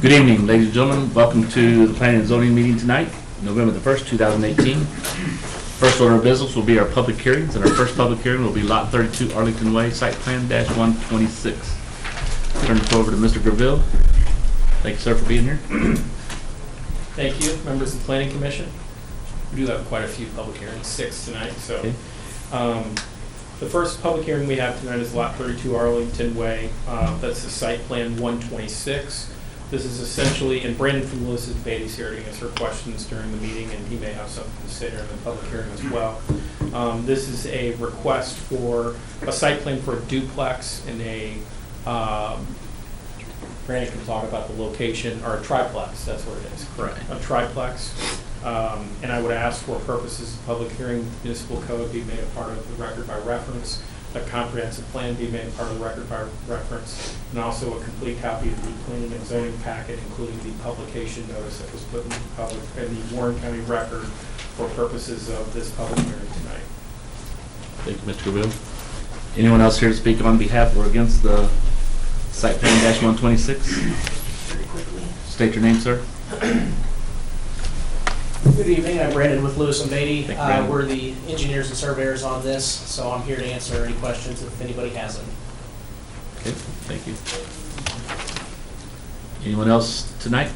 Good evening, ladies and gentlemen. Welcome to the Planning and Zoning meeting tonight, November the 1st, 2018. First order of business will be our public hearings, and our first public hearing will be Lot 32 Arlington Way, Site Plan -126. Turn the floor over to Mr. Graville. Thank you, sir, for being here. Thank you, members of the Planning Commission. We do have quite a few public hearings, 6 tonight. So, Okay. The first public hearing we have tonight is Lot 32 Arlington Way. That's the Site Plan 126. This is essentially, and Brandon from Lewis Beatty's here to answer questions during the meeting, and he may have something to say during the public hearing as well. This is a request for a site plan for a duplex in a, Brandon can talk about the location, or a triplex, that's what it is, correct. A triplex. And I would ask for purposes of public hearing, municipal code be made a part of the record by reference, a comprehensive plan be made a part of the record by reference, and also a complete copy of the planning and zoning packet, including the publication notice that was put in the Warren County record for purposes of this public hearing tonight. Thank you, Mr. Graville. Anyone else here to speak on behalf or against the Site Plan -126? Very quickly. State your name, sir. Good evening, I'm Brandon with Lewis and Beatty. Thank you, Brandon. We're the engineers and surveyors on this, so I'm here to answer any questions if anybody has them. Okay, thank you. Anyone else tonight?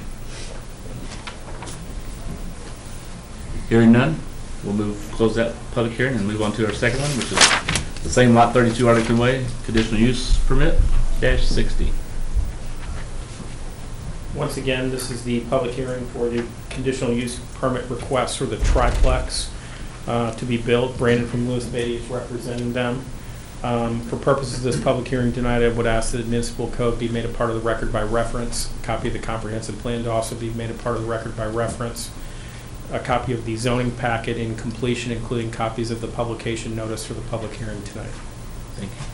Hearing none, we'll close that public hearing and move on to our second one, which is the same Lot 32 Arlington Way, conditional use permit -60. Once again, this is the public hearing for the conditional use permit request for the triplex to be built. Brandon from Lewis Beatty is representing them. For purposes of this public hearing tonight, I would ask that the municipal code be made a part of the record by reference, a copy of the comprehensive plan to also be made a part of the record by reference, a copy of the zoning packet in completion, including copies of the publication notice for the public hearing tonight. Thank you.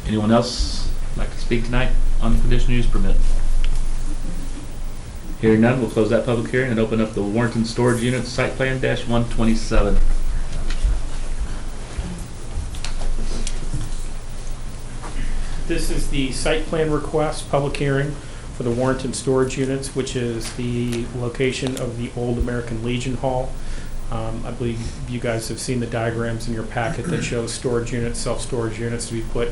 Anyone else like to speak tonight on the conditional use permit? Hearing none, we'll close that public hearing and open up the Warrenton Storage Unit Site Plan -127. This is the site plan request, public hearing for the Warrenton Storage Units, which is the location of the old American Legion Hall. I believe you guys have seen the diagrams in your packet that shows storage units, self-storage units to be put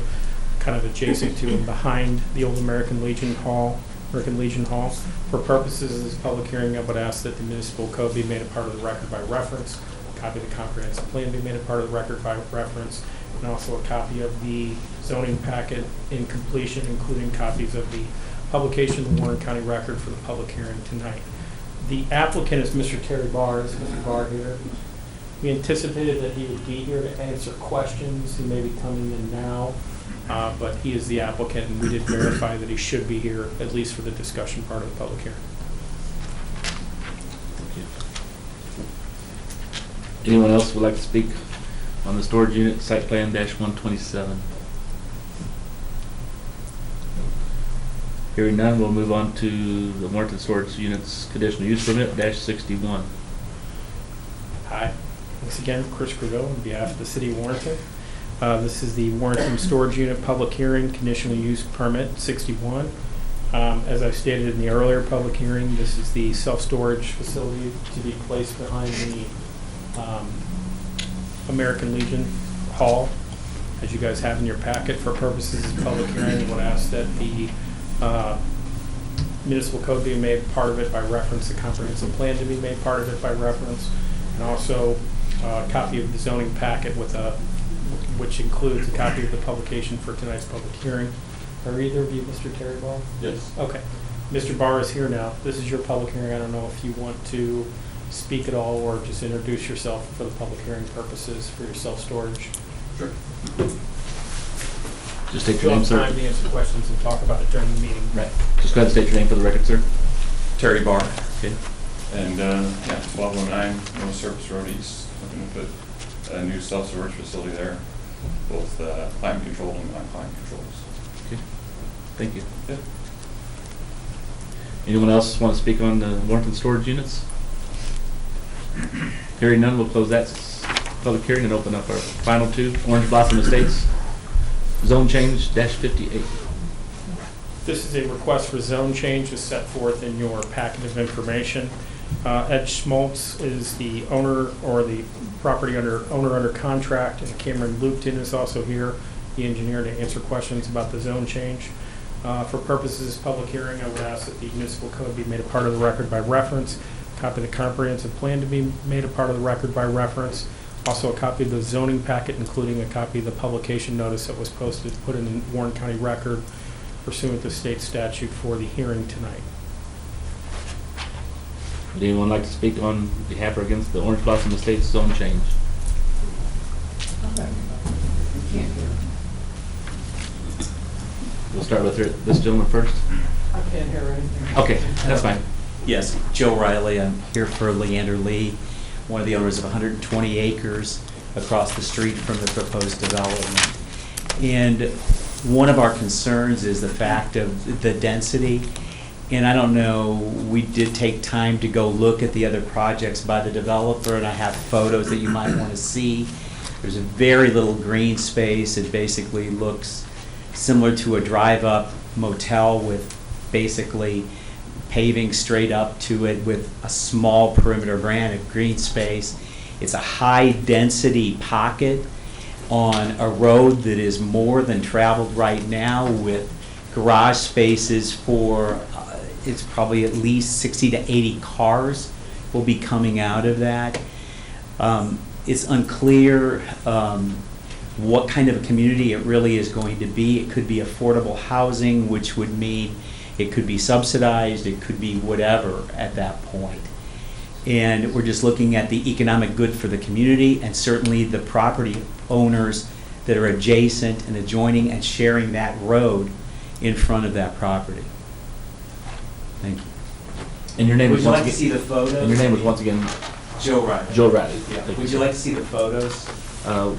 kind of adjacent to and behind the old American Legion Hall. For purposes of this public hearing, I would ask that the municipal code be made a part of the record by reference, a copy of the comprehensive plan be made a part of the record by reference, and also a copy of the zoning packet in completion, including copies of the publication of the Warren County record for the public hearing tonight. The applicant is Mr. Terry Barr. Is Mr. Barr here? We anticipated that he would be here to answer questions. He may be coming in now, but he is the applicant, and we did verify that he should be here, at least for the discussion part of the public hearing. Thank you. Anyone else would like to speak on the storage unit Site Plan -127? Hearing none, we'll move on to the Warrenton Storage Units Conditional Use Permit -61. Hi, once again, Chris Graville on behalf of the City of Warrenton. This is the Warrenton Storage Unit Public Hearing, Conditional Use Permit 61. As I stated in the earlier public hearing, this is the self-storage facility to be placed behind the American Legion Hall, as you guys have in your packet. For purposes of public hearing, I would ask that the municipal code be made part of it by reference, a comprehensive plan to be made part of it by reference, and also a copy of the zoning packet which includes a copy of the publication for tonight's public hearing. Are either of you Mr. Terry Barr? Yes. Okay. Mr. Barr is here now. This is your public hearing. I don't know if you want to speak at all or just introduce yourself for the public hearing purposes for your self-storage. Sure. Just state your You'll name, have sir. time to answer questions and talk about it during the meeting. Right. Just go ahead and state your name for the record, sir. Terry Barr. Okay. And, 1209 North Service Road East, looking to put a new self-storage facility there, both climate controlled and non-climate controlled. Okay. Thank you. Yeah. Anyone else want to speak on the Warrenton Storage Units? Hearing none, we'll close that public hearing and open up our final two, Orange Blossom Estates, zone change -58. This is a request for zone change as set forth in your packet of information. Ed Schmaltz is the owner or the property owner under contract, and Cameron Lupton is also here, the engineer, to answer questions about the zone change. For purposes of public hearing, I would ask that the municipal code be made a part of the record by reference, a copy of the comprehensive plan to be made a part of the record by reference, also a copy of the zoning packet, including a copy of the publication notice that was posted, put in the Warren County record pursuant to state statute for the hearing tonight. Would anyone like to speak on behalf or against the Orange Blossom Estates zone change? We'll start with this gentleman first. I can't hear anything. Okay, that's fine. Yes, Joe Riley. I'm here for Leander Lee, one of the owners of 120 acres across the street from the proposed development. And one of our concerns is the fact of the density. And I don't know, we did take time to go look at the other projects by the developer, and I have photos that you might want to see. There's a very little green space. It basically looks similar to a drive-up motel with basically paving straight up to it with a small perimeter green space. It's a high-density pocket on a road that is more than traveled right now, with garage spaces for, it's probably at least 60 to 80 cars will be coming out of that. It's unclear what kind of a community it really is going to be. It could be affordable housing, which would mean it could be subsidized, it could be whatever at that point. And we're just looking at the economic good for the community and certainly the property owners that are adjacent and adjoining and sharing that road in front of that property. Thank you. And your name Would was you once like to again, see the photos? and your name was once again Joe Riley. Joe Riley. Yeah. Thank Would you like to see the photos? It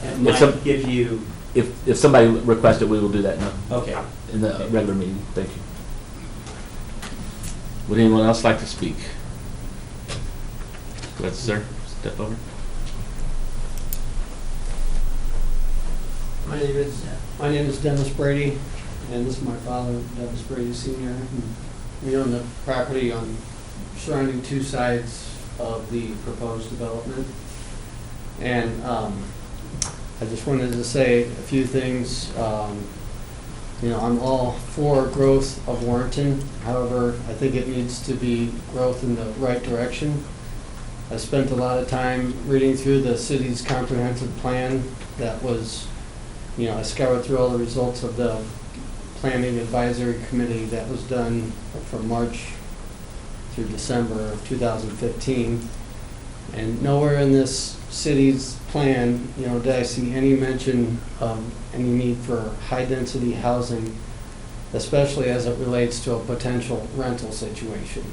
If might some- give you, if somebody requested, we will do that okay. in the regular meeting. Thank you. Would anyone else like to speak? Go ahead, sir. Step over. My name is Dennis Brady, and this is my father, Dennis Brady Sr. We own the property on surrounding two sides of the proposed development. And I just wanted to say a few things. I'm all for growth of Warrenton. However, I think it needs to be growth in the right direction. I spent a lot of time reading through the city's comprehensive plan that was, I scoured through all the results of the planning advisory committee that was done from March through December of 2015. And nowhere in this city's plan, did I see any mention of any need for high-density housing, especially as it relates to a potential rental situation.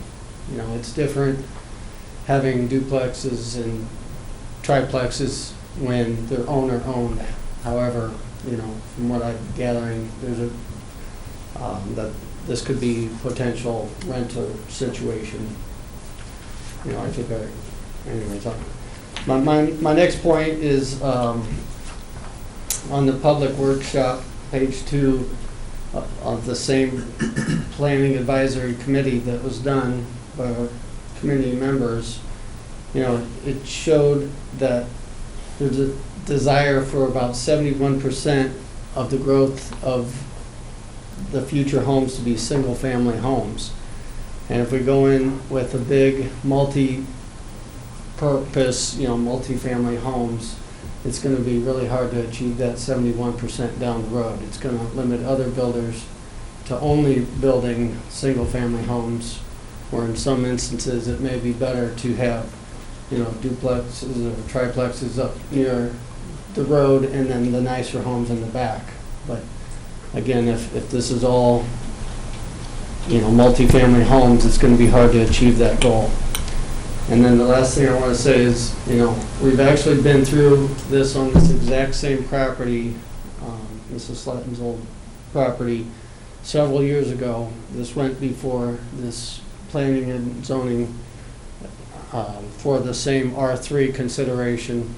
It's different having duplexes and triplexes when they're owner-owned. However, from what I'm gathering, there's that this could be potential rental situation. I think anyways. My next point is on the public workshop, page 2 of the same planning advisory committee that was done by community members. It showed that there's a desire for about 71% of the growth of the future homes to be single-family homes. And if we go in with a big multi-purpose, multi-family homes, it's going to be really hard to achieve that 71% down the road. It's going to limit other builders to only building single-family homes, or in some instances it may be better to have, duplexes or triplexes up near the road and then the nicer homes in the back. But again, if this is all, multi-family homes, it's going to be hard to achieve that goal. And then the last thing I want to say is, we've actually been through this on this exact same property, Mrs. Slatton's old property, several years ago. This went before this planning and zoning for the same R3 consideration.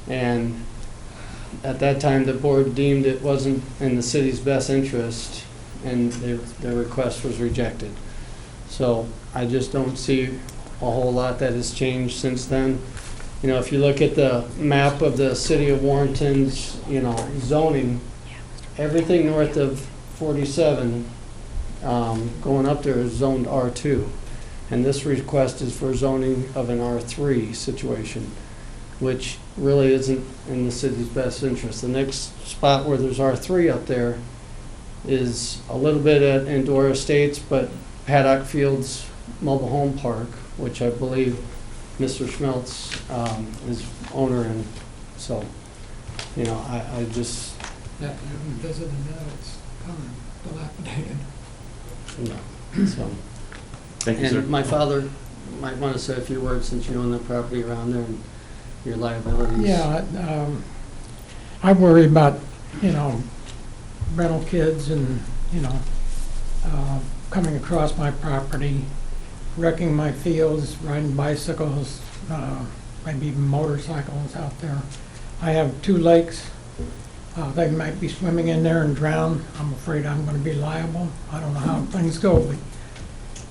And at that time, the board deemed it wasn't in the city's best interest and their request was rejected. So I just don't see a whole lot that has changed since then. You know, if you look at the map of the city of Warrenton's, zoning, everything north of 47 going up there is zoned R2. And this request is for zoning of an R3 situation, which really isn't in the city's best interest. The next spot where there's R3 up there is a little bit at Endora Estates, but Paddock Fields Mobile Home Park, which I believe Mr. Schmeltz is owner in. So, I just, Yeah, I haven't visited that, it's kind of dilapidated. so. Thank you, sir. And my father might want to say a few words since you own the property around there and your liabilities. Yeah, I worry about, rental kids and, coming across my property, wrecking my fields, riding bicycles, maybe even motorcycles out there. I have 2 lakes. They might be swimming in there and drown. I'm afraid I'm going to be liable. I don't know how things go, but,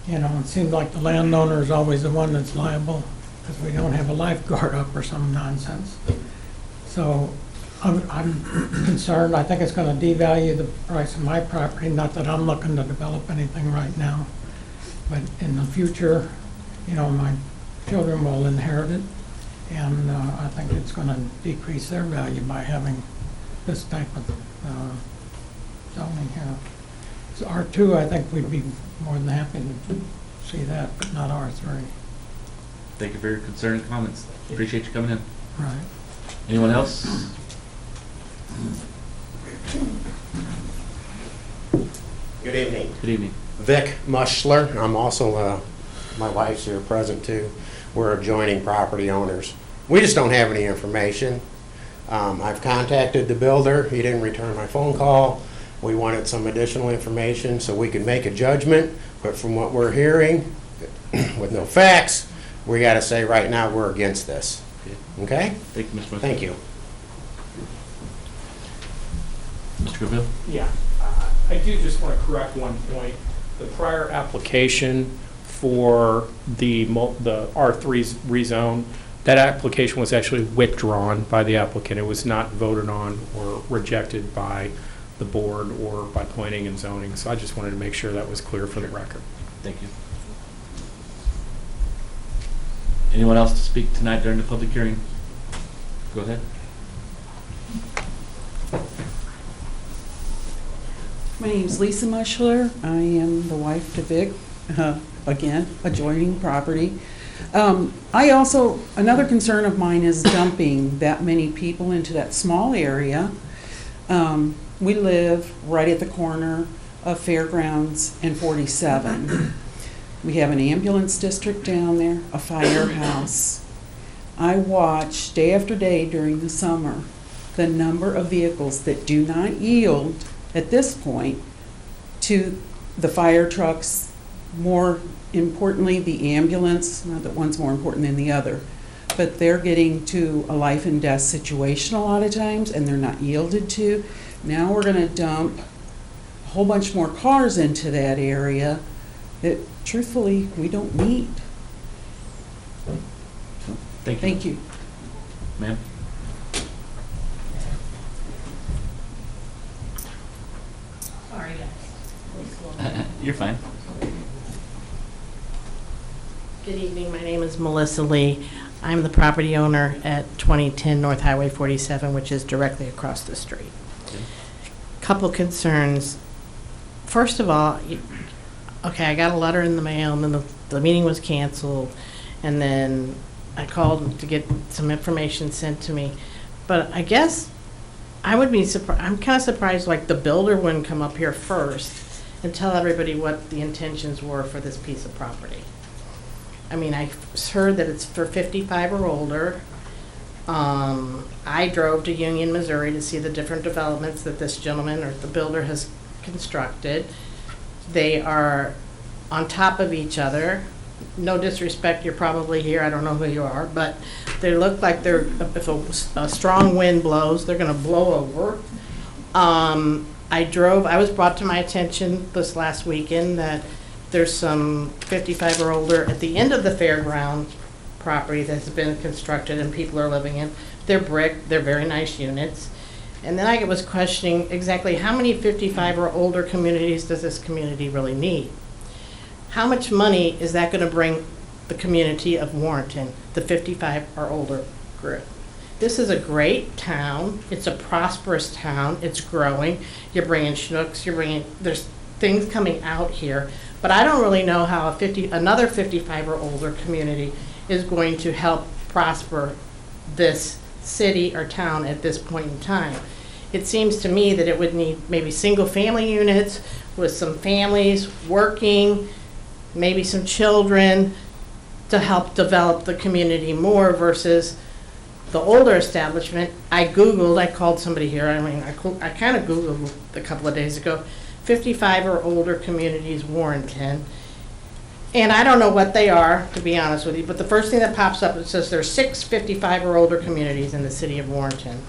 it seems like the landowner is always the one that's liable because we don't have a lifeguard up or some nonsense. So I'm concerned. I think it's going to devalue the price of my property. Not that I'm looking to develop anything right now, but in the future, my children will inherit it, and I think it's going to decrease their value by having this type of zoning here. So R2, I think we'd be more than happy to see that, but not R3. Thank you for your concern and comments. Appreciate you coming in. Right. Anyone else? Good evening. Good evening. Vic Muschler. I'm also, my wife's here present too. We're adjoining property owners. We just don't have any information. I've contacted the builder. He didn't return my phone call. We wanted some additional information so we could make a judgment. But from what we're hearing, with no facts, we got to say right now we're against this. Okay? Thank you, Mr. West. Thank you. Mr. Graville? Yeah, I do just want to correct one point. The prior application for the R3 rezone, that application was actually withdrawn by the applicant. It was not voted on or rejected by the board or by planning and zoning. So I just wanted to make sure that was clear for the record. Thank you. Anyone else to speak tonight during the public hearing? Go ahead. My name's Lisa Muschler. I am the wife to Vic, again, adjoining property. Another concern of mine is dumping that many people into that small area. We live right at the corner of Fairgrounds and 47. We have an ambulance district down there, a firehouse. I watch day after day during the summer the number of vehicles that do not yield at this point to the fire trucks, more importantly the ambulance, not that one's more important than the other, but they're getting to a life and death situation a lot of times and they're not yielded to. Now we're going to dump a whole bunch more cars into that area that truthfully we don't need. Thank you. Thank you. Ma'am? Sorry, guys. You're fine. Good evening, my name is Melissa Lee. I'm the property owner at 2010 North Highway 47, which is directly across the street. Couple concerns. First of all, okay, I got a letter in the mail, and then the meeting was canceled, and then I called to get some information sent to me. But I guess I would be surprised. I'm kind of surprised, like the builder wouldn't come up here first and tell everybody what the intentions were for this piece of property. I mean, I heard that it's for 55 or older. I drove to Union, Missouri to see the different developments that this gentleman or the builder has constructed. They are on top of each other. No disrespect, you're probably here, I don't know who you are, but they look like they're, if a strong wind blows, they're gonna blow over. I was brought to my attention this last weekend that there's some 55 or older at the end of the fairground property that's been constructed and people are living in. They're brick, they're very nice units. And then I was questioning exactly how many 55 or older communities does this community really need? How much money is that going to bring the community of Warrenton, the 55 or older group? This is a great town. It's a prosperous town. It's growing. You're bringing Schnucks. There's things coming out here. But I don't really know how another 55 or older community is going to help prosper this city or town at this point in time. It seems to me that it would need maybe single-family units with some families working, maybe some children to help develop the community more versus the older establishment. I called somebody here, I kind of Googled a couple of days ago, 55 or older communities, Warrenton. And I don't know what they are, to be honest with you, but the first thing that pops up, it says there's 6 55 or older communities in the city of Warrenton.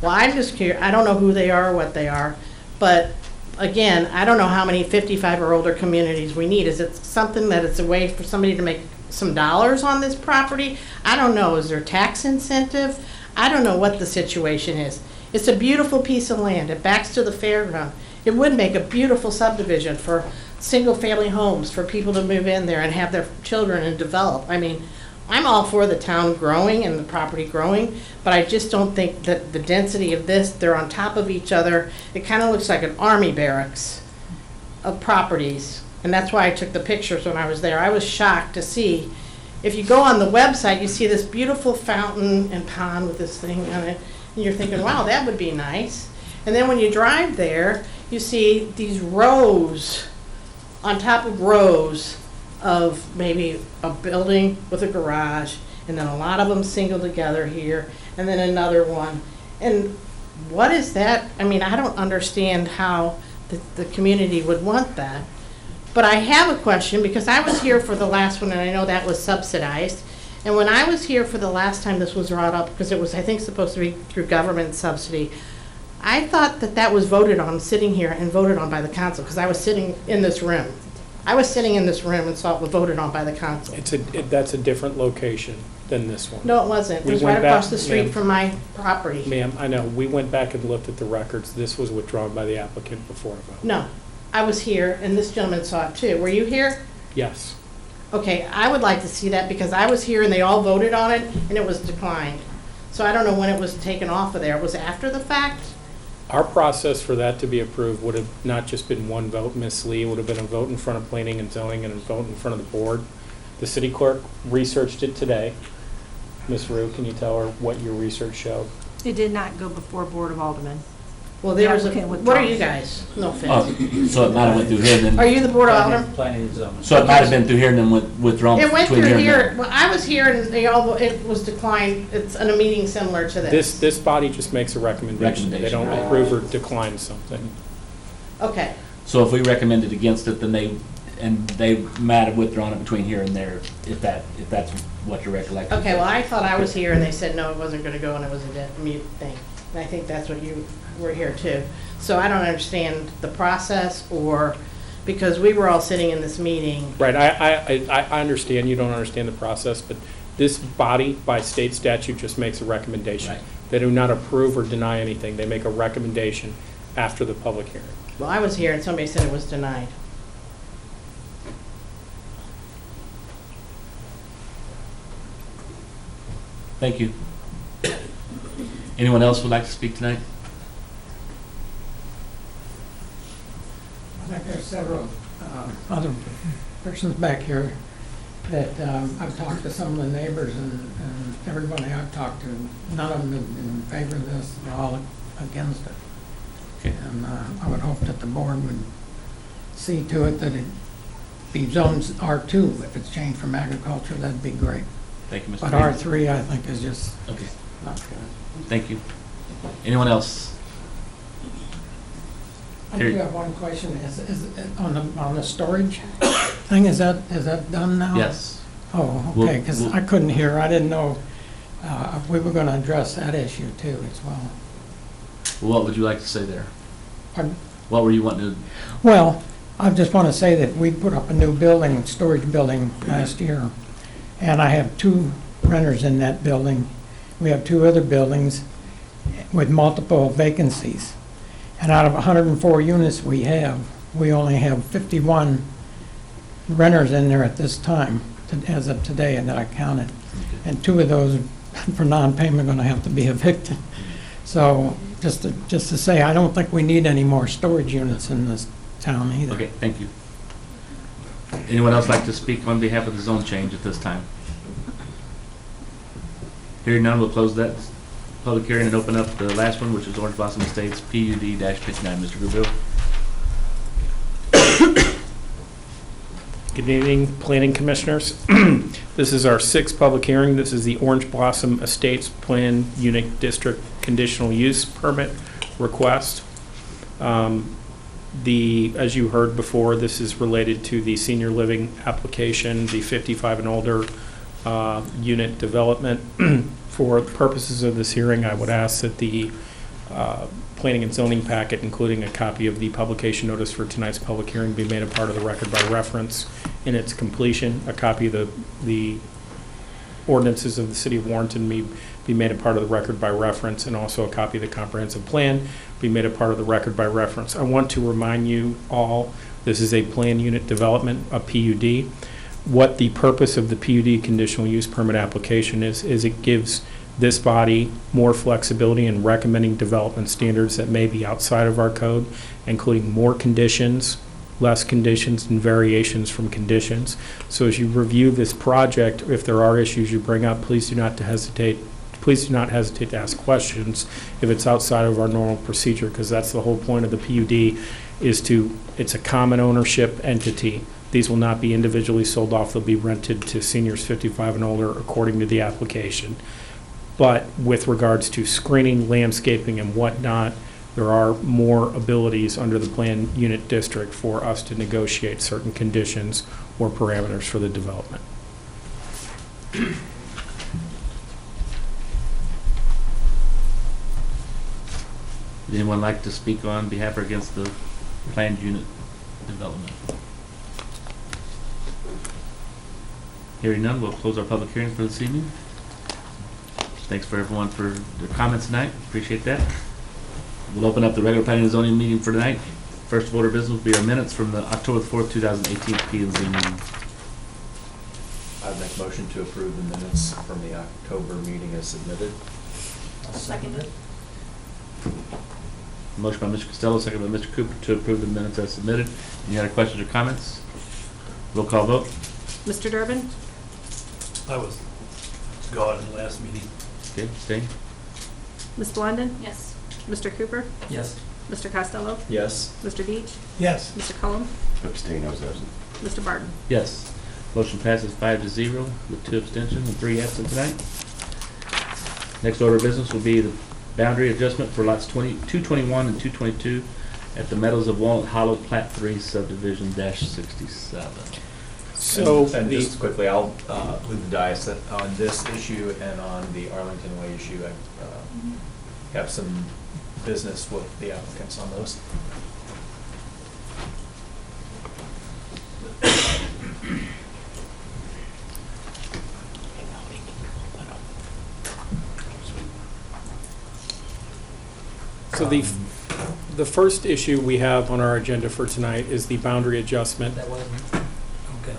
Well, I'm just curious, I don't know who they are or what they are, but again, I don't know how many 55 or older communities we need. Is it something that it's a way for somebody to make some dollars on this property? I don't know. Is there tax incentive? I don't know what the situation is. It's a beautiful piece of land. It backs to the fairground. It would make a beautiful subdivision for single-family homes, for people to move in there and have their children and develop. I mean, I'm all for the town growing and the property growing, but I just don't think that the density of this, they're on top of each other. It kind of looks like an army barracks of properties. And that's why I took the pictures when I was there. I was shocked to see, if you go on the website, you see this beautiful fountain and pond with this thing on it, and you're thinking, wow, that would be nice. And then when you drive there, you see these rows on top of rows of maybe a building with a garage, and then a lot of them singled together here, and then another one. And what is that? I mean, I don't understand how the community would want that. But I have a question, because I was here for the last one, and I know that was subsidized. And when I was here for the last time this was brought up, because it was, I think, supposed to be through government subsidy, I thought that that was voted on, sitting here and voted on by the council, because I was sitting in this room. I was sitting in this room and saw it was voted on by the council. That's a different location than this one. No, it wasn't. It We was went right back- across the street ma'am. from my property. Ma'am, I know, we went back and looked at the records. This was withdrawn by the applicant before a vote. No, I was here, and this gentleman saw it too. Were you here? Yes. Okay, I would like to see that, because I was here and they all voted on it, and it was declined. So I don't know when it was taken off of there. Was it after the fact? Our process for that to be approved would have not just been one vote, Ms. Lee, it would have been a vote in front of planning and zoning and a vote in front of the board. The city clerk researched it today. Ms. Rue, can you tell her what your research showed? It did not go before Board of Aldermen. Well, there was a, The applicant what are withdraws. you guys? No Oh, offense. so it might have went through here and Are then, you the Board of Alderman? Planning and zoning. so it might have been through here and then withdrawn It went between through here and here, there. well, I was here and they all, it was declined. It's in a meeting similar to this. This body just makes a recommendation. They don't Recommendation, approve or decline something. Okay, So if we recommended against it, then they might have withdrawn it between here and there, if that's what you're recollecting. okay, well, I thought I was here and they said, no, it wasn't gonna go and it was a mute thing. And I think that's what you were here too. So I don't understand the process, or, because we were all sitting in this meeting. Right, I understand you don't understand the process, but this body, by state statute, just makes a recommendation. Right. They do not approve or deny anything. They make a recommendation after the public hearing. Well, I was here and somebody said it was denied. Thank you. Anyone else would like to speak tonight? I think there's several other persons back here that I've talked to some of the neighbors, and everybody I've talked to, none of them is in favor of this, they're all against it. Okay. And I would hope that the board would see to it that it be zoned R2. If it's changed from agriculture, that'd be great. Thank you, Mr. But Green. R3, I think, is just Okay, not good. thank you. Anyone else? I do have one question. Is it on the storage thing, is that done now? Yes. Oh, We'll- okay, because we'll- I couldn't hear. I didn't know if we were going to address that issue too as well. What would you like to say there? Pardon? What were you wanting to, Well, I just want to say that we put up a new building, storage building last year, and I have 2 renters in that building. We have 2 other buildings with multiple vacancies. And out of 104 units we have, we only have 51 renters in there at this time, as of today, that I counted. And 2 of those, for non-payment, are going to have to be evicted. So just to say, I don't think we need any more storage units in this town either. okay, thank you. Anyone else like to speak on behalf of the zone change at this time? Hearing none, we'll close that public hearing and open up the last one, which is Orange Blossom Estates PUD-59. Mr. Rubio? Good evening, Planning Commissioners. This is our 6th public hearing. This is the Orange Blossom Estates Plan Unit District Conditional Use Permit request. As you heard before, this is related to the senior living application, the 55 and older unit development. For purposes of this hearing, I would ask that the planning and zoning packet, including a copy of the publication notice for tonight's public hearing, be made a part of the record by reference in its completion. A copy of the ordinances of the City of Warrenton be made a part of the record by reference, and also a copy of the comprehensive plan be made a part of the record by reference. I want to remind you all, this is a plan unit development, a PUD. What the purpose of the PUD conditional use permit application is it gives this body more flexibility in recommending development standards that may be outside of our code, including more conditions, less conditions, and variations from conditions. So as you review this project, if there are issues you bring up, please do not hesitate to ask questions if it's outside of our normal procedure, because that's the whole point of the PUD, it's a common ownership entity. These will not be individually sold off. They'll be rented to seniors 55 and older according to the application. But with regards to screening, landscaping, and whatnot, there are more abilities under the plan unit district for us to negotiate certain conditions or parameters for the development. Would anyone like to speak on behalf or against the planned unit development? Hearing none, we'll close our public hearing for this evening. Thanks for everyone for their comments tonight. Appreciate that. We'll open up the regular planning and zoning meeting for tonight. First order of business will be our minutes from the October 4th, 2018 P&Z meeting. I'd make a motion to approve the minutes from the October meeting as submitted. I'll second it. Motion by Mr. Costello, second by Mr. Cooper to approve the minutes as submitted. Any other questions or comments? Roll call vote. Mr. Durbin? I was gone in the last meeting. Okay, stay. Ms. Blondin? Yes. Mr. Cooper? Yes. Mr. Costello? Yes. Mr. Deach? Yes. Mr. Cullum? Abstain, I was absent. Mr. Barton? Yes. Motion passes 5-0 with 2 abstentions and 3 absent tonight. Next order of business will be the boundary adjustment for lots 221 and 222 at the Meadows of Walnut Hollow Plat 3 subdivision -67. So And just quickly, I'll leave the dice on this issue and on the Arlington Way issue. I have some business with the applicants on those. So the first issue we have on our agenda for tonight is the boundary adjustment. That wasn't, okay.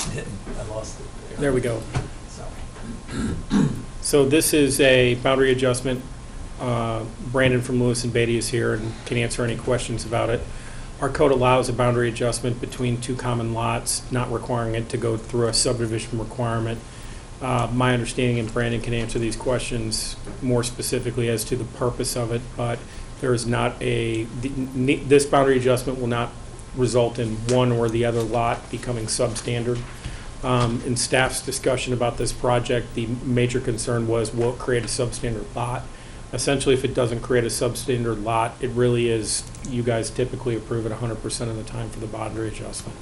I didn't, I lost it. There we go. Sorry. So this is a boundary adjustment. Brandon from Lewis and Beatty is here and can answer any questions about it. Our code allows a boundary adjustment between 2 common lots, not requiring it to go through a subdivision requirement. My understanding, and Brandon can answer these questions more specifically as to the purpose of it, but there is not this boundary adjustment will not result in one or the other lot becoming substandard. In staff's discussion about this project, the major concern was, will it create a substandard lot? Essentially, if it doesn't create a substandard lot, it really is, you guys typically approve it 100% of the time for the boundary adjustment.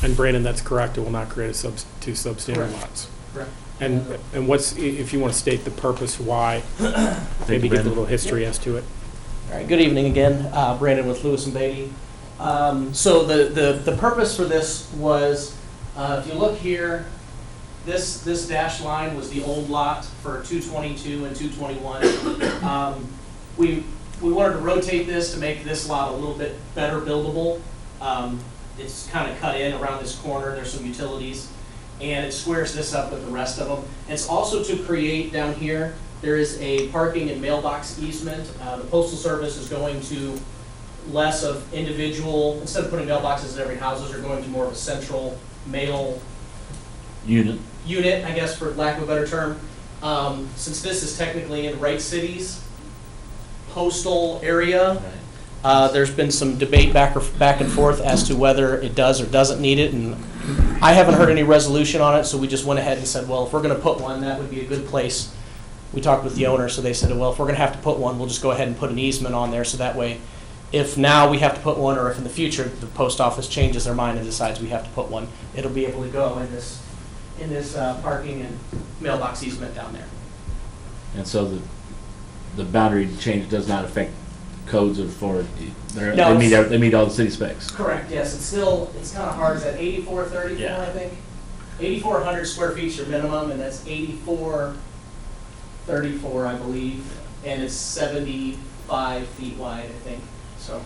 And Brandon, that's correct, it will not create two substandard lots. Correct. And what's, if you want to state the purpose why, maybe give a Brandon. little history as to it. All right, good evening again. Brandon with Lewis and Beatty. So the purpose for this was, if you look here, this dashed line was the old lot for 222 and 221. We wanted to rotate this to make this lot a little bit better buildable. It's kind of cut in around this corner. There's some utilities, and it squares this up with the rest of them. It's also to create down here, there is a parking and mailbox easement. The Postal Service is going to less of individual, instead of putting mailboxes in every house, they're going to more of a central mail Unit. unit, I guess, for lack of a better term. Since this is technically in Wright City's postal area, there's been some debate back and forth as to whether it does or doesn't need it, and I haven't heard any resolution on it, so we just went ahead and said, well, if we're going to put one, that would be a good place. We talked with the owner, so they said, well, if we're going to have to put one, we'll just go ahead and put an easement on there, so that way, if now we have to put one, or if in the future the post office changes their mind and decides we have to put one, it'll be able to go in this parking and mailbox easement down there. And so the boundary change does not affect codes or for, No, they meet all the city specs. Correct, yes, it's kind of hard, it's at 8434, Yeah. I think. 8,400 square feet is your minimum, and that's 8434, I believe, and it's 75 feet wide, I think, so.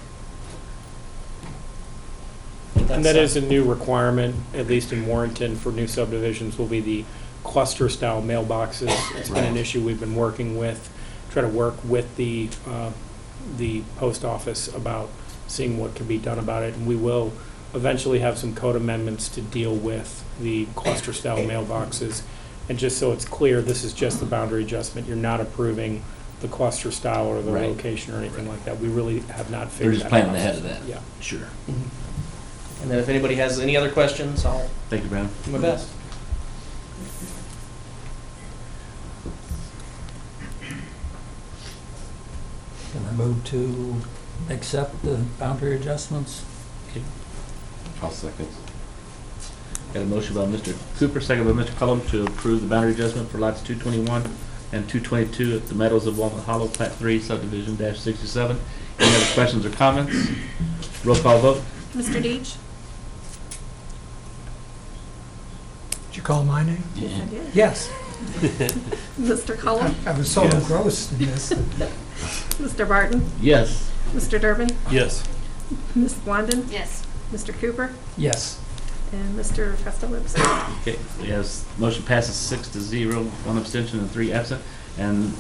And that is a new requirement, at least in Warrenton, for new subdivisions, will be the cluster-style mailboxes. It's been an issue we've been working with, try to work with the post office about seeing what can be done about it. And we will eventually have some code amendments to deal with the cluster-style mailboxes. And just so it's clear, this is just the boundary adjustment. You're not approving the cluster style or the Right. location or anything like that. We really have not They're figured just that planning out. ahead of that. Yeah. Sure. And then if anybody has any other questions, I'll Thank you, Brandon. do my best. Can I move to accept the boundary adjustments? I'll second. Got a motion by Mr. Cooper, second by Mr. Cullum to approve the boundary adjustment for lots 221 and 222 at the Meadows of Walnut Hollow, Plat 3, subdivision -67. Any other questions or comments? Roll call vote. Mr. Deitch? Did you call my name? Yes, I did. Yes. Mr. Cullum? I was so engrossed in this. Mr. Barton? Yes. Mr. Durbin? Yes. Ms. Blondin? Yes. Mr. Cooper? Yes. And Mr. Festalobs? Okay, yes, motion passes 6-0, 1 abstention and 3 absent. And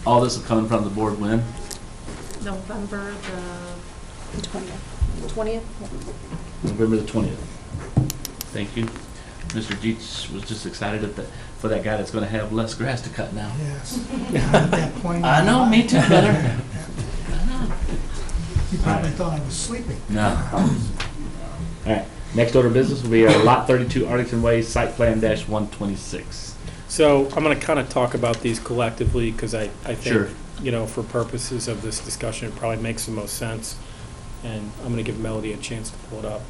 all this will come in front of the board when? November the 20th? November the 20th. Thank you. Mr. Deitch was just excited for that guy that's going to have less grass to cut now. Yes. At that point. I know, me too, brother. You probably thought I was sleeping. No. All right, next order of business will be Lot 32 Arlington Way, Site Plan -126. So I'm going to kind of talk about these collectively because I Sure. think, you know, for purposes of this discussion, it probably makes the most sense. And I'm going to give Melody a chance to pull it up.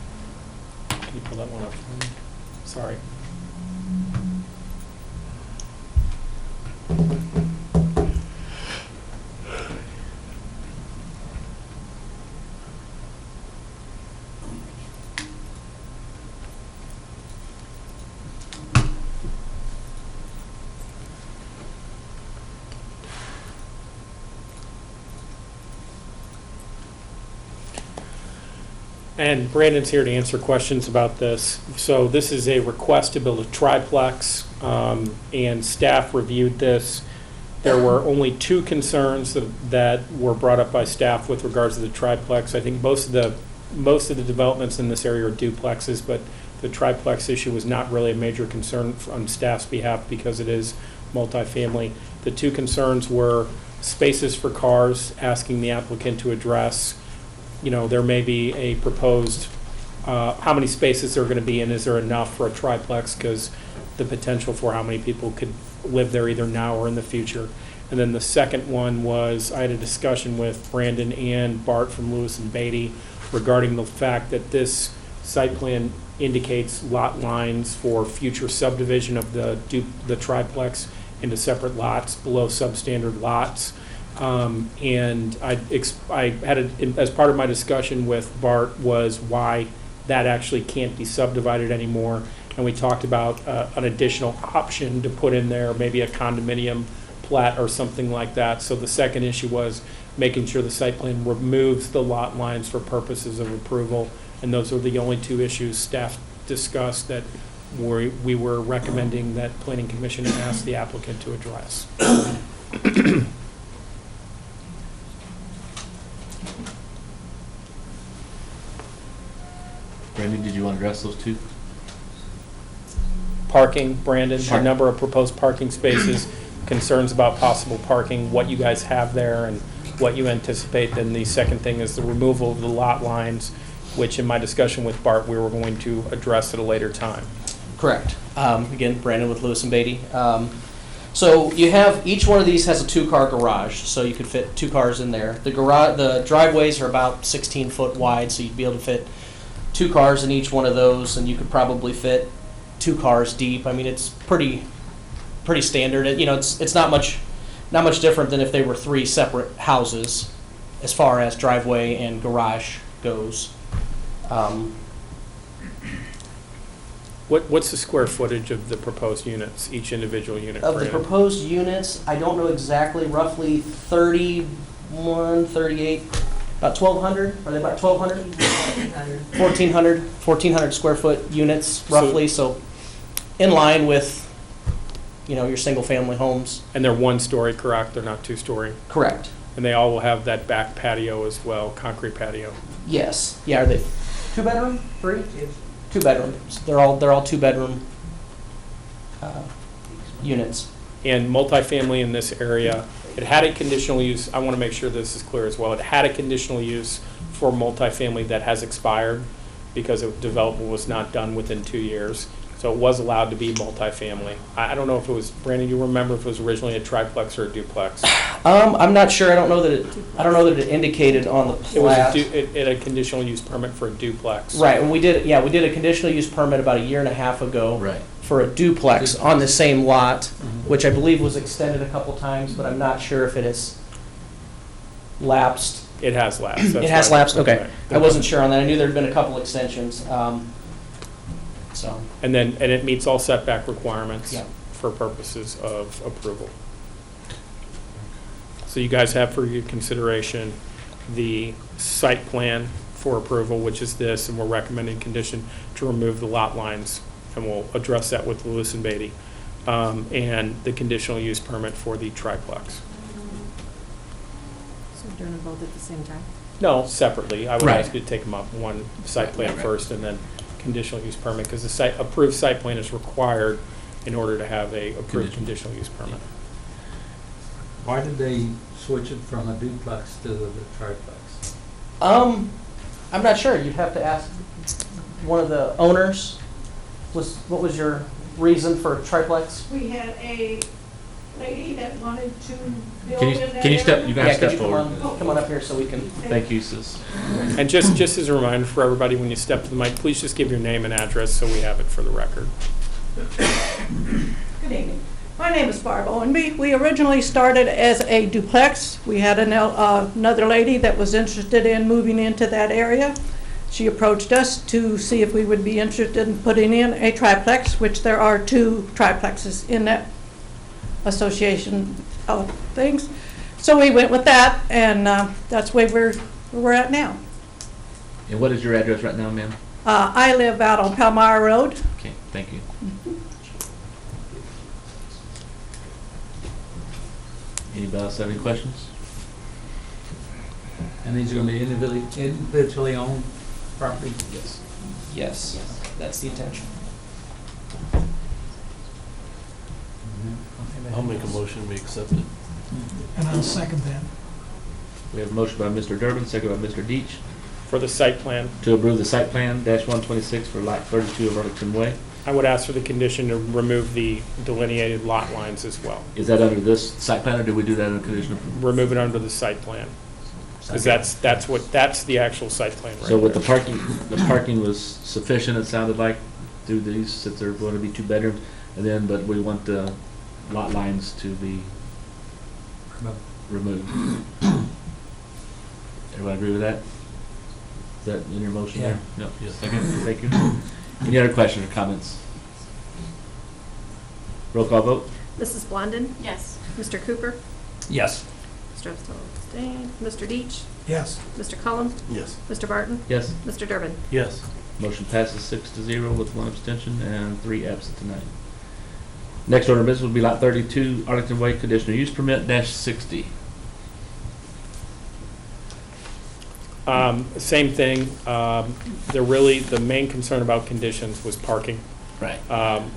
Can you pull that one up for me? Sorry. And Brandon's here to answer questions about this. So this is a request to build a triplex, and staff reviewed this. There were only 2 concerns that were brought up by staff with regards to the triplex. I think most of the developments in this area are duplexes, but the triplex issue was not really a major concern on staff's behalf because it is multifamily. The 2 concerns were spaces for cars, asking the applicant to address, you know, there may be a proposed, how many spaces there are going to be, and is there enough for a triplex, because the potential for how many people could live there either now or in the future. And then the second one was, I had a discussion with Brandon and Bart from Lewis and Beatty regarding the fact that this site plan indicates lot lines for future subdivision of the triplex into separate lots below substandard lots. And I had, as part of my discussion with Bart, was why that actually can't be subdivided anymore. And we talked about an additional option to put in there, maybe a condominium plat or something like that. So the second issue was making sure the site plan removes the lot lines for purposes of approval. And those are the only two issues staff discussed that we were recommending that Planning Commission ask the applicant to address. Brandon, did you want to address those two? Parking, Brandon, the Sure. number of proposed parking spaces, concerns about possible parking, what you guys have there, and what you anticipate. Then the second thing is the removal of the lot lines, which in my discussion with Bart, we were going to address at a later time. Correct. Again, Brandon with Lewis and Beatty. So you have, each one of these has a 2-car garage, so you could fit 2 cars in there. The driveways are about 16 foot wide, so you'd be able to fit 2 cars in each one of those, and you could probably fit 2 cars deep. I mean, it's pretty standard. It's not much different than if they were 3 separate houses as far as driveway and garage goes. What's the square footage of the proposed units, each individual unit? Of the Brandon? proposed units, I don't know exactly, roughly 31, 38, about 1,200? Are they about 1,200? 1,400 square foot units roughly, so in line with, your single-family homes. And they're 1-story, correct? They're not 2-story? Correct. And they all will have that back patio as well, concrete patio. Yes. Yeah, are they 2-bedroom? 3? 2-bedroom. They're all 2-bedroom units. And multifamily in this area, it had a conditional use, I want to make sure this is clear as well, it had a conditional use for multifamily that has expired because development was not done within 2 years. So it was allowed to be multifamily. I don't know if it was, Brandon, you remember if it was originally a triplex or a duplex? I'm not sure. I don't know that it indicated on the plat. It had a conditional use permit for a duplex. Right, and we did a conditional use permit about 1.5 years ago. Right. For a duplex on the same lot, which I believe was extended a couple times, but I'm not sure if it has lapsed. It has lapsed. It has lapsed, okay. I wasn't sure on that. I knew there'd been a couple extensions, so. And it meets all setback requirements Yeah. for purposes of approval. So you guys have for your consideration the site plan for approval, which is this, and we're recommending condition to remove the lot lines, and we'll address that with Lewis and Beatty, and the conditional use permit for the triplex. So we're doing them both at the same time? No, separately. I would Right. ask you to take them up one site plan Right. first, and then conditional use permit, because the approved site plan is required in order to have a approved conditional use permit. Why did they switch it from a duplex to the triplex? I'm not sure. You'd have to ask one of the owners. What was your reason for triplex? We had a lady that wanted to build Can in that you step, area. you guys Could step you forward. come on up here so we can. Thank you, sis. And just as a reminder for everybody, when you step to the mic, please just give your name and address so we have it for the record. Good evening. My name is Barb Owenby. We originally started as a duplex. We had another lady that was interested in moving into that area. She approached us to see if we would be interested in putting in a triplex, which there are 2 triplexes in that association of things. So we went with that, and that's where we're at now. And what is your address right now, ma'am? I live out on Palmyra Road. Okay, thank you. Anybody else have any questions? And these are going to be individually owned property? Yes. Yes, that's the intention. I'll make a motion, we accept it. And I'll second that. We have a motion by Mr. Durbin, second by Mr. Deach, For the site plan, to approve the site plan -126 for lot 32 of Arlington Way. I would ask for the condition to remove the delineated lot lines as well. Is that under this site plan, or did we do that in a condition of? Remove it under the site plan. because that's the actual site plan right So with the there. parking was sufficient, it sounded like, through these, since they're going to be 2 bedrooms, and then, but we want the lot lines to be removed. Everyone agree with that? Is that in your motion there? No. Yes. Second, thank you. Any other questions or comments? Roll call vote? Mrs. Blondin? Yes. Mr. Cooper? Yes. Mr. Epstein abstained. Mr. Deach? Yes. Mr. Cullum? Yes. Mr. Barton? Yes. Mr. Durbin? Yes. Motion passes 6-0 with 1 abstention and 3 absent tonight. Next order of business will be lot 32, Arlington Way, conditional use permit -60. Same thing. The main concern about conditions was parking. Right.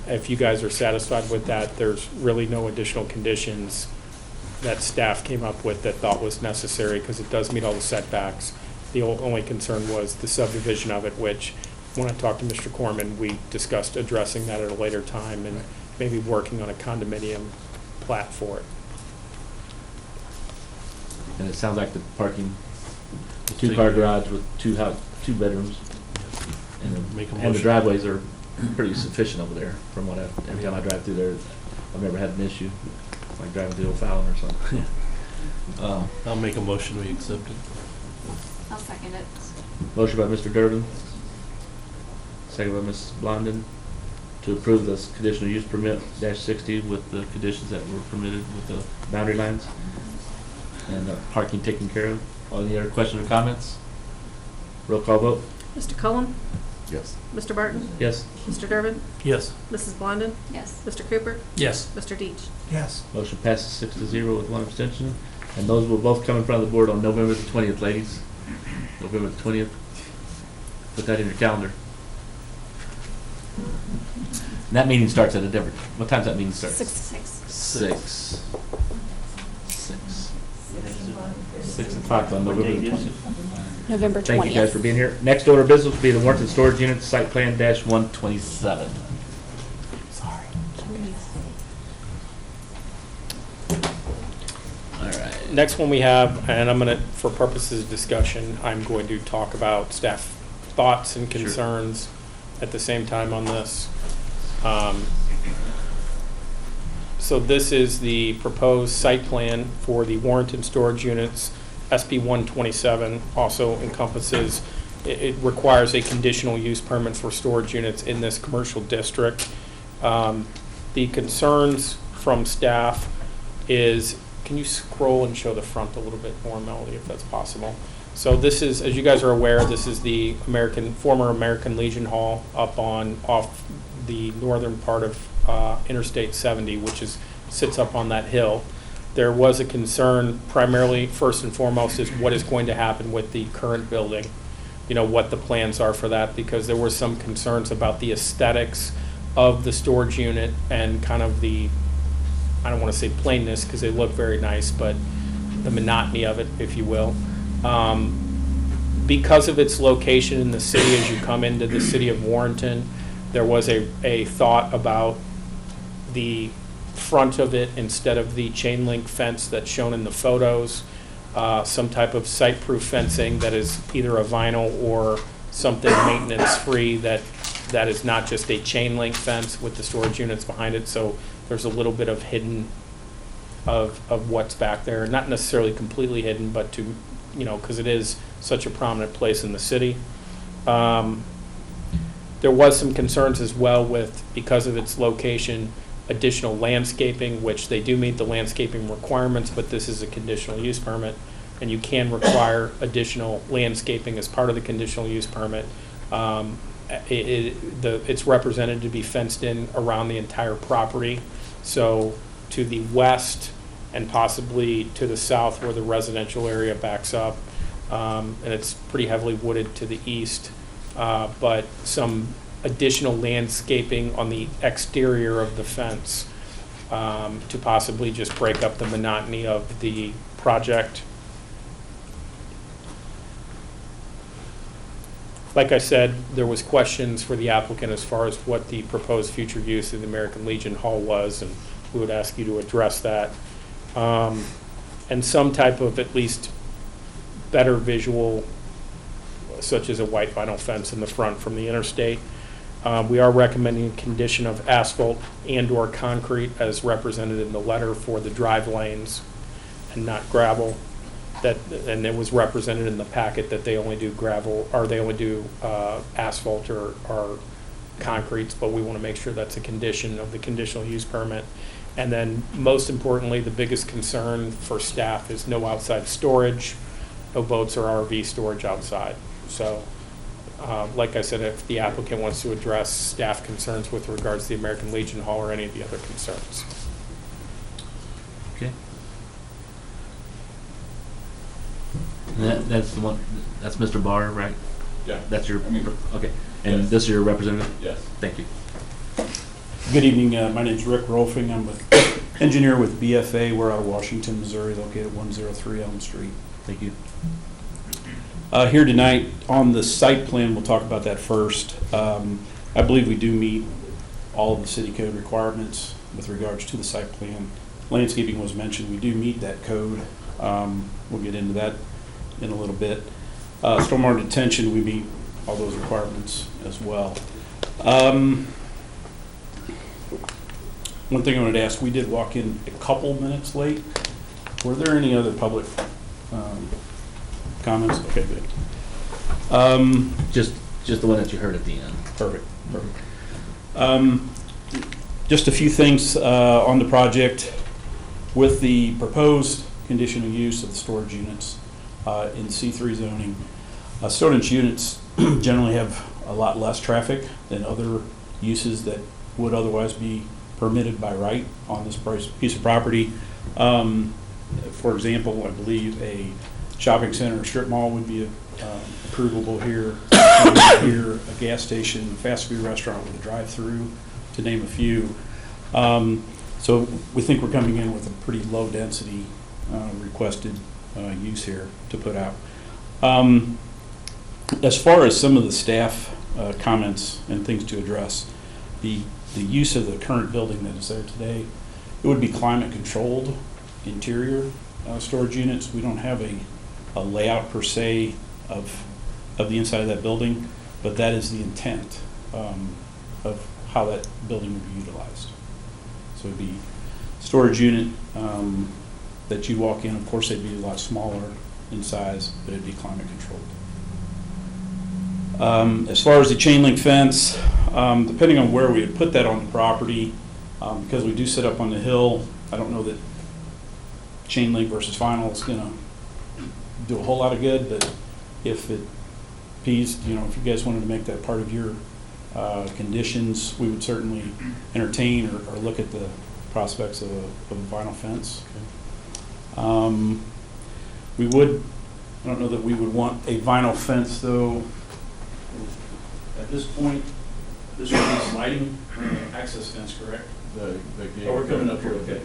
If you guys are satisfied with that, there's really no additional conditions that staff came up with that thought was necessary, because it does meet all the setbacks. The only concern was the subdivision of it, which, when I talked to Mr. Corman, we discussed addressing that at a later time and maybe working on a condominium plat for it. And it sounds like the parking, the 2-car garage with 2 bedrooms, Make a and the motion. driveways are pretty sufficient over there. From what every time I drive through there, I've never had an issue. It's like driving through O'Fallon or something. I'll make a motion, we accept it. I'll second it. Motion by Mr. Durbin, second by Mrs. Blondin, to approve this conditional use permit -60 with the conditions that were permitted with the boundary lines and parking taken care of. Any other questions or comments? Roll call vote? Mr. Cullum? Yes. Mr. Barton? Yes. Mr. Durbin? Yes. Mrs. Blondin? Yes. Mr. Cooper? Yes. Mr. Deach? Yes. Motion passes 6-0 with 1 abstention. And those will both come in front of the board on November the 20th, ladies. November the 20th. Put that in your calendar. And that meeting starts at a different, what time does that meeting start? 6. 6 o'clock on November the 20th. November 20th. Thank you guys for being here. Next order of business will be the Warrenton Storage Unit Site Plan -127. Sorry. All right. Next one we have, and I'm going to, for purposes of discussion, I'm going to talk about staff thoughts and Sure. concerns at the same time on this. So this is the proposed site plan for the Warrenton storage units. SB 127 also encompasses, it requires a conditional use permit for storage units in this commercial district. The concerns from staff is, can you scroll and show the front a little bit more, Melody, if that's possible? So this is, as you guys are aware, this is the former American Legion Hall off the northern part of Interstate 70, which sits up on that hill. There was a concern, primarily, first and foremost, is what is going to happen with the current building, what the plans are for that, because there were some concerns about the aesthetics of the storage unit and kind of the, I don't want to say plainness, because they look very nice, but the monotony of it, if you will. Because of its location in the city, as you come into the city of Warrenton, there was a thought about the front of it, instead of the chain link fence that's shown in the photos, some type of site-proof fencing that is either a vinyl or something maintenance-free that is not just a chain link fence with the storage units behind it. So there's a little bit of hidden of what's back there, not necessarily completely hidden, but to, because it is such a prominent place in the city. There was some concerns as well with, because of its location, additional landscaping, which they do meet the landscaping requirements, but this is a conditional use permit, and you can require additional landscaping as part of the conditional use permit. It's represented to be fenced in around the entire property. So to the west and possibly to the south where the residential area backs up, and it's pretty heavily wooded to the east, but some additional landscaping on the exterior of the fence to possibly just break up the monotony of the project. Like I said, there was questions for the applicant as far as what the proposed future use of the American Legion Hall was, and we would ask you to address that. And some type of at least better visual, such as a white vinyl fence in the front from the interstate. We are recommending a condition of asphalt and/or concrete as represented in the letter for the drive lanes and not gravel. And it was represented in the packet that they only do gravel, or they only do asphalt or concretes, but we want to make sure that's a condition of the conditional use permit. And then, most importantly, the biggest concern for staff is no outside storage, no boats or RV storage outside. So, like I said, if the applicant wants to address staff concerns with regards to the American Legion Hall or any of the other concerns. Okay. And that's the one, that's Mr. Barr, right? Yeah. That's your, I mean, okay. And yes. this is your representative? Yes. Thank you. Good evening. My name is Rick Rolfing. I'm with engineer with BFA. We're out of Washington, Missouri, located at 103 Elm Street. Thank you. Here tonight on the site plan, we'll talk about that first. I believe we do meet all of the city code requirements with regards to the site plan. Landscaping was mentioned. We do meet that code. We'll get into that in a little bit. Stormwater detention, we meet all those requirements as well. One thing I wanted to ask, we did walk in a couple minutes late. Were there any other public comments? Okay, good. Just the one that you heard at the end. Perfect. Just a few things on the project. With the proposed conditional use of the storage units in C3 zoning, storage units generally have a lot less traffic than other uses that would otherwise be permitted by right on this piece of property. For example, I believe a shopping center or strip mall would be approvable here. Here, a gas station, fast food restaurant with a drive-through, to name a few. So we think we're coming in with a pretty low density requested use here to put out. As far as some of the staff comments and things to address, the use of the current building that is there today, it would be climate controlled interior storage units. We don't have a layout per se of the inside of that building, but that is the intent of how that building would be utilized. So it'd be storage unit that you walk in. Of course, they'd be a lot smaller in size, but it'd be climate controlled. As far as the chain link fence, depending on where we would put that on the property, because we do sit up on the hill, I don't know that chain link versus vinyl is gonna do a whole lot of good, but if it pleased, if you guys wanted to make that part of your conditions, we would certainly entertain or look at the prospects of a vinyl fence. We would, I don't know that we would want a vinyl fence though. At this point, this would be sliding access fence, correct? The gate. Oh, we're coming up here, okay.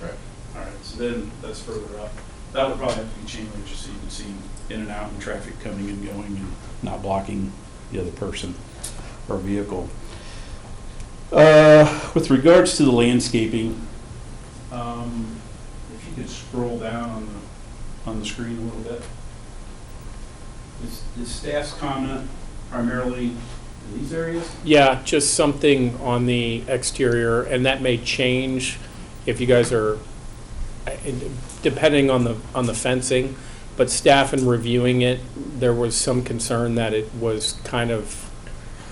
Right. All right, so then that's further up. That would probably have to be chain link just so you can see in and out and traffic coming and going and not blocking the other person or vehicle. With regards to the landscaping, if you could scroll down on the screen a little bit. Is staff's comment primarily in these areas? Yeah, just something on the exterior, and that may change if you guys are, depending on the fencing, but staff in reviewing it, there was some concern that it was kind of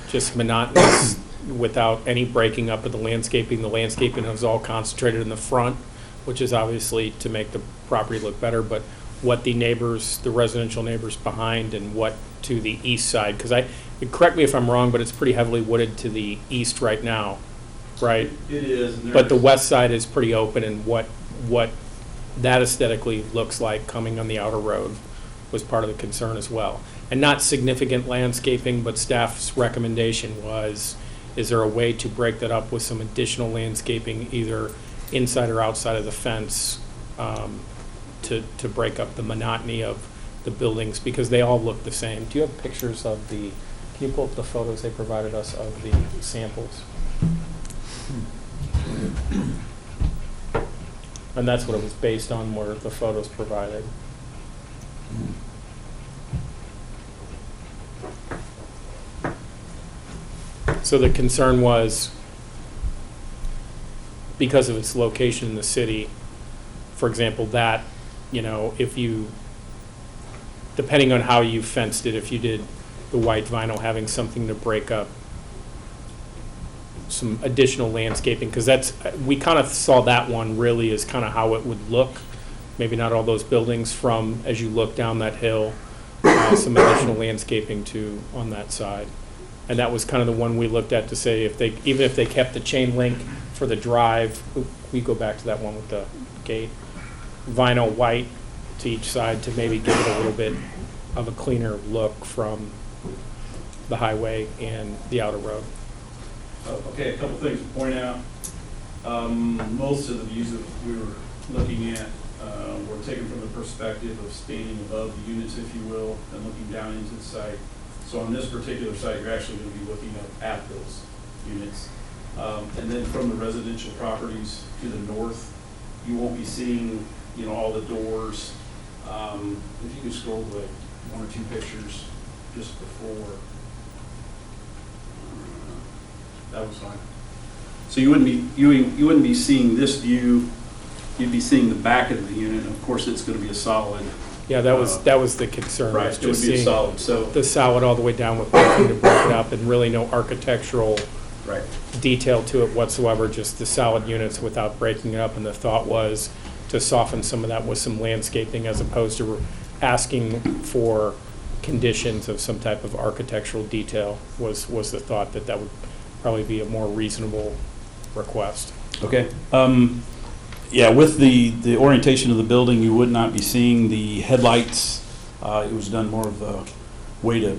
just monotonous without any breaking up of the landscaping. The landscaping was all concentrated in the front, which is obviously to make the property look better, but what the neighbors, the residential neighbors behind and what to the east side, because correct me if I'm wrong, but it's pretty heavily wooded to the east right now, right? It is. But the west side is pretty open, and what that aesthetically looks like coming on the outer road was part of the concern as well. And not significant landscaping, but staff's recommendation was, is there a way to break that up with some additional landscaping, either inside or outside of the fence, to break up the monotony of the buildings, because they all look the same. Do you have pictures of can you pull up the photos they provided us of the samples? And that's what it was based on, were the photos provided. So the concern was, because of its location in the city, for example, that, you know, if you, depending on how you fenced it, if you did the white vinyl, having something to break up some additional landscaping, because that's, we kind of saw that one really as kind of how it would look. Maybe not all those buildings from, as you look down that hill, some additional landscaping too on that side. And that was kind of the one we looked at to say if they, even if they kept the chain link for the drive, we go back to that one with the gate, vinyl white to each side to maybe give it a little bit of a cleaner look from the highway and the outer road. Okay, a couple things to point out. Most of the views that we were looking at were taken from the perspective of standing above the units, if you will, and looking down into the site. So on this particular site, you're actually going to be looking up at those units. And then from the residential properties to the north, you won't be seeing, you know, all the doors. If you could scroll to like one or two pictures just before. That was fine. So you wouldn't be seeing this view. You'd be seeing the back of the unit. Of course, it's going to be a solid. Yeah, that was the concern. Right, was it would just be a seeing solid. So the solid all the way down with nothing to break it up and really no architectural right. detail to it whatsoever, just the solid units without breaking it up. And the thought was to soften some of that with some landscaping as opposed to asking for conditions of some type of architectural detail was the thought that would probably be a more reasonable request. Okay. Yeah, with the orientation of the building, you would not be seeing the headlights. It was done more of a way to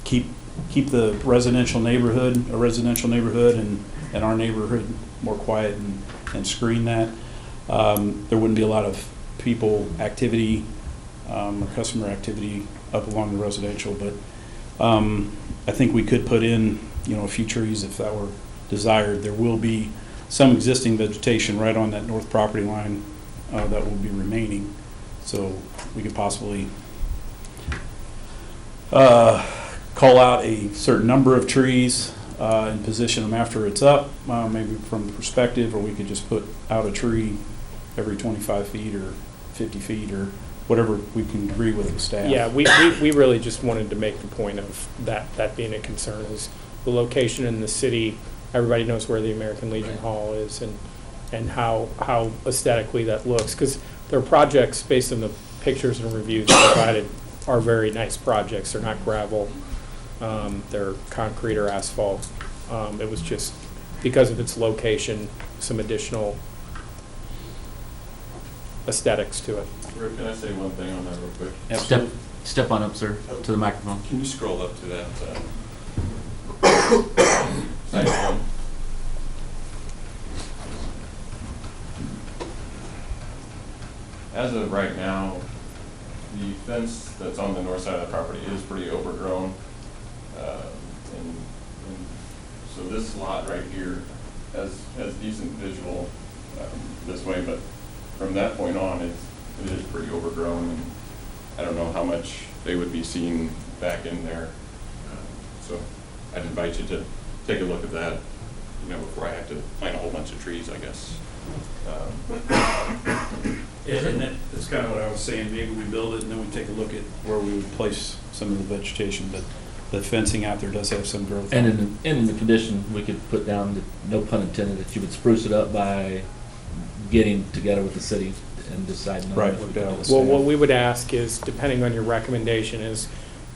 keep the residential neighborhood, and our neighborhood more quiet and screen that. There wouldn't be a lot of people activity or customer activity up along the residential, but I think we could put in, you know, a few trees if that were desired. There will be some existing vegetation right on that north property line that will be remaining, so we could possibly call out a certain number of trees and position them after it's up, maybe from the perspective, or we could just put out a tree every 25 feet or 50 feet or whatever we can agree with the staff. Yeah, we really just wanted to make the point of that being a concern is the location in the city. Everybody knows where the American Legion Hall is and how aesthetically that looks. Because their projects, based on the pictures and reviews provided, are very nice projects. They're not gravel. They're concrete or asphalt. It was just, because of its location, some additional aesthetics to it. Rick, can I say one thing on that real quick? Step on up, sir, to the microphone. Can you scroll up to that site one? As of right now, the fence that's on the north side of the property is pretty overgrown. And so this lot right here has decent visual this way, but from that point on, it is pretty overgrown. And I don't know how much they would be seeing back in there. So I'd invite you to take a look at that, you know, before I have to plant a whole bunch of trees, I guess. And that's kind of what I was saying. Maybe we build it and then we take a look at where we would place some of the vegetation. But the fencing out there does have some growth. And in the condition, we could put down, that, no pun intended, that you would spruce it up by getting together with the city and deciding on Right. what we do. Well, what we would ask is, depending on your recommendation, is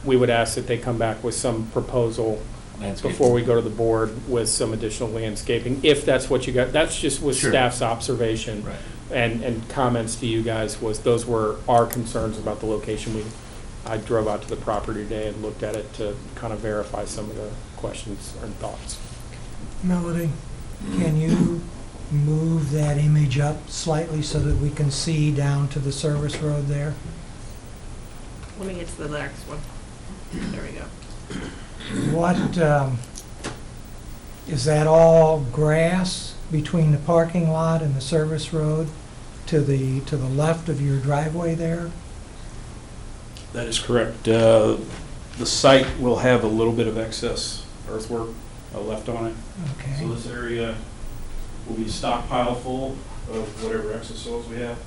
we would ask that they come back with some proposal Landscaping. before we go to the board with some additional landscaping, if that's what you got. That's just was Sure. staff's observation. Right. And comments to you guys was, those were our concerns about the location. I drove out to the property today and looked at it to kind of verify some of the questions and thoughts. Melody, can you move that image up slightly so that we can see down to the service road there? Let me get to the next one. There we go. What, is that all grass between the parking lot and the service road to the left of your driveway there? That is correct. The site will have a little bit of excess earthwork left on it. Okay. So this area will be stockpile full of whatever excess soils we have,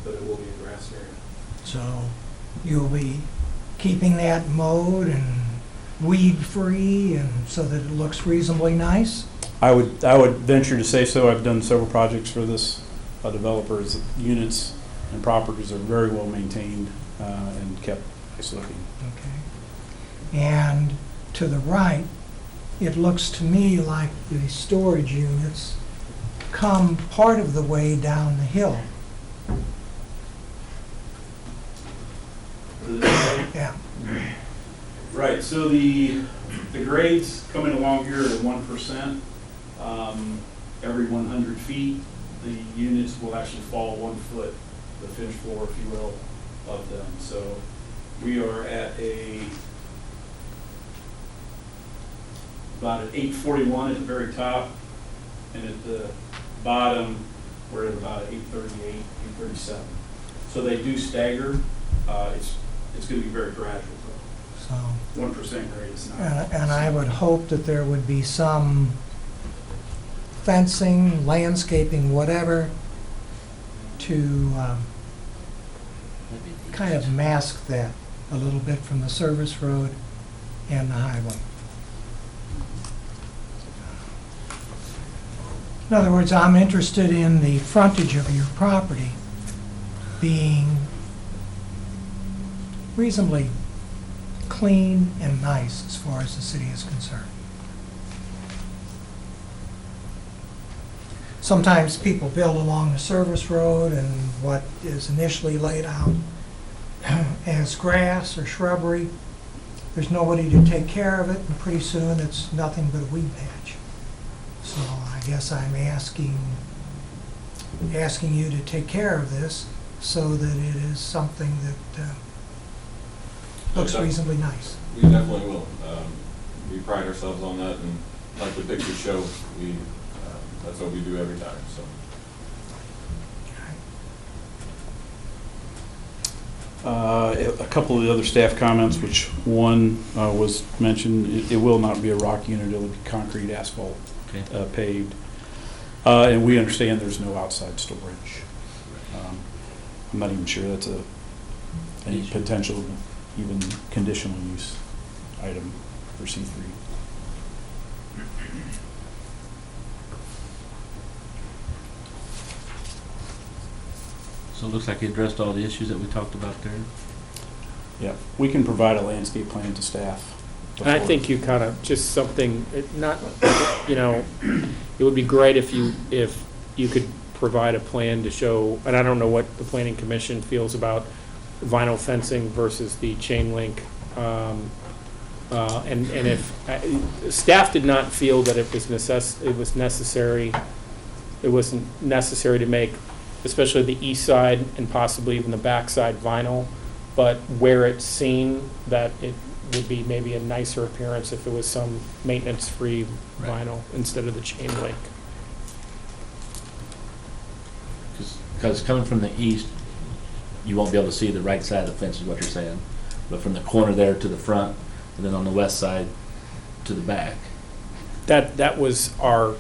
but it will be a grass area. So you'll be keeping that mowed and weed-free and so that it looks reasonably nice? I would venture to say so. I've done several projects for this developers. Units and properties are very well maintained and kept nice looking. Okay. And to the right, it looks to me like the storage units come part of the way down the hill. Yeah. Right, so the grades coming along here at 1%. Every 100 feet, the units will actually fall 1 foot, the finished floor, if you will, of them. So we are at about an 841 at the very top, and at the bottom, we're at about 838, 837. So they do stagger. It's going to be very gradual, So, though. 1% grade is not. and I would hope that there would be some fencing, landscaping, whatever, to kind of mask that a little bit from the service road and the highway. In other words, I'm interested in the frontage of your property being reasonably clean and nice as far as the city is concerned. Sometimes people build along the service road and what is initially laid out as grass or shrubbery, there's nobody to take care of it, and pretty soon it's nothing but a weed patch. So I guess I'm asking you to take care of this so that it is something that looks reasonably nice. We definitely will. We pride ourselves on that, and like the pictures show, that's what we do every time, so. A couple of the other staff comments, which one was mentioned, it will not be a rock unit, it will be concrete asphalt paved. And we understand there's no outside storage. I'm not even sure that's any potential, even conditional use item for C3. So it looks like you addressed all the issues that we talked about there. Yeah, we can provide a landscape plan to staff. I think you kind of, just something, not, it would be great if you could provide a plan to show, and I don't know what the planning commission feels about vinyl fencing versus the chain link. And if, staff did not feel that it was necessary to make, especially the east side and possibly even the back side vinyl, but where it's seen, that it would be maybe a nicer appearance if it was some maintenance-free vinyl instead of the chain link. Because coming from the east, you won't be able to see the right side of the fence is what you're saying. But from the corner there to the front, and then on the west side to the back. That was our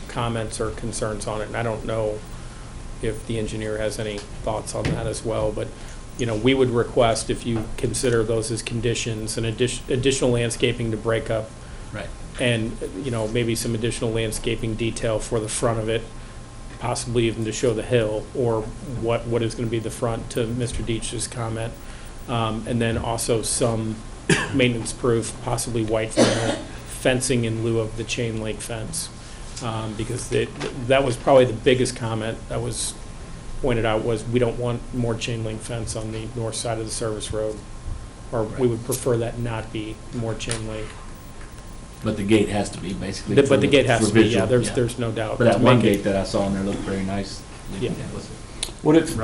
comments or concerns on it, and I don't know if the engineer has any thoughts on that as well, but we would request, if you consider those as conditions, an additional landscaping to break up. Right. And, maybe some additional landscaping detail for the front of it, possibly even to show the hill, or what is going to be the front, to Mr. Deitch's comment. And then also some maintenance-proof, possibly white vinyl fencing in lieu of the chain link fence. Because that was probably the biggest comment that was pointed out, was we don't want more chain link fence on the north side of the service road, or we would prefer that not be more chain link. But the gate has to be, basically. But the gate has to be, visual, there's no doubt. But that one gate that I saw in there looked very nice. Yeah. What if,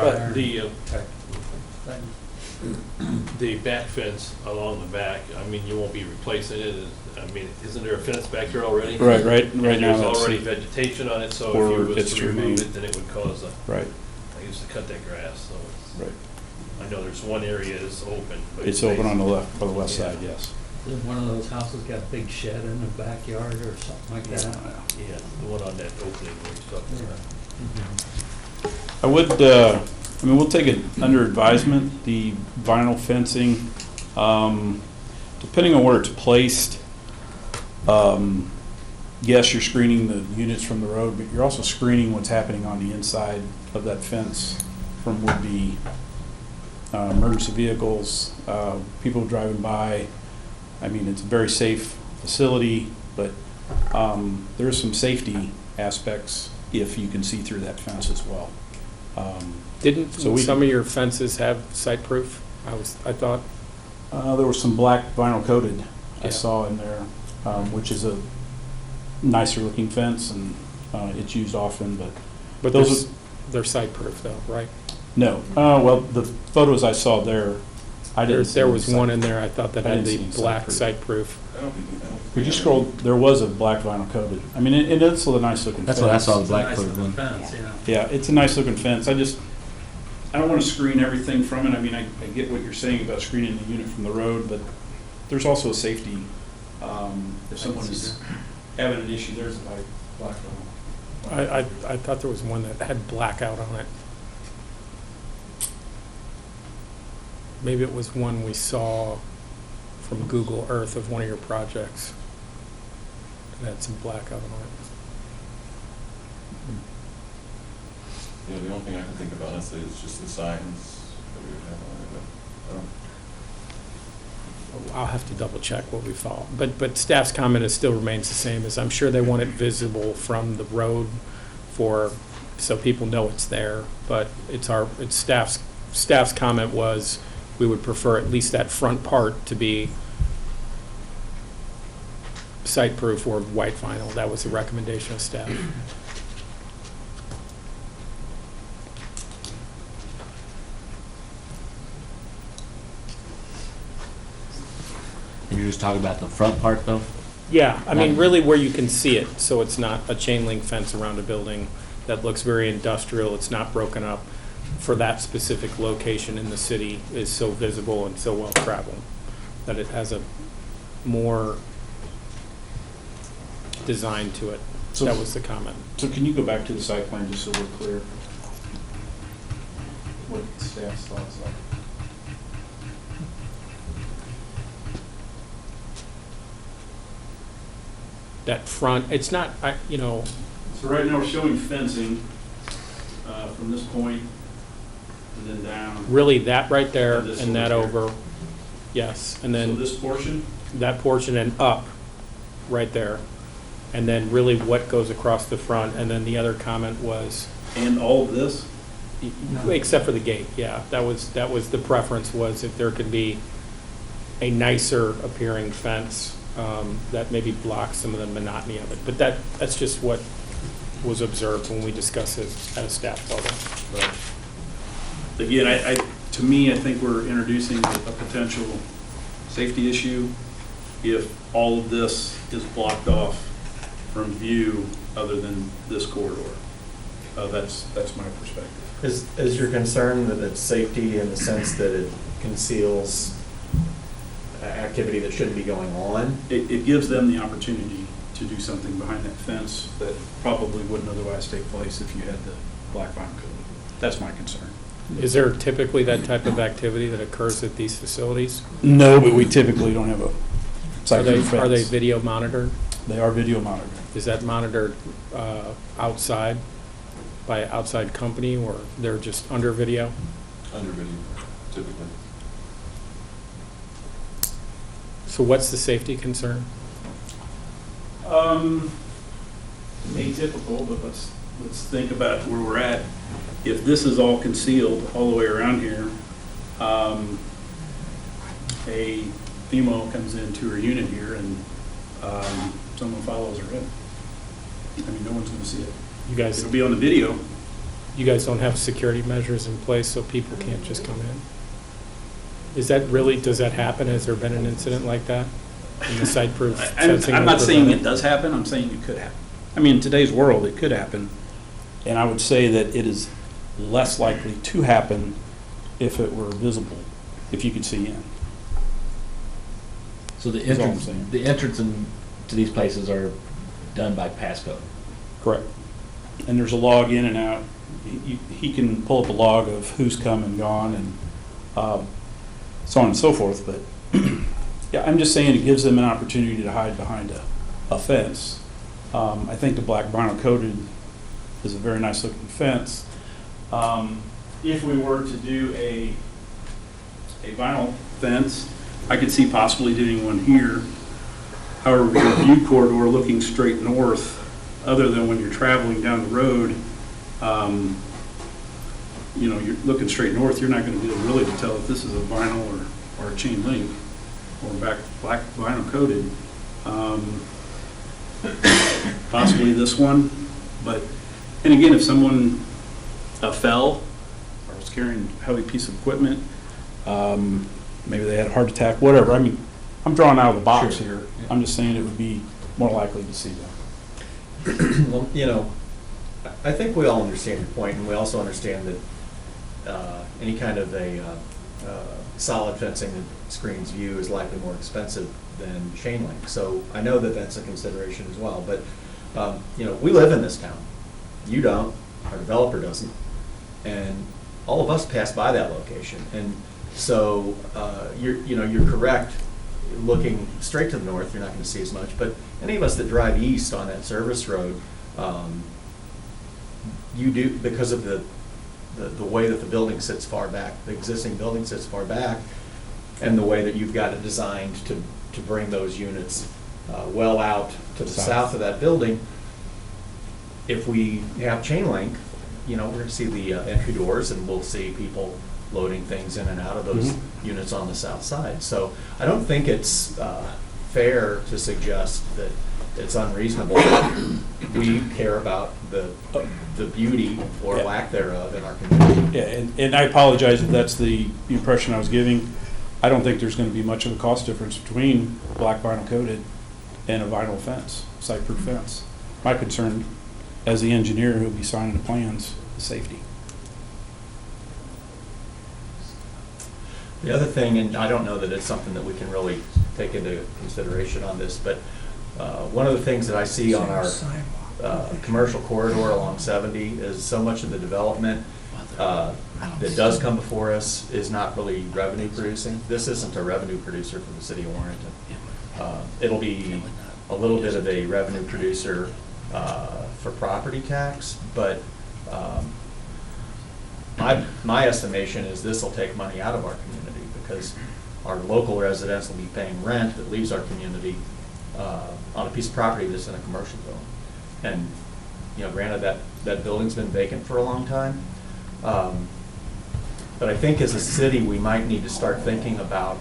the back fence along the back, you won't be replacing it. Isn't there a fence back here already? Right now. And there's that's- already vegetation on it, so Or if you was it's to to remove remain. it, then it would cause Right. I used to cut that grass, so Right. I know there's one area that's open. but It's open on the left, on the west side, yes. Is one of those houses got a big shed in the backyard or something like that? Yeah, the one on that opening where he's talking about. I would, we'll take it under advisement, the vinyl fencing, depending on where it's placed. Yes, you're screening the units from the road, but you're also screening what's happening on the inside of that fence from would-be emergency vehicles, people driving by. I mean, it's a very safe facility, but there are some safety aspects if you can see through that fence as well. Didn't So we- some of your fences have site proof? I thought. There was some black vinyl coated I Yeah. saw in there, which is a nicer looking fence, and it's used often, But those they're site proof though, right? no. Well, the photos I saw there, I didn't see There any was site- one in there I thought that I had didn't the see any black site site proof. I don't think Could you scroll? There was a black vinyl coated. I mean, it's a nice looking That's fence. what I saw, the It's a black nice coated little one. fence, yeah. Yeah, it's a nice looking fence. I don't want to screen everything from it. I mean, I get what you're saying about screening the unit from the road, but there's also a safety. If someone is having an issue, there's a black vinyl. I thought there was one that had blackout on it. Maybe it was one we saw from Google Earth of one of your projects. It had some blackout on it. Yeah, the only thing I can think of honestly is just the signs that we would have on it, but I don't. I'll have to double check what we follow. But staff's comment is still remains the same, as I'm sure they want it visible from the road so people know it's there. But it's staff's comment was, we would prefer at least that front part to be site-proof or white vinyl. That was the recommendation of staff. And you're just talking about the front part though? Yeah, I mean, really where you can see it, so it's not a chain link fence around a building that looks very industrial, it's not broken up for that specific location in the city is so visible and so well traveled, that it has a more design to it. So- That was the comment. So can you go back to the site plan just so we're clear? What staff's thoughts are? That front, it's not, So right now we're showing fencing from this point and then down. really that right there And this and that over here. over, yes, and So then this portion? that portion and up, right there. And then really what goes across the front, and then the other comment was, And all of this? except for the gate, yeah, that was the preference, was if there could be a nicer appearing fence that maybe blocks some of the monotony of it. But that's just what was observed when we discussed it at a staff level. Again, to me, I think we're introducing a potential safety issue if all of this is blocked off from view other than this corridor. That's my perspective. Is your concern that it's safety in the sense that it conceals activity that shouldn't be going on? It gives them the opportunity to do something behind that fence that probably wouldn't otherwise take place if you had the black vinyl coating. That's my concern. Is there typically that type of activity that occurs at these facilities? No, but we typically don't have a Are site they fence. video monitored? They are video monitored. Is that monitored outside, by an outside company, or they're just under video? Under video, typically. So what's the safety concern? Atypical, but let's think about where we're at. If this is all concealed all the way around here, a female comes into her unit here and someone follows her in. I mean, no one's gonna see it. You guys, It'll be on the video. you guys don't have security measures in place so people can't just come in? Is that really, does that happen? Has there been an incident like that? In the site-proof fencing? I'm not was saying it prevented? does happen, I'm saying it could happen. I mean, in today's world, it could happen. And I would say that it is less likely to happen if it were visible, if you could see in. So the That's all I'm entrance, saying. the entrance to these places are done by passcode. Correct. And there's a log in and out. He can pull up a log of who's come and gone and so on and so forth. But yeah, I'm just saying it gives them an opportunity to hide behind a fence. I think the black vinyl coated is a very nice looking fence. If we were to do a vinyl fence, I could see possibly doing one here. However, your view corridor looking straight north, other than when you're traveling down the road, you know, you're looking straight north, you're not going to be able really to tell if this is a vinyl or a chain link or black vinyl coated. Possibly this one, but, and again, if someone fell or was carrying a heavy piece of equipment, maybe they had a heart attack, whatever. I mean, I'm drawing out of the box here. I'm just saying it would be more likely to see them. Well, you know, I think we all understand your point, and we also understand that any kind of a solid fencing that screens view is likely more expensive than chain link. So I know that that's a consideration as well. But you know, we live in this town. You don't. Our developer doesn't. And all of us pass by that location. And so you're correct. Looking straight to the north, you're not going to see as much. But any of us that drive east on that service road, you do, because of the way that the building sits far back, the existing building sits far back, and the way that you've got it designed to bring those units well out to the south of that building. If we have chain link, you know, we're going to see the entry doors, and we'll see people loading things in and out of those units on the south side. So I don't think it's fair to suggest that it's unreasonable. We care about the beauty or lack thereof in our community. Yeah, and I apologize if that's the impression I was giving. I don't think there's going to be much of a cost difference between black vinyl coated and a vinyl fence, site-proof fence. My concern, as the engineer who'll be signing the plans, is safety. The other thing, and I don't know that it's something that we can really take into consideration on this, but one of the things that I see on our commercial corridor along 70 is so much of the development that does come before us is not really revenue producing. This isn't a revenue producer for the city of Warrenton. It'll be a little bit of a revenue producer for property tax, but my estimation is this will take money out of our community because our local residents will be paying rent that leaves our community on a piece of property that's in a commercial zone. And, you know, granted that building's been vacant for a long time. But I think as a city, we might need to start thinking about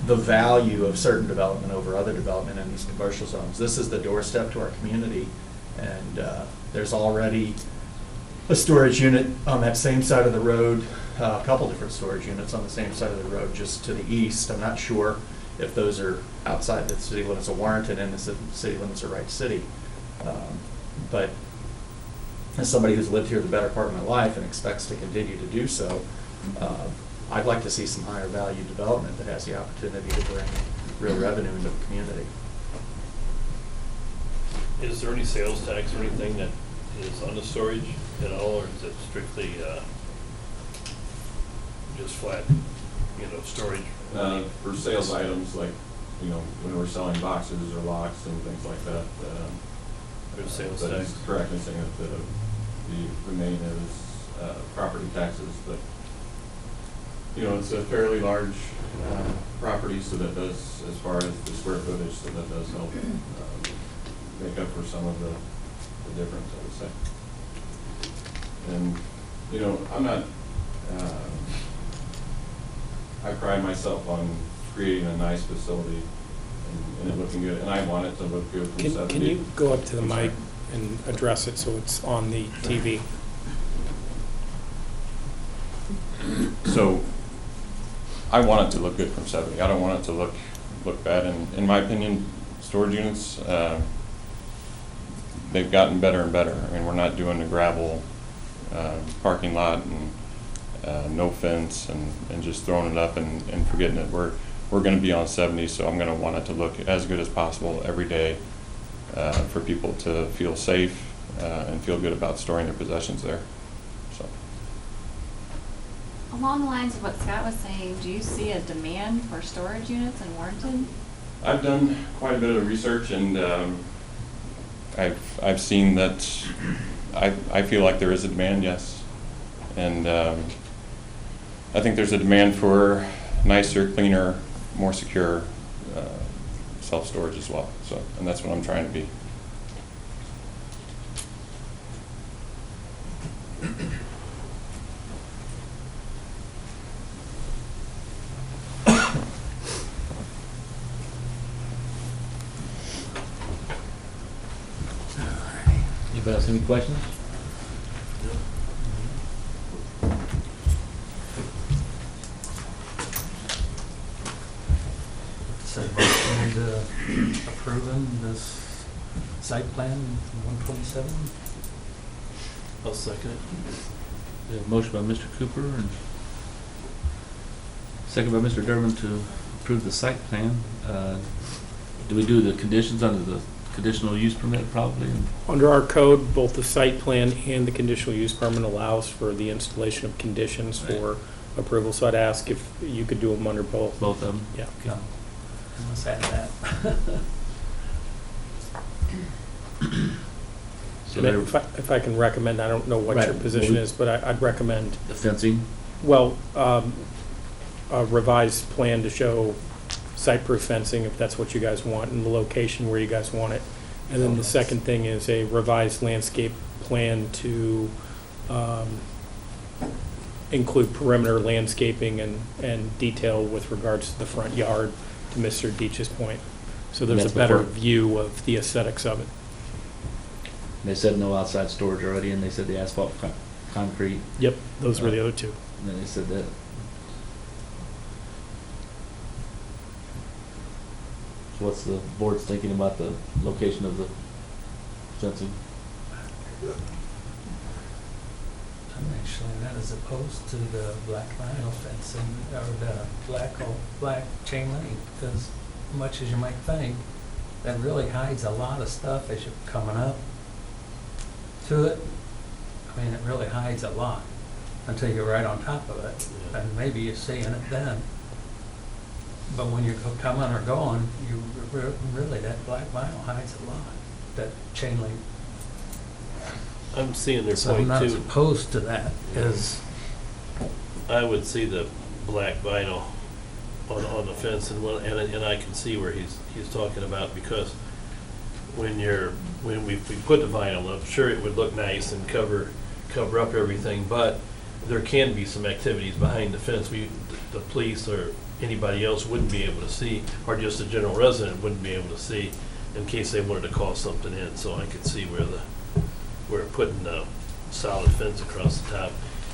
the value of certain development over other development in these commercial zones. This is the doorstep to our community, and there's already a storage unit on that same side of the road, a couple different storage units on the same side of the road just to the east. I'm not sure if those are outside the city limits of Warrenton and the city limits of Wright City. But as somebody who's lived here the better part of my life and expects to continue to do so, I'd like to see some higher value development that has the opportunity to bring real revenue into the community. Is there any sales tax or anything that is on the storage at all, or is it strictly just flat, you know, storage? For sales items, like, you know, when we're selling boxes or locks and things like that, There's sales that tax. is correct in saying that the main is property taxes, but, you know, it's a fairly large property, so that does, as far as the square footage, so that does help make up for some of the difference, I would say. And, you know, I'm not, I pride myself on creating a nice facility and it looking good, and I want it to look good from 70. Can you go up to the mic and address it so it's on the TV? So, I want it to look good from 70. I don't want it to look bad. And in my opinion, storage units, they've gotten better and better. I mean, we're not doing the gravel parking lot and no fence and just throwing it up and forgetting it. We're we're gonna be on 70, so I'm gonna want it to look as good as possible every day for people to feel safe and feel good about storing their possessions there. So. Along the lines of what Scott was saying, do you see a demand for storage units in Warrenton? I've done quite a bit of research, and I've seen that I feel like there is a demand, yes. And I think there's a demand for nicer, cleaner, more secure self-storage as well. So, and that's what I'm trying to be. Anybody else have any questions? So motion to approving this site plan 127? I'll second it. We have a motion by Mr. Cooper and second by Mr. Durbin to approve the site plan. Do we do the conditions under the conditional use permit probably? Under our code, both the site plan and the conditional use permit allows for the installation of conditions for approval. So I'd ask if you could do them under both. Both of them? Yeah. No. Let's add that. So And they're if I can recommend, I don't know what Right. your position is, but I'd recommend, the fencing? well, a revised plan to show site-proof fencing, if that's what you guys want, and the location where you guys want it. And then the second thing is a revised landscape plan to include perimeter landscaping and detail with regards to the front yard, to Mr. Deitch's point. So there's a That's better before- view of the aesthetics of it. They said no outside storage already, and they said the asphalt concrete, Yep, those were the other two. and then they said that. So what's the board's thinking about the location of the fencing? I'm actually not as opposed to the black vinyl fencing or the black chain link, because much as you might think, that really hides a lot of stuff as you're coming up to it. I mean, it really hides a lot until you're right on top of it, and maybe you're seeing it then. But when you're coming or going, really, that black vinyl hides a lot, that chain link. I'm seeing their So I'm point not as too. opposed to that as, I would see the black vinyl on the fence, and I can see where he's talking about, because when we put the vinyl up, sure, it would look nice and cover up everything, but there can be some activities behind the fence the police or anybody else wouldn't be able to see, or just a general resident wouldn't be able to see, in case they wanted to call something in. So I could see where putting a solid fence across the top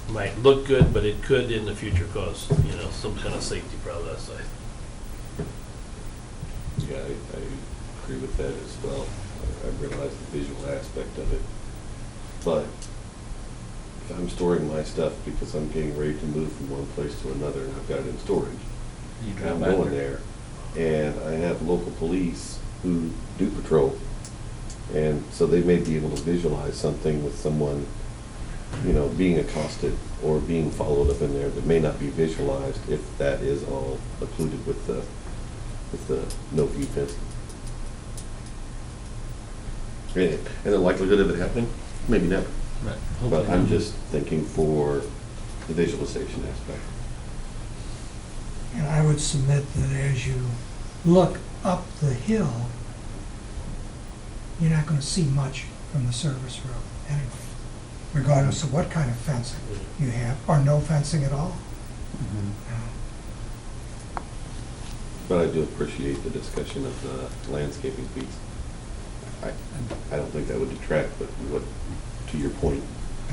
might look good, but it could in the future cause, some kind of safety problem outside. Yeah, I agree with that as well. I realize the visual aspect of it. But if I'm storing my stuff because I'm getting ready to move from one place to another and I've got it in storage, You and drive I'm by going there, and I have local police who do patrol, and so they may be able to visualize something with someone, being accosted or being followed up in there that may not be visualized if that is all included with the no view fence. And the likelihood of it happening, maybe never. Right. But I'm just thinking for the visualization aspect. And I would submit that as you look up the hill, you're not gonna see much from the service road anyway, regardless of what kind of fencing you have, or no fencing at all. But I do appreciate the discussion of the landscaping piece. I don't think that would detract, but to your point,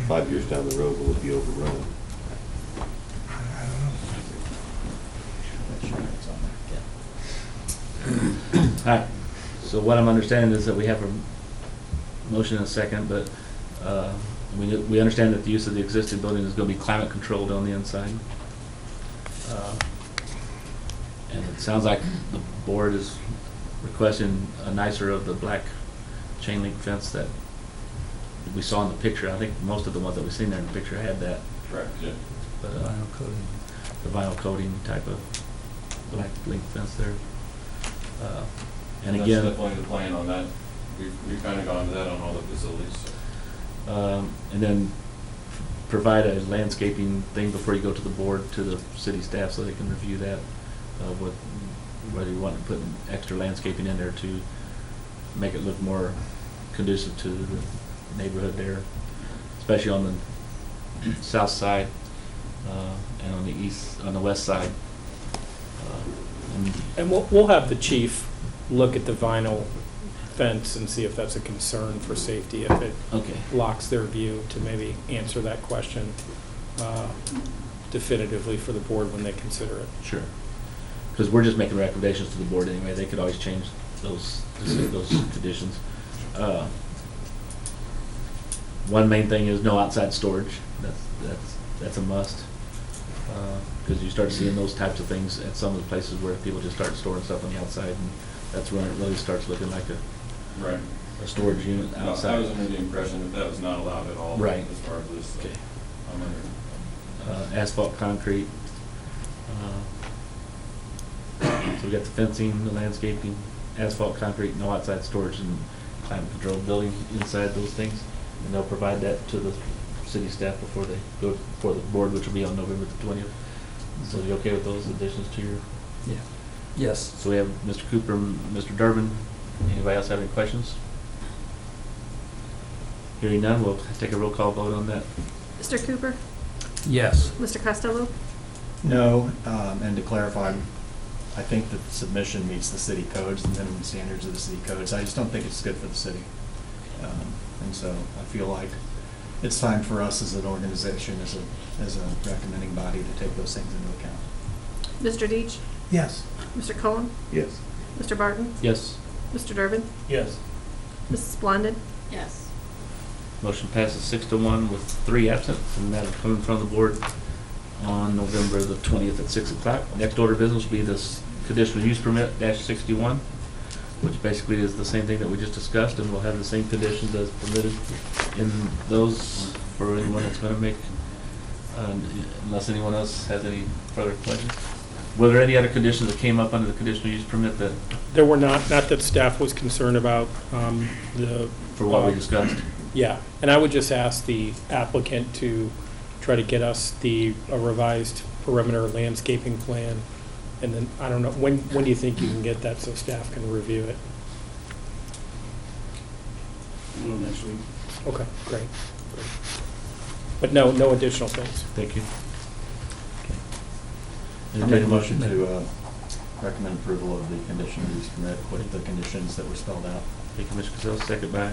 5 years down the road, will it be overrun? I don't know. All right, so what I'm understanding is that we have a motion and a second, but we understand that the use of the existing building is going to be climate controlled on the inside. And it sounds like the board is requesting a nicer of the black chain link fence that we saw in the picture. I think most of the ones that we've seen there in the picture had that. Correct, yeah. But, Vinyl coating. the vinyl coating type of black link fence there. And That's again, definitely the plan on that. We've kind of gone to that on all the facilities, so. and then provide a landscaping thing before you go to the board, to the city staff, so they can review that, whether you want to put extra landscaping in there to make it look more conducive to the neighborhood there, especially on the south side, and on the west side. And we'll have the chief look at the vinyl fence and see if that's a concern for safety, if it Okay. blocks their view, to maybe answer that question definitively for the board when they consider it. Sure. Because we're just making recommendations to the board anyway. They could always change those conditions. One main thing is no outside storage. That's a must. Because you start seeing those types of things at some of the places where people just start storing stuff on the outside, and that's when it really starts looking like Right. a storage unit No, outside. I was under the impression that was not allowed at all. Right. As far as this. So Okay. I'm under. Asphalt, concrete. So we got the fencing, the landscaping, asphalt, concrete, no outside storage, and climate control building inside those things. And they'll provide that to the city staff before they go before the board, which will be on November the 20th. So you okay with those additions to your? Yeah. Yes. So we have Mr. Cooper and Mr. Durbin. Anybody else have any questions? Hearing none, we'll take a roll call vote on that. Mr. Cooper? Yes. Mr. Costello? No, and to clarify, I think that the submission meets the city codes, the minimum standards of the city codes. I just don't think it's good for the city. And so I feel like it's time for us as an organization, as a recommending body, to take those things into account. Mr. Deitch? Yes. Mr. Cullen? Yes. Mr. Barton? Yes. Mr. Durbin? Yes. Mrs. Blondin? Yes. Motion passes 6-1 with 3 absent, and that'll come in front of the board on November the 20th at 6 o'clock. Next order of business will be this conditional use permit -61, which basically is the same thing that we just discussed, and we'll have the same conditions as permitted in those for anyone that's going to make, unless anyone else has any further questions. Were there any other conditions that came up under the conditional use permit that, There were not that staff was concerned about, for what we discussed? Yeah, and I would just ask the applicant to try to get us a revised perimeter landscaping plan. And then, I don't know, when do you think you can get that so staff can review it? Next week. Okay, great. But no additional things. Thank you. I'll make a motion to recommend approval of the conditional use permit with the conditions that were spelled out. Thank you, Mr. Cassell. Second by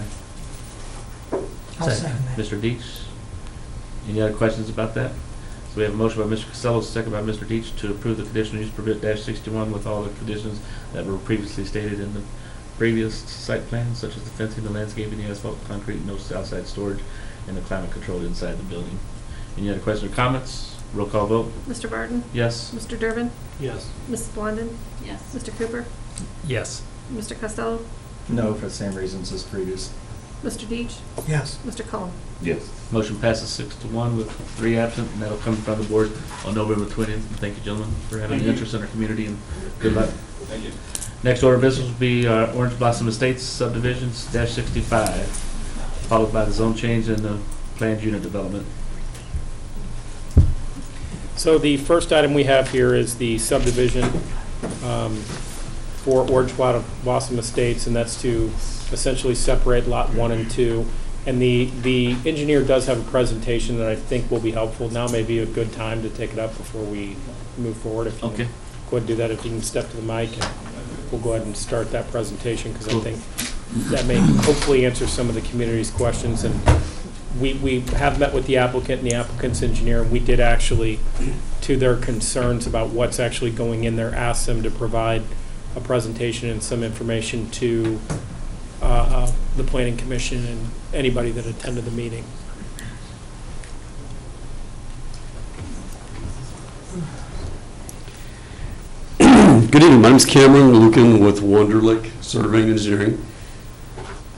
I'll second that. Mr. Deitch. Any other questions about that? So we have a motion by Mr. Costello, second by Mr. Deitch, to approve the conditional use permit -61 with all the conditions that were previously stated in the previous site plan, such as the fencing, the landscaping, the asphalt, concrete, no outside storage, and the climate control inside the building. Any other questions or comments? Roll call vote. Mr. Barton? Yes. Mr. Durbin? Yes. Mrs. Blondin? Yes. Mr. Cooper? Yes. Mr. Costello? No, for the same reasons as previous. Mr. Deitch? Yes. Mr. Cullen? Yes. Motion passes 6-1 with 3 absent, and that'll come from the board on November 20th. And thank you, gentlemen, for having an interest in our community, and good luck. Thank you. Next order of business will be Orange Blossom Estates subdivisions -65, followed by the zone change and the planned unit development. So the first item we have here is the subdivision for Orange Blossom Estates, and that's to essentially separate Lot 1 and 2. And the engineer does have a presentation that I think will be helpful. Now may be a good time to take it up before we move forward. If you Okay. can go ahead and do that, if you can step to the mic, and we'll go ahead and start that presentation, because I think that may hopefully answer some of the community's questions. And we have met with the applicant and the applicant's engineer, and we did actually, to their concerns about what's actually going in there, ask them to provide a presentation and some information to the Planning Commission and anybody that attended the meeting. Good evening, my name's Cameron Lucan with Wunderlich Surveying Engineering.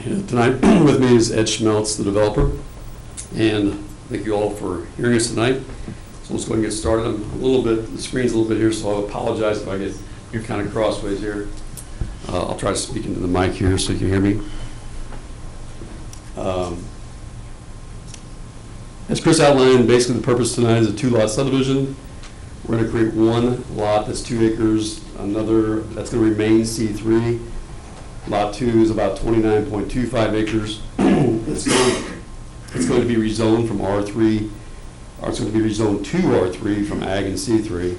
And tonight with me is Ed Schmeltz, the developer. And thank you all for hearing us tonight. So let's go ahead and get started. I'm a little bit, the screen's a little bit here, so I apologize if I get, you're kind of crossways here. I'll try to speak into the mic here so you can hear me. As Chris outlined, basically the purpose tonight is a 2-lot subdivision. We're going to create one lot that's 2 acres, another that's going to remain C3. Lot 2 is about 29.25 acres. It's going to be rezoned from R3, or it's going to be rezoned to R3 from Ag and C3.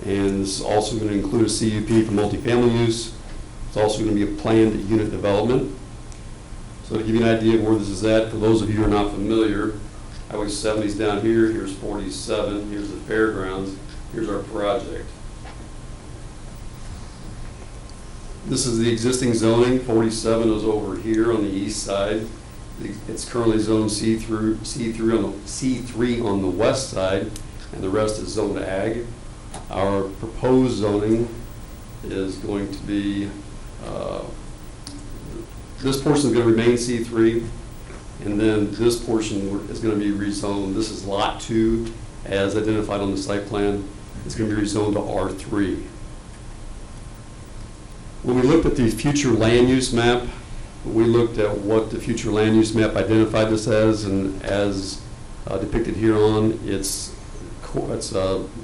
And it's also going to include a CUP for multifamily use. It's also going to be a planned unit development. So to give you an idea of where this is at, for those of you who are not familiar, Highway 70 is down here, here's 47, here's the fairgrounds, here's our project. This is the existing zoning. 47 is over here on the east side. It's currently zoned C3 on the west side, and the rest is zoned ag. Our proposed zoning is going to be, this portion is going to remain C3, and then this portion is going to be rezoned. This is Lot 2, as identified on the site plan. It's going to be rezoned to R3. When we looked at the future land use map, we looked at what the future land use map identified this as, and as depicted here on, it's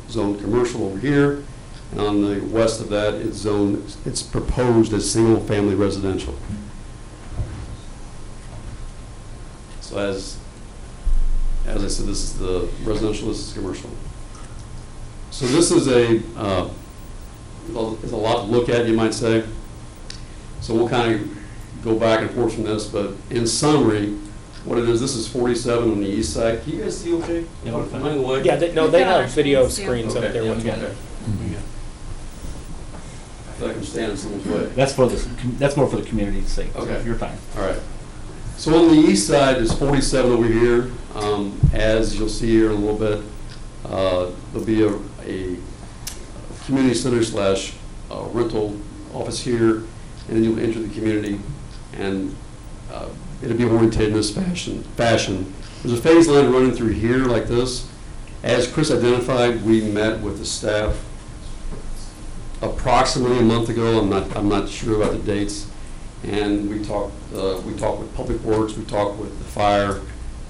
zoned commercial over here, and on the west of that, it's proposed as single-family residential. So as I said, this is the residential, this is commercial. So this is it's a lot to look at, you might say. So we'll kind of go back and forth from this, but in summary, what it is, this is 47 on the east side. Can you guys see okay? Yeah, Am I in the way? Yeah, they have video screens up Okay, there. yeah, with we got you. it. I feel like I'm standing in someone's way. That's more for the community's sake. So Okay. you're fine. All right. So on the east side is 47 over here. As you'll see here in a little bit, there'll be a community center slash rental office here, and then you'll enter the community, and it'll be oriented in this fashion. There's a phase line running through here like this. As Chris identified, we met with the staff approximately a month ago. I'm not sure about the dates. And we talked with Public Works, we talked with the fire,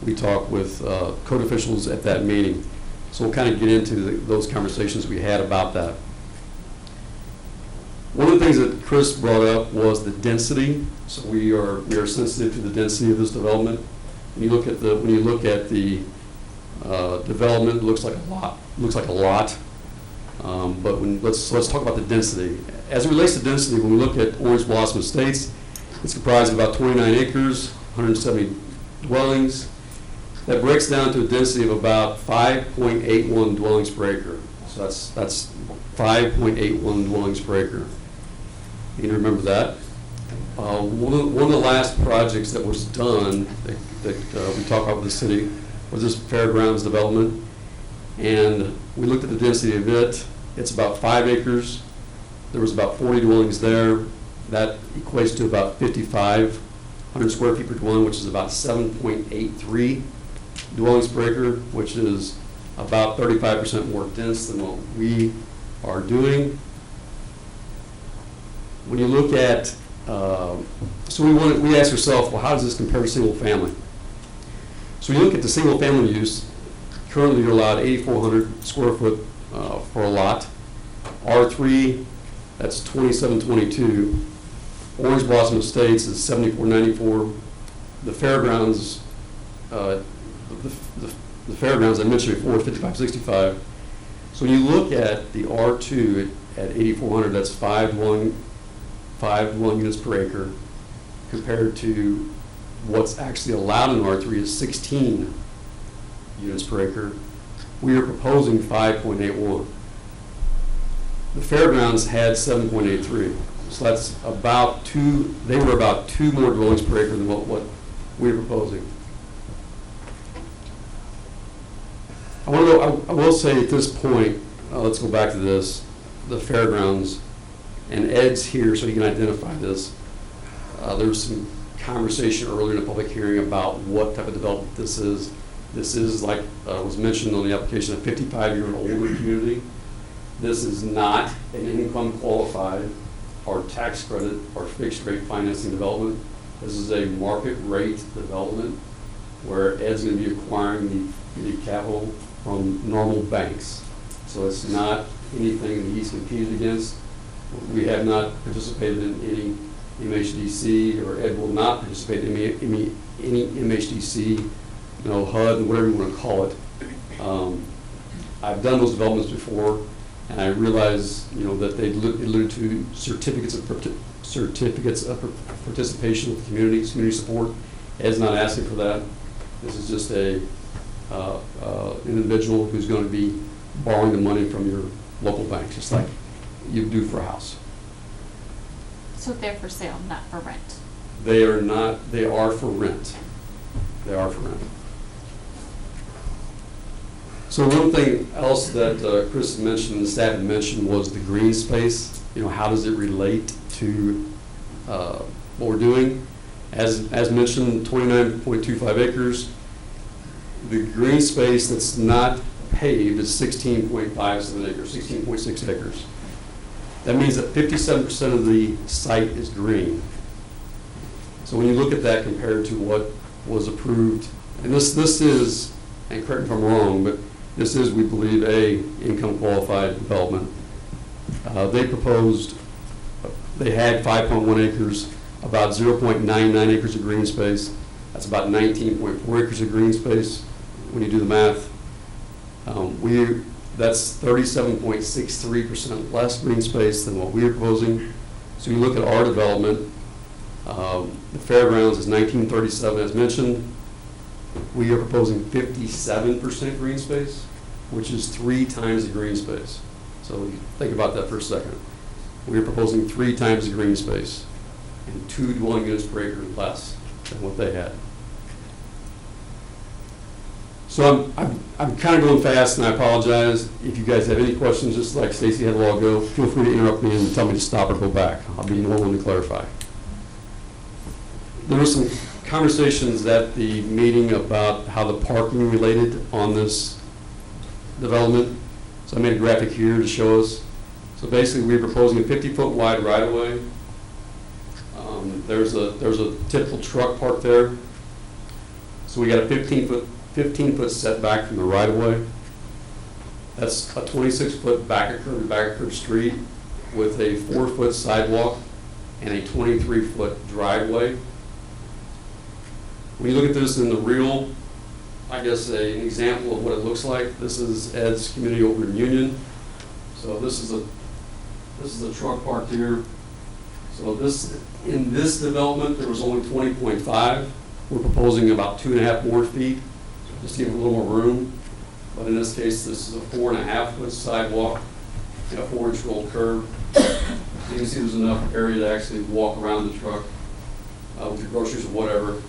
we talked with code officials at that meeting. So we'll kind of get into those conversations we had about that. One of the things that Chris brought up was the density. So we are sensitive to the density of this development. When you look at the development, it looks like a lot. But let's talk about the density. As it relates to density, when we look at Orange Blossom Estates, it's comprised of about 29 acres, 170 dwellings. That breaks down to a density of about 5.81 dwellings per acre. So that's 5.81 dwellings per acre. You can remember that. One of the last projects that was done that we talked about with the city was this fairgrounds development. And we looked at the density of it. It's about 5 acres. There was about 40 dwellings there. That equates to about 5,500 square feet per dwelling, which is about 7.83 dwellings per acre, which is about 35% more dense than what we are doing. When you look at, so we ask ourselves, well, how does this compare to single family? So when you look at the single family use, currently you're allowed 8,400 square foot for a lot. R3, that's 2722. Orange Blossom Estates is 7494. The fairgrounds, the fairgrounds I mentioned before, is 5565. So when you look at the R2 at 8,400, that's 5 dwelling units per acre, compared to what's actually allowed in R3 is 16 units per acre. We are proposing 5.81. The fairgrounds had 7.83. So that's about they were about 2 more dwellings per acre than what we're proposing. I will say at this point, let's go back to this. the fairgrounds, and Ed's here so he can identify this. There was some conversation earlier in the public hearing about what type of development this is. This is, like was mentioned on the application, a 55-year and older community. This is not an income qualified or tax credit or fixed rate financing development. This is a market rate development where Ed's going to be acquiring the capital from normal banks. So it's not anything that he's competed against. We have not participated in any MHDC, or Ed will not participate in any MHDC, HUD, whatever you want to call it. I've done those developments before, and I realize, that they allude to certificates of participation with community support. Ed's not asking for that. This is just a individual who's going to be borrowing the money from your local bank, just like you do for a house. So they're for sale, not for rent? They are not, they are for rent. They are for rent. So one thing else that Chris mentioned and the staff had mentioned was the green space. How does it relate to what we're doing? As mentioned, 29.25 acres. The green space that's not paved is 16.57 acres, 16.6 acres. That means that 57% of the site is green. So when you look at that compared to what was approved, and this is, and correct me if I'm wrong, but this is, we believe, a income qualified development. They proposed, they had 5.1 acres, about 0.99 acres of green space. That's about 19.4 acres of green space when you do the math. That's 37.63% less green space than what we are proposing. So you look at our development, the fairgrounds is 1937 as mentioned. We are proposing 57% green space, which is 3 times the green space. So think about that for a second. We are proposing 3 times the green space and 2 dwelling units per acre less than what they had. So I'm kind of going fast, and I apologize. If you guys have any questions, just like Stacy had a while ago, feel free to interrupt me and tell me to stop or go back. I'll be more willing to clarify. There were some conversations at the meeting about how the parking related on this development. So I made a graphic here to show us. So basically, we're proposing a 50-foot wide right-of-way. There's a typical truck park there. So we got a 15-foot setback from the right-of-way. That's a 26-foot back of curb street with a 4-foot sidewalk and a 23-foot driveway. When you look at this in the real, I guess an example of what it looks like, this is Ed's community over in Union. So this is a truck parked here. So in this development, there was only 20.5. We're proposing about 2.5 more feet, just to give a little more room. But in this case, this is a 4.5-foot sidewalk and a 4-inch roll curb. So you can see there's enough area to actually walk around the truck with your groceries or whatever.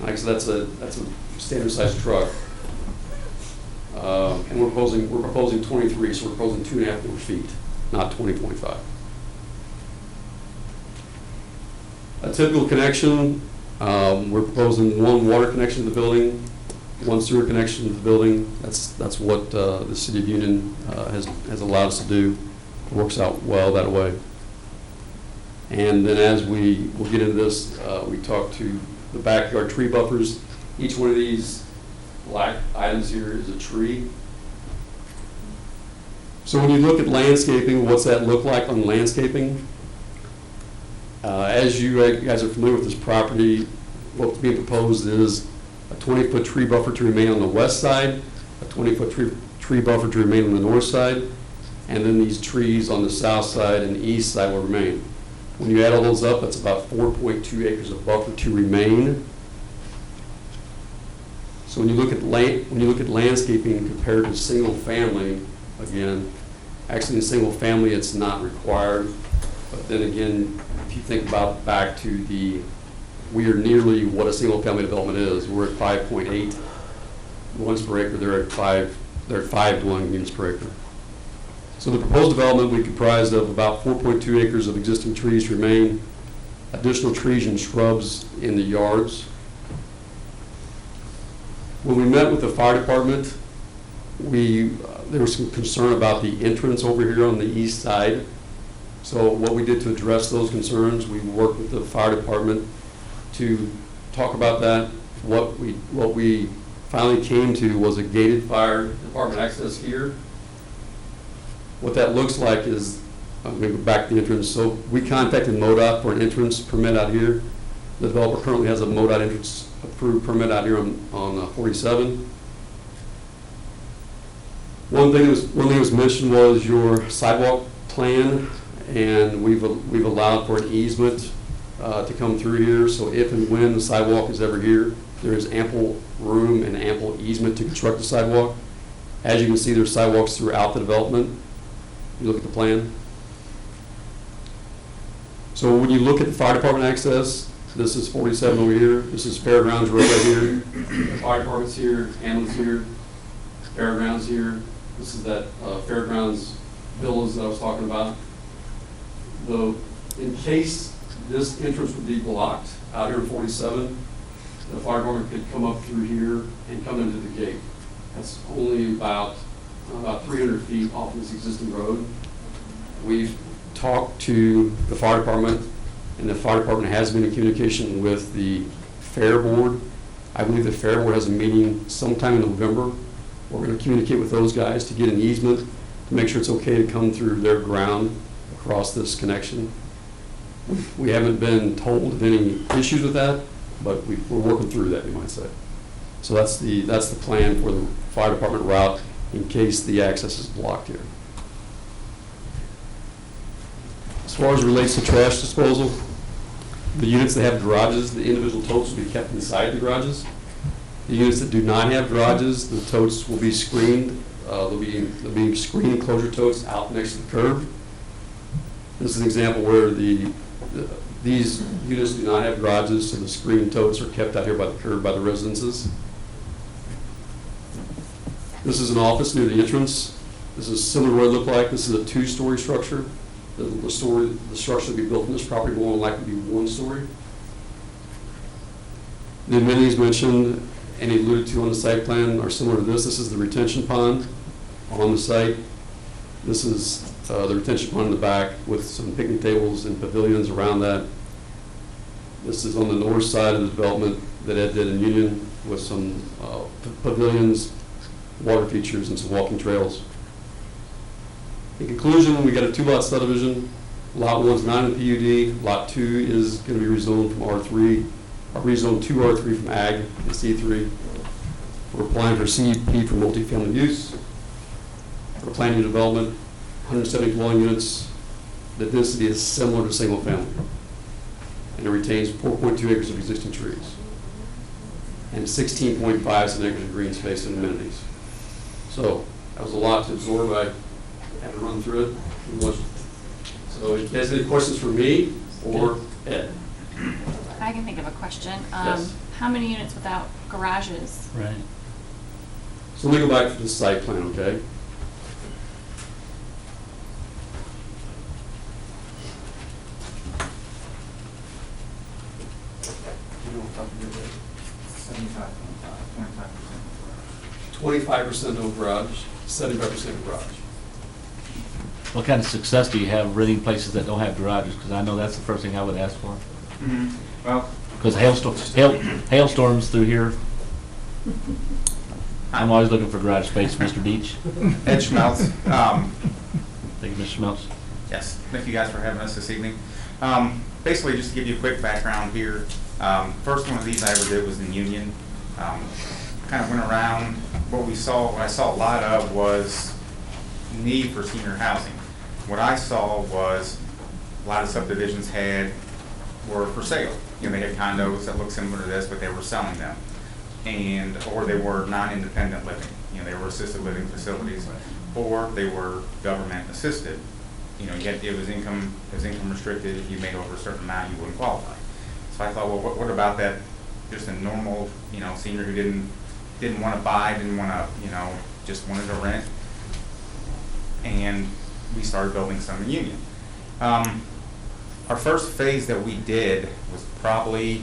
Like I said, that's a standard sized truck. And we're proposing 23, so we're proposing 2.5 more feet, not 20.5. A typical connection, we're proposing 1 water connection to the building, 1 sewer connection to the building. That's what the City of Union has allowed us to do. It works out well that way. And then as we'll get into this, we talked to the backyard tree buffers. Each one of these black items here is a tree. So when you look at landscaping, what's that look like on landscaping? As you guys are familiar with this property, what's being proposed is a 20-foot tree buffer to remain on the west side, a 20-foot tree buffer to remain on the north side, and then these trees on the south side and the east side will remain. When you add all those up, that's about 4.2 acres of buffer to remain. So when you look at landscaping compared to single family, again, actually in single family it's not required. But then again, if you think about back to we are nearly what a single family development is. We're at 5.8 dwellings per acre. They're at 5 dwelling units per acre. So the proposed development will be comprised of about 4.2 acres of existing trees to remain, additional trees and shrubs in the yards. When we met with the fire department, there was some concern about the entrance over here on the east side. So what we did to address those concerns, we worked with the fire department to talk about that. What we finally came to was a gated fire department access here. What that looks like is, I'm going to go back to the entrance. So we contacted MoDOT for an entrance permit out here. The developer currently has a MoDOT entrance approved permit out here on 47. One thing that was mentioned was your sidewalk plan, and we've allowed for an easement to come through here. So if and when the sidewalk is ever here, there is ample room and ample easement to construct the sidewalk. As you can see, there's sidewalks throughout the development. You look at the plan. So when you look at the fire department access, this is 47 over here. This is Fairgrounds Road right here. The fire department's here, ambulance here, Fairgrounds here. This is that Fairgrounds villas that I was talking about. In case this entrance would be blocked out here in 47, the fire department could come up through here and come into the gate. That's only about 300 feet off this existing road. We've talked to the fire department, and the fire department has been in communication with the fair board. I believe the fair board has a meeting sometime in November. We're going to communicate with those guys to get an easement to make sure it's okay to come through their ground across this connection. We haven't been told of any issues with that, but we're working through that, you might say. So that's the plan for the fire department route in case the access is blocked here. As far as it relates to trash disposal, the units that have garages, the individual totes will be kept inside the garages. The units that do not have garages, the totes will be screened. There'll be screen enclosure totes out next to the curb. This is an example where these units do not have garages, so the screen totes are kept out here by the curb by the residences. This is an office near the entrance. This is similar to what it looked like. This is a two-story structure. The structure to be built in this property will more likely be one story. The amenities mentioned and alluded to on the site plan are similar to this. This is the retention pond on the site. This is the retention pond in the back with some picnic tables and pavilions around that. This is on the north side of the development that Ed did in Union with some pavilions, water features, and some walking trails. In conclusion, we got a two-lot subdivision. Lot 1 is not in PUD. Lot 2 is going to be rezoned from R3, or rezoned to R3 from Ag and C3. We're applying for CUP for multifamily use. We're planning development, 170 dwelling units. The density is similar to single family. And it retains 4.2 acres of existing trees. And 16.5 acres of green space and amenities. So that was a lot to absorb. I had to run through it. So if you guys have any questions for me or Ed? I can think of a question. Yes. How many units without garages? Right. So let me go back to the site plan, okay? $75.5, 25% no garage, 75% garage. What kind of success do you have renting places that don't have garages? Because I know that's the first thing I would ask for. Well, Because hailstorms through here, I'm always looking for garage space, Mr. Deach. Ed Schmelz. Thank you, Mr. Schmelz. Yes, thank you guys for having us this evening. Basically, just to give you a quick background here, first one of these I ever did was in Union. Kind of went around. What I saw a lot of was need for senior housing. What I saw was a lot of subdivisions were for sale. You know, they had condos that looked similar to this, but they were selling them, or they were non-independent living. You know, they were assisted living facilities, or they were government assisted. You know, yet it was income restricted. If you made over a certain amount, you wouldn't qualify. So I thought, well, what about that? Just a normal, senior who didn't want to buy, didn't want to, just wanted to rent. And we started building some in Union. Our first phase that we did was probably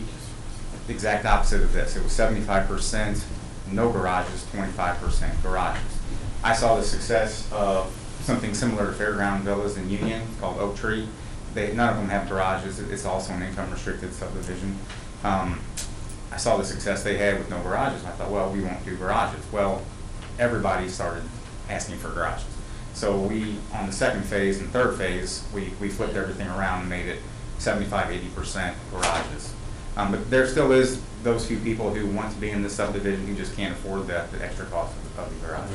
the exact opposite of this. It was 75% no garages, 25% garages. I saw the success of something similar to Fairground Villas in Union called Oak Tree. None of them have garages. It's also an income restricted subdivision. I saw the success they had with no garages. And I thought, well, we won't do garages. Well, everybody started asking for garages. So we, on the second phase and third phase, we flipped everything around and made it 75–80% garages. But there still is those few people who want to be in this subdivision who just can't afford the extra cost of the garage.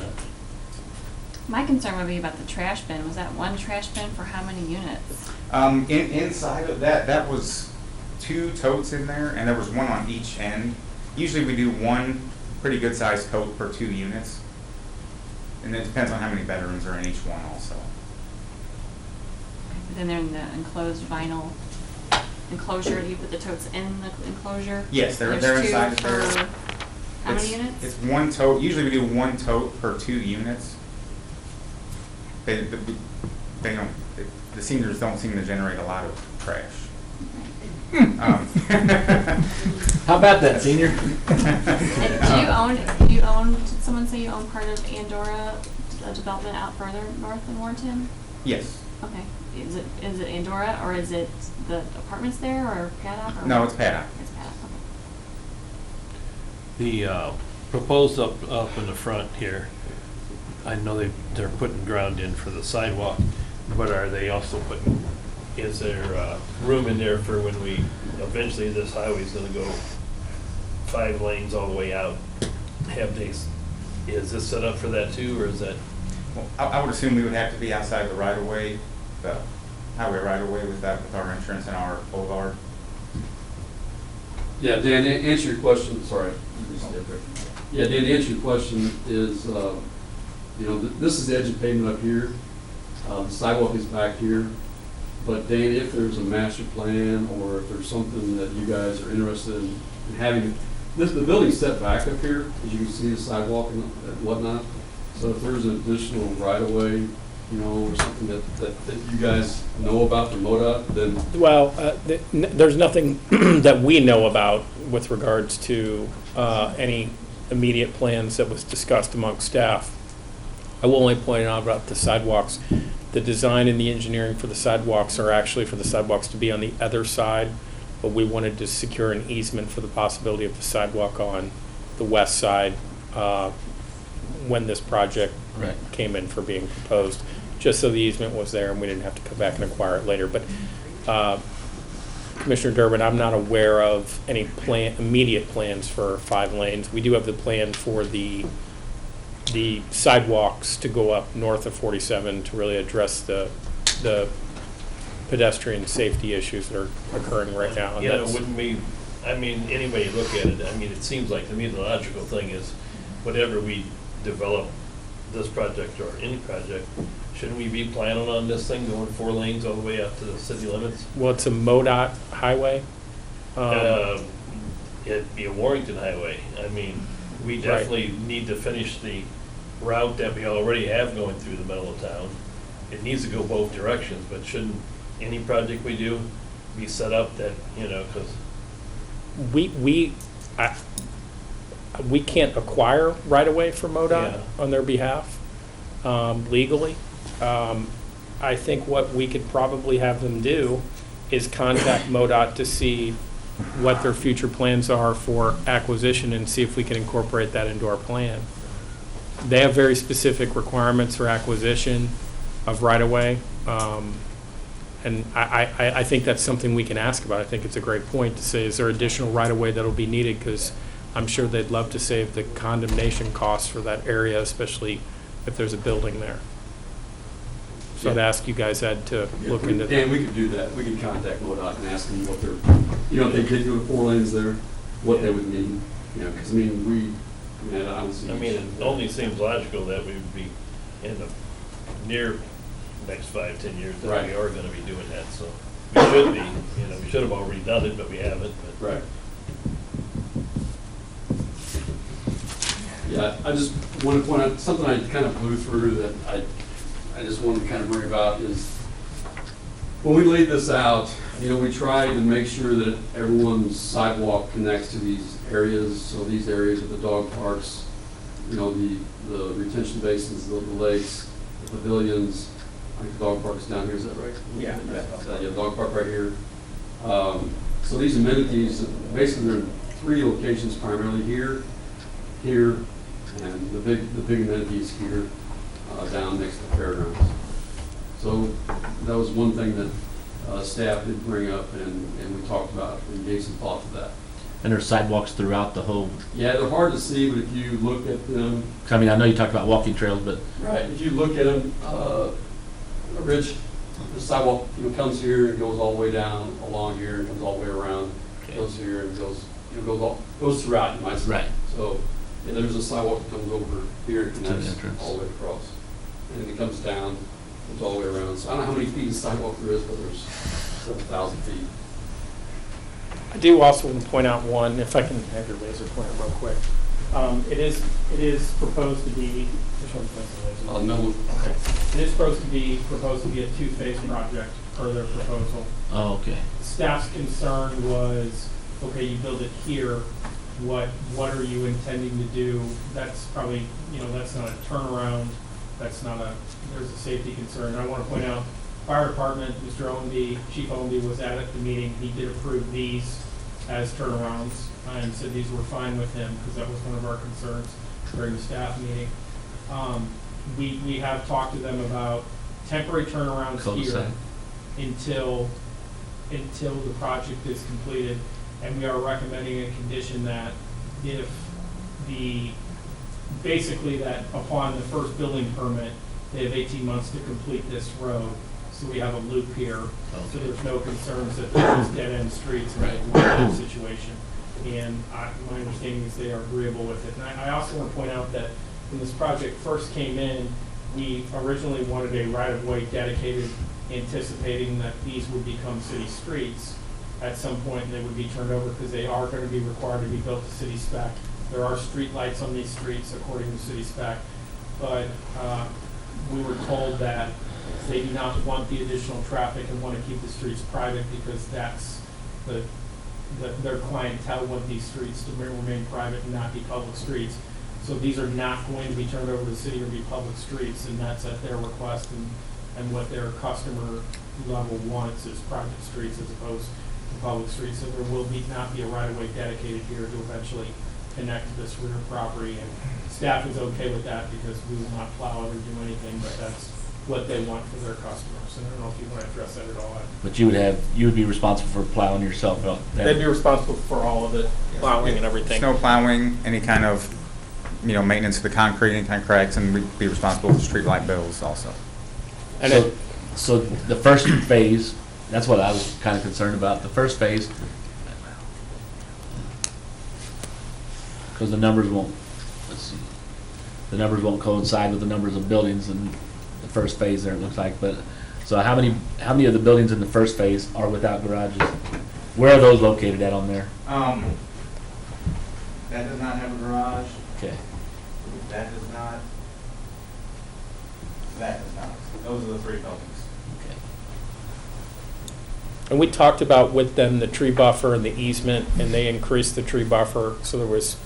My concern would be about the trash bin. Was that one trash bin for how many units? Inside of that was 2 totes in there, and there was one on each end. Usually we do one pretty good sized tote per 2 units. And it depends on how many bedrooms are in each one also. Then they're in the enclosed vinyl enclosure. Do you put the totes in the enclosure? Yes, they're There's inside two there. for how many units? It's 1 tote. Usually we do 1 tote per 2 units. They don't. The seniors don't seem to generate a lot of trash. How about that, senior? And do you own, did someone say you own part of Andorra, a development out further north in Warrenton? Yes. Okay. Is it Andorra, or is it the apartments there, or Paddock? Or No, it's Paddock. It's Paddock, okay. The proposed up in the front here, I know they're putting ground in for the sidewalk, but are they also putting, is there room in there for when we, eventually this highway's gonna go 5 lanes all the way out? Is this set up for that too, or is that? Well, I would assume we would have to be outside the right of way, the highway right of way with our entrance and our boulevard. Yeah, Dan, to answer your question, sorry. Yeah, Dan, to answer your question is, this is the edge of pavement up here. The sidewalk is back here. But Dan, if there's a master plan or if there's something that you guys are interested in having, the building's set back up here, as you can see the sidewalk and whatnot. So if there's an additional right-of-way, or something that you guys know about from MoDOT, then... Well, there's nothing that we know about with regards to any immediate plans that was discussed amongst staff. I will only point out about the sidewalks. The design and the engineering for the sidewalks are actually for the sidewalks to be on the other side, but we wanted to secure an easement for the possibility of the sidewalk on the west side when this project came in for being proposed, just so the easement was there and we didn't have to come back and acquire it later. But Commissioner Durbin, I'm not aware of any immediate plans for 5 lanes. We do have the plan for the sidewalks to go up north of 47 to really address the pedestrian safety issues that are occurring right now. And Wouldn't we, any way you look at it, it seems like to me the logical thing is whatever we develop, this project or any project, shouldn't we be planning on this thing going 4 lanes all the way out to the city limits? Well, it's a MoDOT highway. It'd be a Warrington highway. We definitely need to finish the route that we already have going through the middle of town. It needs to go both directions, but shouldn't any project we do be set up that, because... We can't acquire right-of-way for MoDOT on their behalf legally. I think what we could probably have them do is contact MoDOT to see what their future plans are for acquisition and see if we can incorporate that into our plan. They have very specific requirements for acquisition of right-of-way, and I think that's something we can ask about. I think it's a great point to say, is there additional right-of-way that'll be needed? Because I'm sure they'd love to save the condemnation costs for that area, especially if there's a building there. So I'd ask you guys, Ed, to look into that. Dan, we could do that. We could contact MoDOT and ask them what they're, if they did go to 4 lanes there, what they would need. Because I don't see. it only seems logical that we would be in the near next 5-10 years that we are going to be doing that. So we should be. We should have already done it, but we haven't. But. Right. Yeah, I just want to point out something I kind of blew through that I just wanted to kind of bring about is, when we laid this out, we tried to make sure that everyone's sidewalk connects to these areas. So these areas with the dog parks, the retention basins, the lakes, the pavilions. I think the dog park's down here, is that right? Yeah. Yeah, dog park right here. So these amenities, basically they're in 3 locations primarily, here, and the big amenities here, down next to the fairgrounds. So that was one thing that staff did bring up, and we talked about and gave some thought to that. And there's sidewalks throughout the whole. Yeah, they're hard to see, but if you look at them. I mean, I know you talked about walking trails, but. Right, if you look at them, Rich, the sidewalk, comes here and goes all the way down along here and comes all the way around, goes here and goes, goes throughout, you might say. Right. So, yeah, there's a sidewalk that comes over here and To the connects entrance. all the way across. And it comes down, comes all the way around. So I don't know how many feet of sidewalk there is, but there's several thousand feet. I do also want to point out one, if I can have your laser pointer real quick. It is proposed to be, which one's the laser? No. Okay. It is proposed to be a 2-phase project per their proposal. Oh, okay. Staff's concern was, okay, you build it here, what are you intending to do? That's probably, that's not a turnaround, there's a safety concern. I want to point out, fire department, Mr. Owenby, Chief Owenby was at the meeting, he did approve these as turnarounds, and said these were fine with him, because that was one of our concerns during the staff meeting. We have talked to them about temporary turnarounds Cul-de-sac. here until the project is completed, and we are recommending a condition that if basically that upon the first building permit, they have 18 months to complete this road, so we have a loop here, so there's no concerns that there's dead-end streets in that situation. And my understanding is they are agreeable with it. And I also want to point out that when this project first came in, we originally wanted a right-of-way dedicated, anticipating that these would become city streets at some point, and they would be turned over because they are going to be required to be built to city spec. There are street lights on these streets according to city spec, but we were told that they do not want the additional traffic and want to keep the streets private, because that's their clientele want these streets to remain private and not be public streets. So these are not going to be turned over to the city or be public streets, and that's at their request, and what their customer level wants is private streets as opposed to public streets. So there will not be a right-of-way dedicated here to eventually connect to this rear property, and staff is okay with that because we will not plow it or do anything, but that's what they want for their customers. And I don't know if you want to address that at all. But you would be responsible for plowing yourself out. They'd be responsible for all of it, plowing and everything. Snow plowing, any kind of, maintenance of the concrete, any kind of cracks, and we'd be responsible for street light bills also. And so the first phase, that's what I was kind of concerned about. The first phase, because the numbers won't coincide with the numbers of buildings in the first phase there, it looks like. But so how many of the buildings in the first phase are without garages? Where are those located at on there? That does not have a garage. Okay. That does not. That does not. Those are the 3 buildings. Okay. And we talked about with them the tree buffer and the easement, and they increased the tree buffer, so there was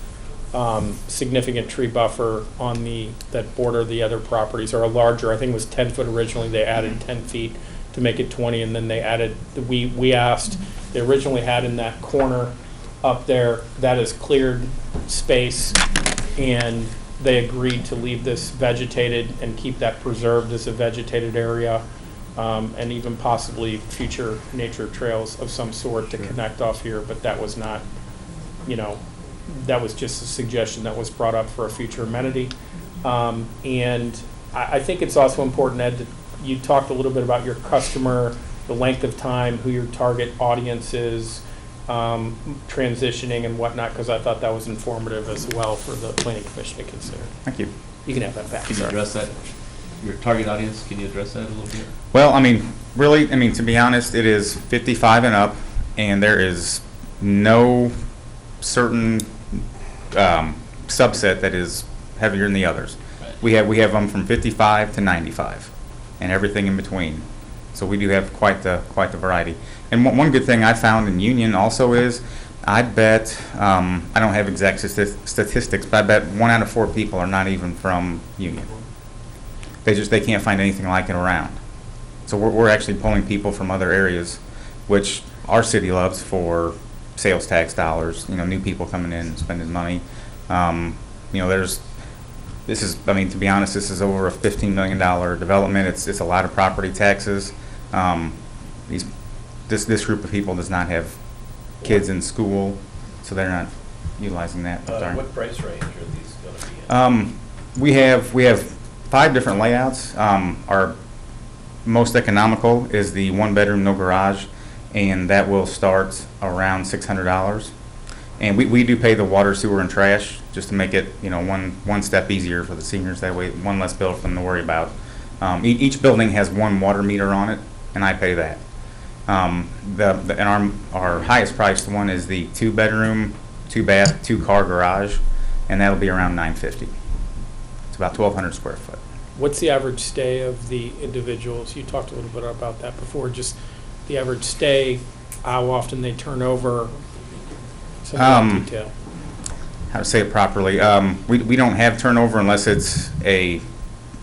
significant tree buffer on that border the other properties, or a larger, I think it was 10 foot originally, they added 10 feet to make it 20, and then they added, we asked, they originally had in that corner up there, that is cleared space, and they agreed to leave this vegetated and keep that preserved as a vegetated area, and even possibly future nature trails of some sort to connect off here, but that was not, that was just a suggestion that was brought up for a future amenity. And I think it's also important, Ed, that you talked a little bit about your customer, the length of time, who your target audience is, transitioning and whatnot, because I thought that was informative as well for the planning commission to consider. Thank you. You can have that back. Can you address that? Your target audience, can you address that a little bit? Well, really, to be honest, it is 55 and up, and there is no certain subset that is heavier than the others. Right. We have them from 55 to 95. and everything in between. So we do have quite the variety. And one good thing I found in Union also is, I bet, I don't have exact statistics, but I bet 1 out of 4 people are not even from Union. They can't find anything like it around. So we're actually pulling people from other areas, which our city loves for sales tax dollars, new people coming in and spending money. To be honest, this is over a $15 million development. It's a lot of property taxes. This group of people does not have kids in school, so they're not utilizing that. What price range are these going to be in? We have 5 different layouts. Our most economical is the 1-bedroom, no garage, and that will start around $600. And we do pay the water, sewer, and trash just to make it, one step easier for the seniors. That way, one less bill for them to worry about. Each building has 1 water meter on it, and I pay that. And our highest priced one is the 2-bedroom, 2-bath, 2-car garage, and that'll be around $950. It's about 1,200 square foot. What's the average stay of the individuals? You talked a little bit about that before, just the average stay, how often they turn over, some of that detail. How to say it properly. We don't have turnover unless it's a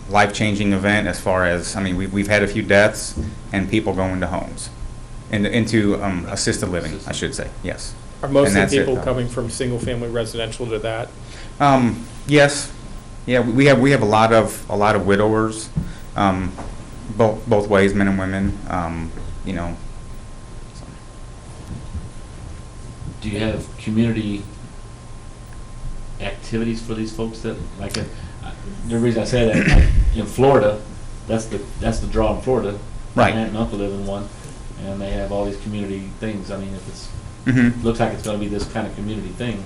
life-changing event, as far as, we've had a few deaths and people go into homes, into assisted living, I should say, yes. Are most And of that's the it, people though. coming from single-family residential to that? Yes. Yeah, we have a lot of widowers, both ways, men and women. Do you have community activities for these folks that, the reason I say that, in Florida, that's the draw in Florida. Right. My aunt and uncle live in one, and they have all these community things. If it's, looks like it's gonna be this kind of community thing.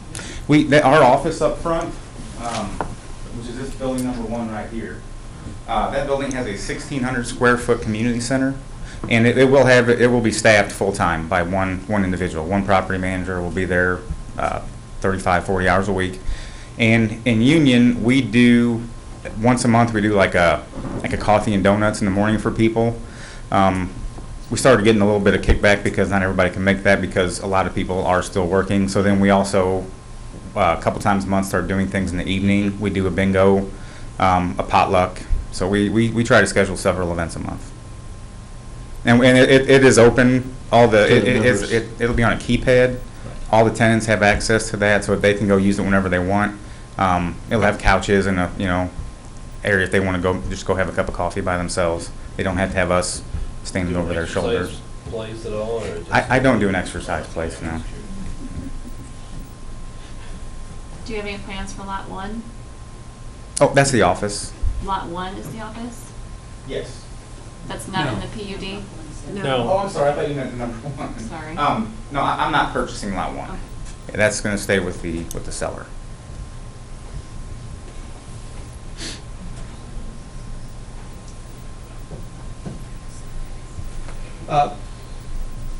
Our office up front, which is this building number 1 right here, that building has a 1,600 square foot community center, and it will be staffed full time by one individual. One property manager will be there 35, 40 hours a week. And in Union, we do once a month. We do like a coffee and donuts in the morning for people. We started getting a little bit of kickback because not everybody can make that, because a lot of people are still working. So then we also, a couple times a month, start doing things in the evening. We do a bingo, a potluck. So we try to schedule several events a month. And it is open. It'll be on a keypad. All the tenants have access to that, so they can go use it whenever they want. It'll have couches and a area if they want to just go have a cup of coffee by themselves. They don't have to have us standing over their shoulders. Place at all, or just I don't do an exercise place, no. Do you have any plans for Lot 1? Oh, that's the office. Lot 1 is the office? Yes. That's not in the PUD? No. Oh, I'm sorry. I thought you meant the number 1. Sorry. No, I'm not purchasing Lot 1. Okay. Yeah, that's going to stay with the seller.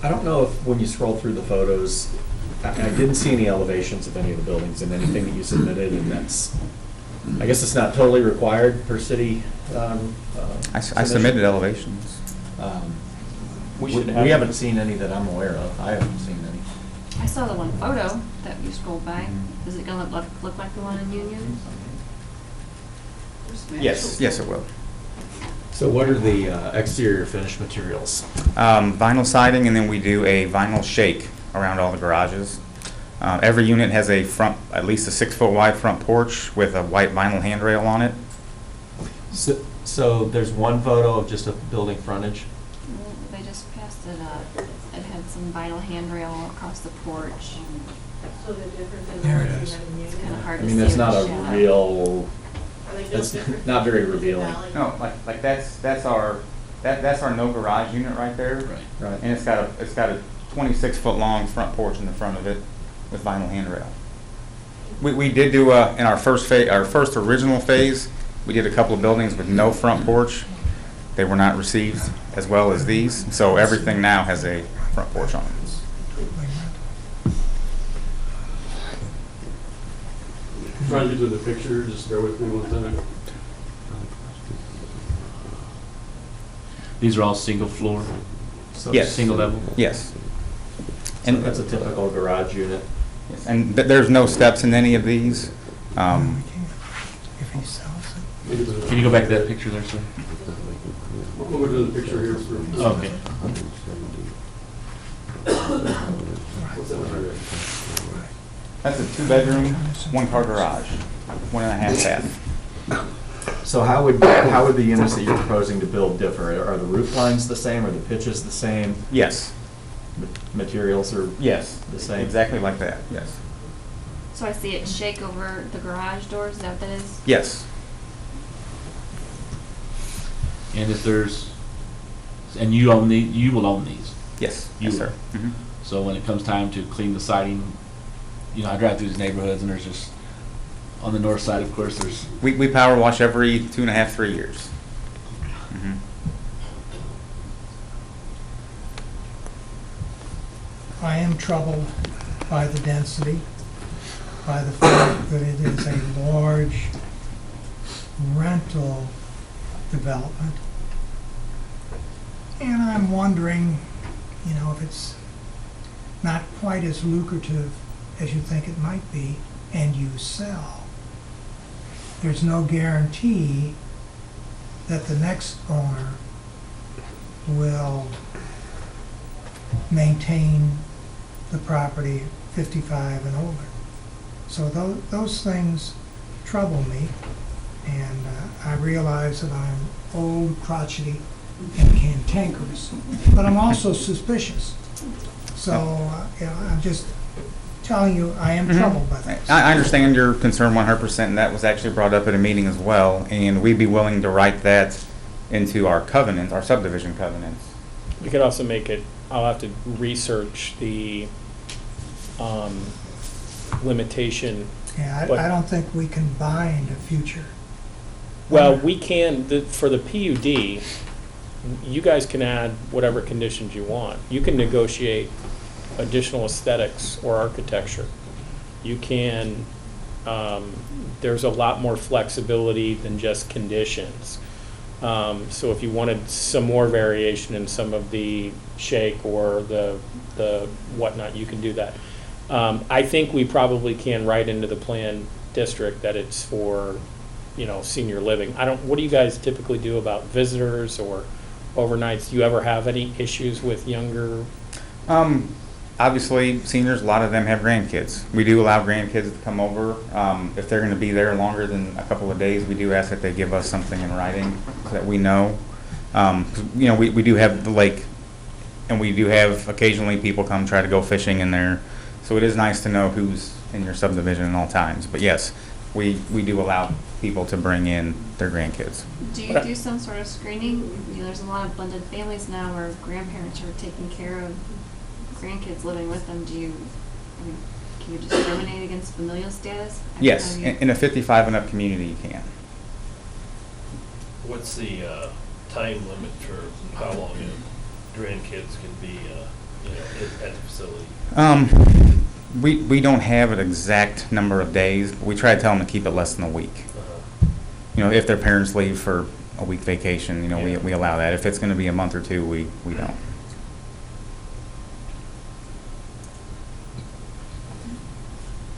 I don't know if when you scroll through the photos, I didn't see any elevations of any of the buildings in anything that you submitted, and I guess it's not totally required per city. I submitted elevations. We haven't seen any that I'm aware of. I haven't seen any. I saw the one photo that you scrolled by. Is it going to look like the one in Union? Yes, it will. So what are the exterior finish materials? Vinyl siding, and then we do a vinyl shake around all the garages. Every unit has at least a 6-foot wide front porch with a white vinyl handrail on it. So there's one photo of just a building frontage? They just passed it up. It had some vinyl handrail across the porch. So they're different than There it the ones is. you have in It's Union? kind of hard I to mean, see. that's in not the a shadow. real, Are they that's built different? not very revealing. No, like that's our no garage unit right there. Right. And it's got a 26-foot long front porch in the front of it with vinyl handrail. We did do in our first original phase, we did a couple of buildings with no front porch. They were not received as well as these, so everything now has a front porch on it. Trying to get to the picture, just bear with me one time. These are all single floor? Yes. Single level? Yes. And that's a typical garage unit. Yes, and there's no steps in any of these. If he sells it. Can you go back to that picture there, sir? We'll go to the picture here. Okay. That's a 2-bedroom, 1-car garage, 1.5 bath. So how would the units that you're proposing to build differ? Are the roof lines the same? Are the pitches the same? Yes. Materials are Yes. the same? Exactly like that, yes. So I see it shake over the garage doors, is that what that is? Yes. And if there's, and you own these, you will own these? Yes. You Yes, will. sir. Mhm. So when it comes time to clean the siding, you know, I drive through these neighborhoods and there's just, on the north side, of course, there's. We power wash every 2.5, 3 years. Mhm. I am troubled by the density, by the fact that it is a large rental development. And I'm wondering, you know, if it's not quite as lucrative as you think it might be, and you sell. There's no guarantee that the next owner will maintain the property 55 and older. So those things trouble me, and I realize that I'm old, crotchety, and cantankerous, but I'm also suspicious. So, you know, I'm just telling you, I am troubled by that. I understand your concern 100%, and that was actually brought up at a meeting as well, and we'd be willing to write that into our covenants, our subdivision covenants. You could also make it, I'll have to research the limitation. Yeah, but- I don't think we can bind a future. Well, we can, for the PUD, you guys can add whatever conditions you want. You can negotiate additional aesthetics or architecture. You can, there's a lot more flexibility than just conditions. So if you wanted some more variation in some of the shake or the whatnot, you can do that. I think we probably can write into the plan district that it's for, you know, senior living. What do you guys typically do about visitors or overnights? Do you ever have any issues with younger? Obviously, seniors, a lot of them have grandkids. We do allow grandkids to come over. If they're going to be there longer than a couple of days, we do ask that they give us something in writing so that we know. 'Cause, you know, we do have the lake, and we do have occasionally people come try to go fishing in there. So it is nice to know who's in your subdivision at all times. But yes, we do allow people to bring in their grandkids. Do you do some sort of screening? You know, there's a lot of blended families now where grandparents are taking care of grandkids living with them. Can you discriminate against familial status? Yes, Have you- in a 55 and up community, you can. What's the time limit for how long grandkids can be, you know, at the facility? We don't have an exact number of days. But we try to tell them to keep it less than a week. You know, if their parents leave for a week vacation, you know, we allow that. If it's going to be a month or two, we don't.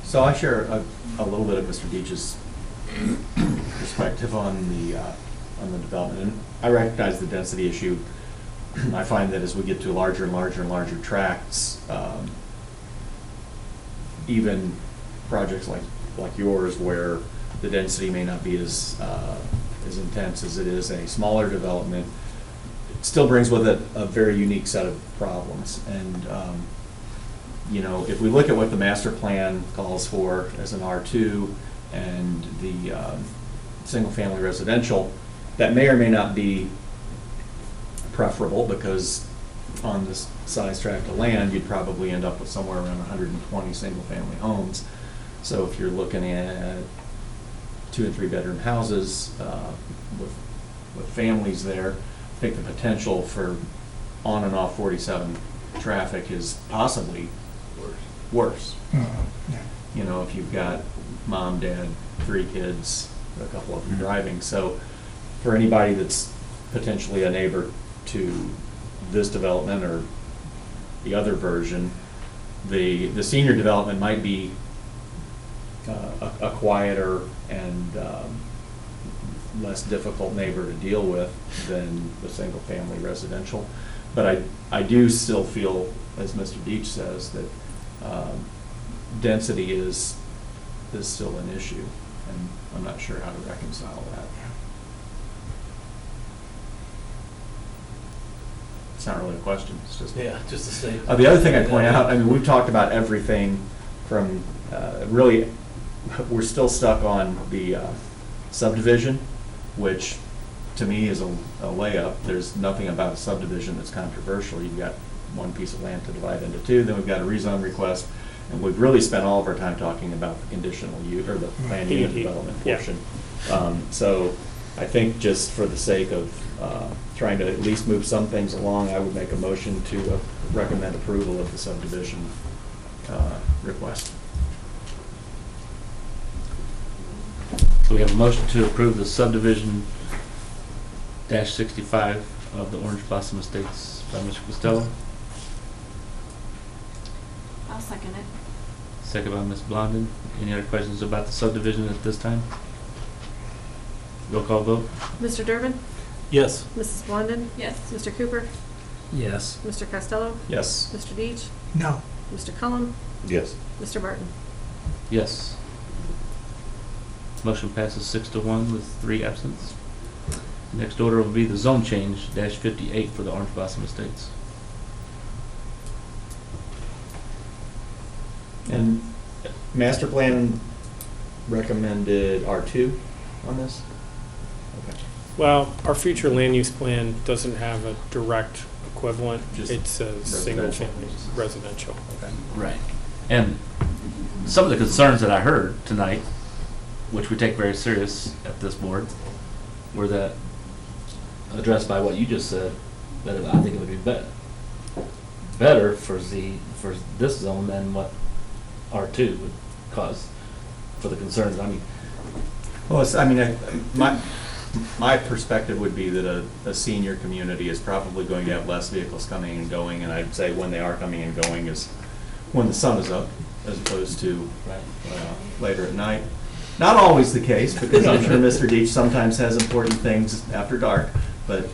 So I share a little bit of Mr. Deitch's perspective on the development. And I recognize the density issue. I find that as we get to larger and larger and larger tracts, even projects like yours, where the density may not be as intense as it is a smaller development, it still brings with it a very unique set of problems. And you know, if we look at what the master plan calls for as an R2 and the single-family residential, that may or may not be preferable, because on this size tract of land, you'd probably end up with somewhere around 120 single-family homes. So if you're looking at 2 and 3 bedroom houses with families there, I think the potential for on and off 47 traffic is possibly worse. Yeah. You know, if you've got mom, dad, 3 kids, a couple of them driving. So for anybody that's potentially a neighbor to this development or the other version, the senior development might be a quieter and less difficult neighbor to deal with than the single-family residential. But I do still feel, as Mr. Deach says, that density is still an issue, and I'm not sure how to reconcile that. It's not really a question, it's just. Yeah, just to say. The other thing I'd point out, I mean, we've talked about everything from, really, we're still stuck on the subdivision, which to me is a layup. There's nothing about a subdivision that's controversial. You've got one piece of land to divide into two, then we've got a rezone request, and we've really spent all of our time talking about the conditional use, or the planned unit development portion. So I think just for the sake of trying to at least move some things along, I would make a motion to recommend approval of the subdivision request. So we have a motion to approve the subdivision -65 of the Orange Blossom Estates by Mr. Costello, I'll second it. second by Ms. Blondin. Any other questions about the subdivision at this time? Roll call vote? Mr. Durbin? Yes. Mrs. Blondin? Yes. Mr. Cooper? Yes. Mr. Costello? Yes. Mr. Deach? No. Mr. Cullum? Yes. Mr. Barton? Yes. Motion passes 6-1 with 3 absents. Next order will be the zone change -58 for the Orange Blossom Estates. And master plan recommended R2 on this? Okay. Well, our future land use plan doesn't have a direct equivalent. Just It's a single-family residential. Okay. Right. And some of the concerns that I heard tonight, which we take very serious at this board, were that addressed by what you just said, that I think it would be better for this zone than what R2 would cause for the concerns. I mean, Well, my perspective would be that a senior community is probably going to have less vehicles coming and going, and I'd say when they are coming and going is when the sun is up, as opposed to later at night. Not always the case, because I'm sure Mr. Deach sometimes has important things after dark, but.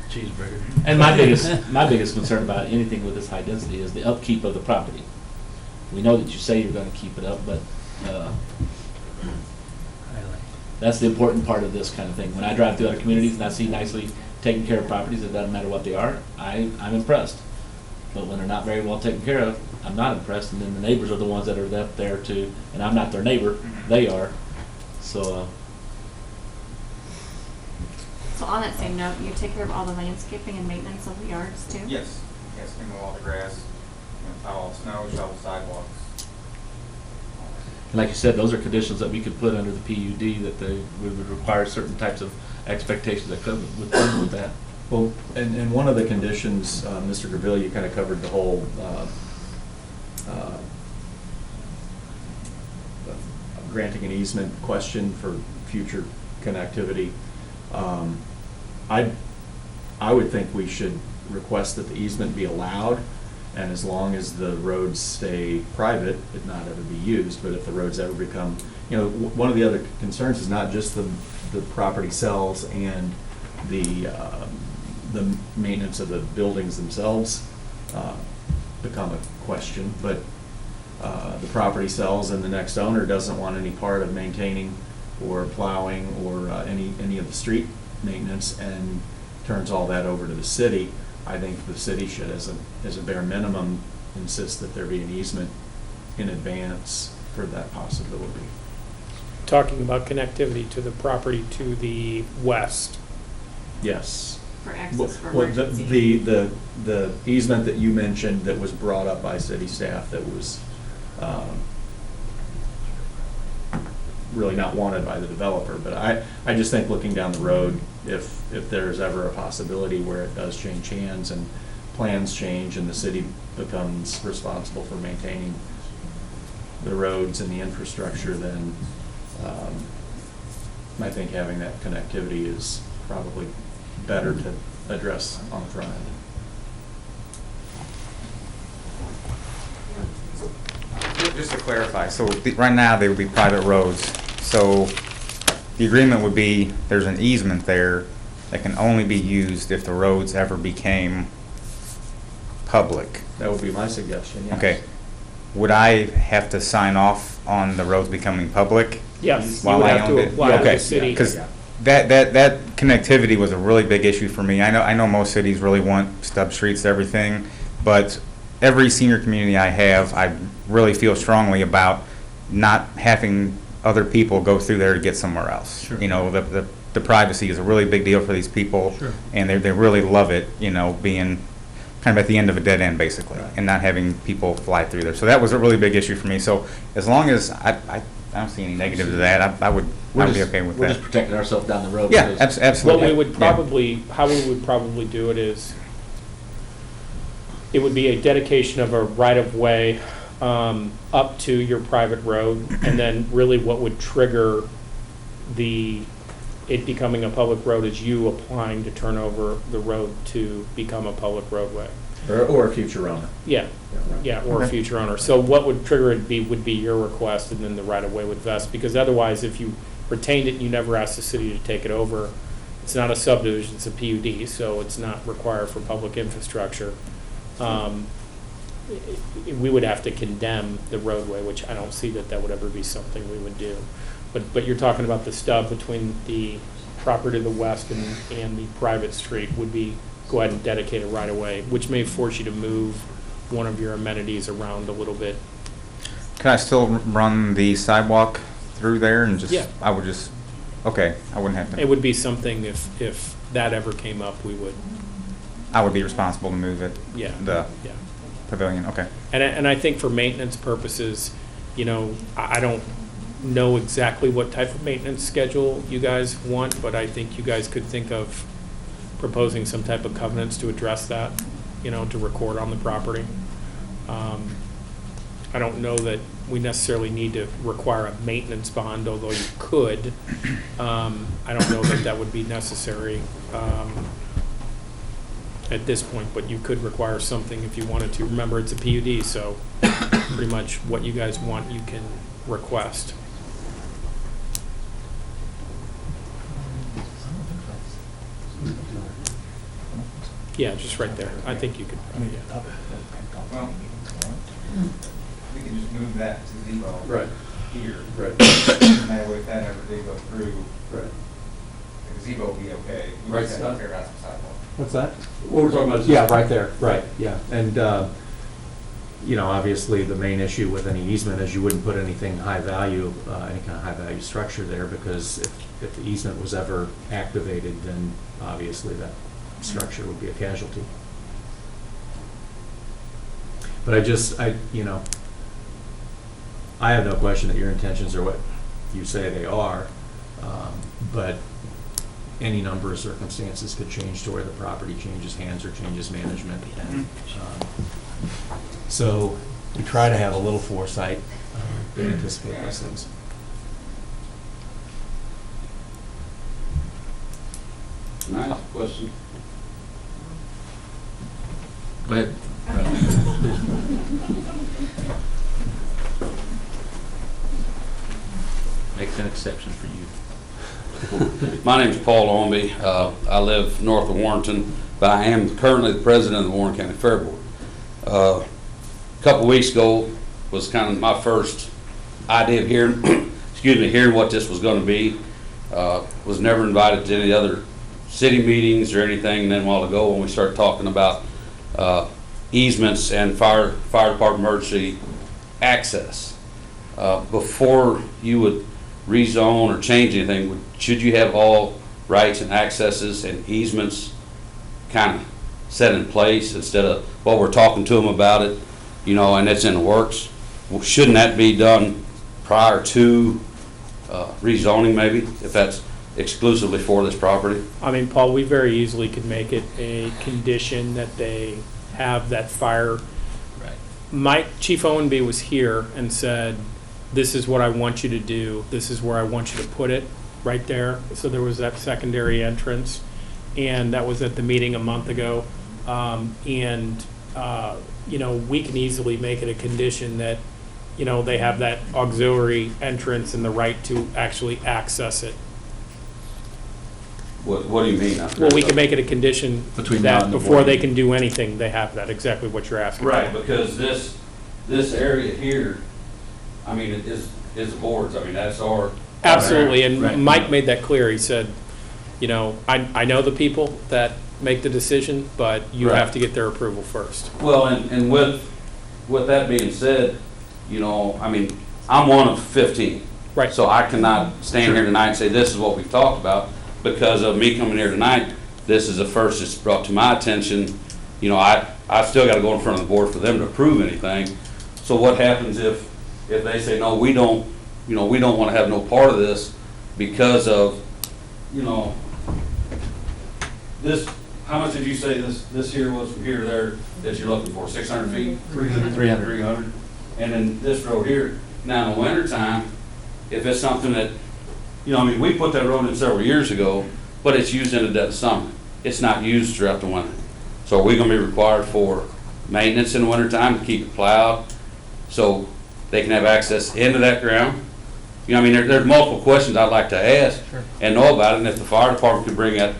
Cheeseburger. And my biggest concern about anything with this high density is the upkeep of the property. We know that you say you're going to keep it up, but that's the important part of this kind of thing. When I drive through other communities and I see nicely taken care of properties, it doesn't matter what they are, I'm impressed. But when they're not very well taken care of, I'm not impressed, and then the neighbors are the ones that are up there too, and I'm not their neighbor, they are. So So on that same note, you take care of all the landscaping and maintenance of the yards too? Yes, yes, we mow all the grass, plow all the snow, shovel sidewalks. and like you said, those are conditions that we could put under the PUD, that we would require certain types of expectations that come with that. Well, and one of the conditions, Mr. Graville, you kind of covered the whole granting an easement question for future connectivity. I would think we should request that the easement be allowed, and as long as the roads stay private, it not ever be used. But if the roads ever become, one of the other concerns is not just the property sells and the maintenance of the buildings themselves become a question, but the property sells and the next owner doesn't want any part of maintaining or plowing or any of the street maintenance and turns all that over to the city. I think the city should, as a bare minimum, insist that there be an easement in advance for that possibility. Talking about connectivity to the property to the west. Yes. For access for Well, emergency. the easement that you mentioned that was brought up by city staff that was really not wanted by the developer, but I just think looking down the road, if there's ever a possibility where it does change hands and plans change and the city becomes responsible for maintaining the roads and the infrastructure, then I think having that connectivity is probably better address on the front end. Just to clarify, so right now they would be private roads. So the agreement would be, there's an easement there that can only be used if the roads ever became public. That would be my suggestion, yes. Okay. Would I have to sign off on the roads becoming public? Yes, you while would I have owned to it? apply to Okay. the city. Because that connectivity was a really big issue for me. I know most cities really want stub streets to everything, but every senior community I have, I really feel strongly about not having other people go through there to get somewhere else. Sure. You know, the privacy is a really big deal for these people. Sure. And they really love it, you know, being kind of at the end of a dead end, basically, Right. and not having people fly through there. So that was a really big issue for me. So as long as I don't see any negative to that, I would be okay with We're that. just protecting ourselves down the road. Yeah, because- absolutely. What we would Yeah. probably, how we would probably do it is, it would be a dedication of a right-of-way up to your private road, and then really what would trigger it becoming a public road is you applying to turn over the road to become a public roadway. Or a future owner. Yeah, yeah, or a Okay. future owner. So what would trigger it would be your request, and then the right-of-way would vest, because otherwise, if you retained it and you never asked the city to take it over, it's not a subdivision, it's a PUD, so it's not required for public infrastructure. We would have to condemn the roadway, which I don't see that would ever be something we would do. But you're talking about the stub between the property to the west and the private street would be, go ahead and dedicate a right-of-way, which may force you to move one of your amenities around a little bit. Can I still run the sidewalk through there and just, Yeah. I would just, okay, I wouldn't have It to, would be something, if that ever came up, we would, I would be responsible to move it, yeah. the Yeah. pavilion, okay. And I think for maintenance purposes, you know, I don't know exactly what type of maintenance schedule you guys want, but I think you guys could think of proposing some type of covenants to address that, you know, to record on the property. I don't know that we necessarily need to require a maintenance bond, although you could. I don't know that would be necessary at this point, but you could require something if you wanted to. Remember, it's a PUD, so pretty much what you guys want, you can request. Yeah, just right there. I think you could, yeah. Well, we can just move that to zero. Right. Here. Right. And that way, if that ever did go through, Right. the gazebo would be okay. We Right, just have to Scott? figure out some sidewalk. What's that? What we're talking about is. Yeah, right there, right, yeah. And, you know, obviously, the main issue with any easement is you wouldn't put anything high value, any kind of high value structure there, because if the easement was ever activated, then obviously that structure would be a casualty. But you know, I have no question that your intentions are what you say they are, but any number of circumstances could change to where the property changes hands or changes management. And, so we try to have a little foresight to anticipate those things. Nice question. Go ahead. Makes an exception for you. My name's Paul Omby. I live north of Warrenton, but I am currently the president of the Warren County Fair Board. A couple weeks ago was kind of my first idea of hearing, hearing what this was going to be. Was never invited to any other city meetings or anything. And then a while ago, when we started talking about easements and fire department emergency access, before you would rezone or change anything, should you have all rights and accesses and easements kind of set in place instead of, well, we're talking to them about it, you know, and it's in the works? Well, shouldn't that be done prior to rezoning maybe, if that's exclusively for this property? I mean, Paul, we very easily could make it a condition that they have that fire. Right. Chief Owenby was here and said, this is what I want you to do, this is where I want you to put it, right there. So there was that secondary entrance. and that was at the meeting a month ago. We can easily make it a condition that, they have that auxiliary entrance and the right to actually access it. What do you mean? Well, we can make it a condition Between now that and the before board they meeting. can do anything, they have that, exactly what you're asking. Right, because this area here, I mean, it is the boards, I mean, that's our. Absolutely, and Right. Mike made that clear. He said, I know the people that make the decision, but you Right. have to get their approval first. Well, and with that being said, I mean, I'm one of 15. Right. So I cannot stand here tonight and say, this is what we've talked about, because of me coming here tonight, this is the first that's brought to my attention. I still gotta go in front of the board for them to approve anything. So what happens if they say, no, we don't wanna have no part of this because of, this, how much did you say this here was from here to there that you're looking for, 600 feet? 300. And then this road here, now in the wintertime, if it's something that, we put that road in several years ago, but it's used in the dead of summer. It's not used throughout the winter. So are we gonna be required for maintenance in the wintertime to keep it plowed so they can have access into that ground? There's multiple questions I'd like to ask and know about it, and if the fire department could bring that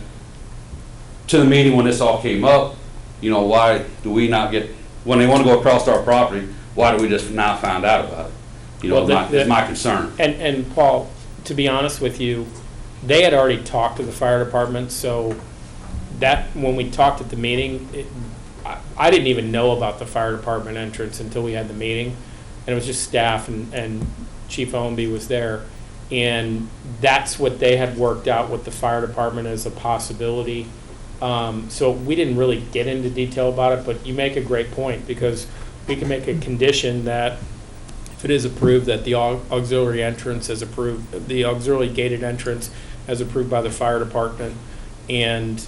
to the meeting when this all came up, why do we not get, when they want to go across our property, why do we just now find out about it? It's my concern. And Paul, to be honest with you, they had already talked to the fire department, so that, when we talked at the meeting, I didn't even know about the fire department entrance until we had the meeting, and it was just staff and Chief Owenby was there, and that's what they had worked out with the fire department as a possibility. So we didn't really get into detail about it, but you make a great point, because we can make a condition that if it is approved, that the auxiliary entrance is approved, the auxiliary gated entrance as approved by the fire department, and,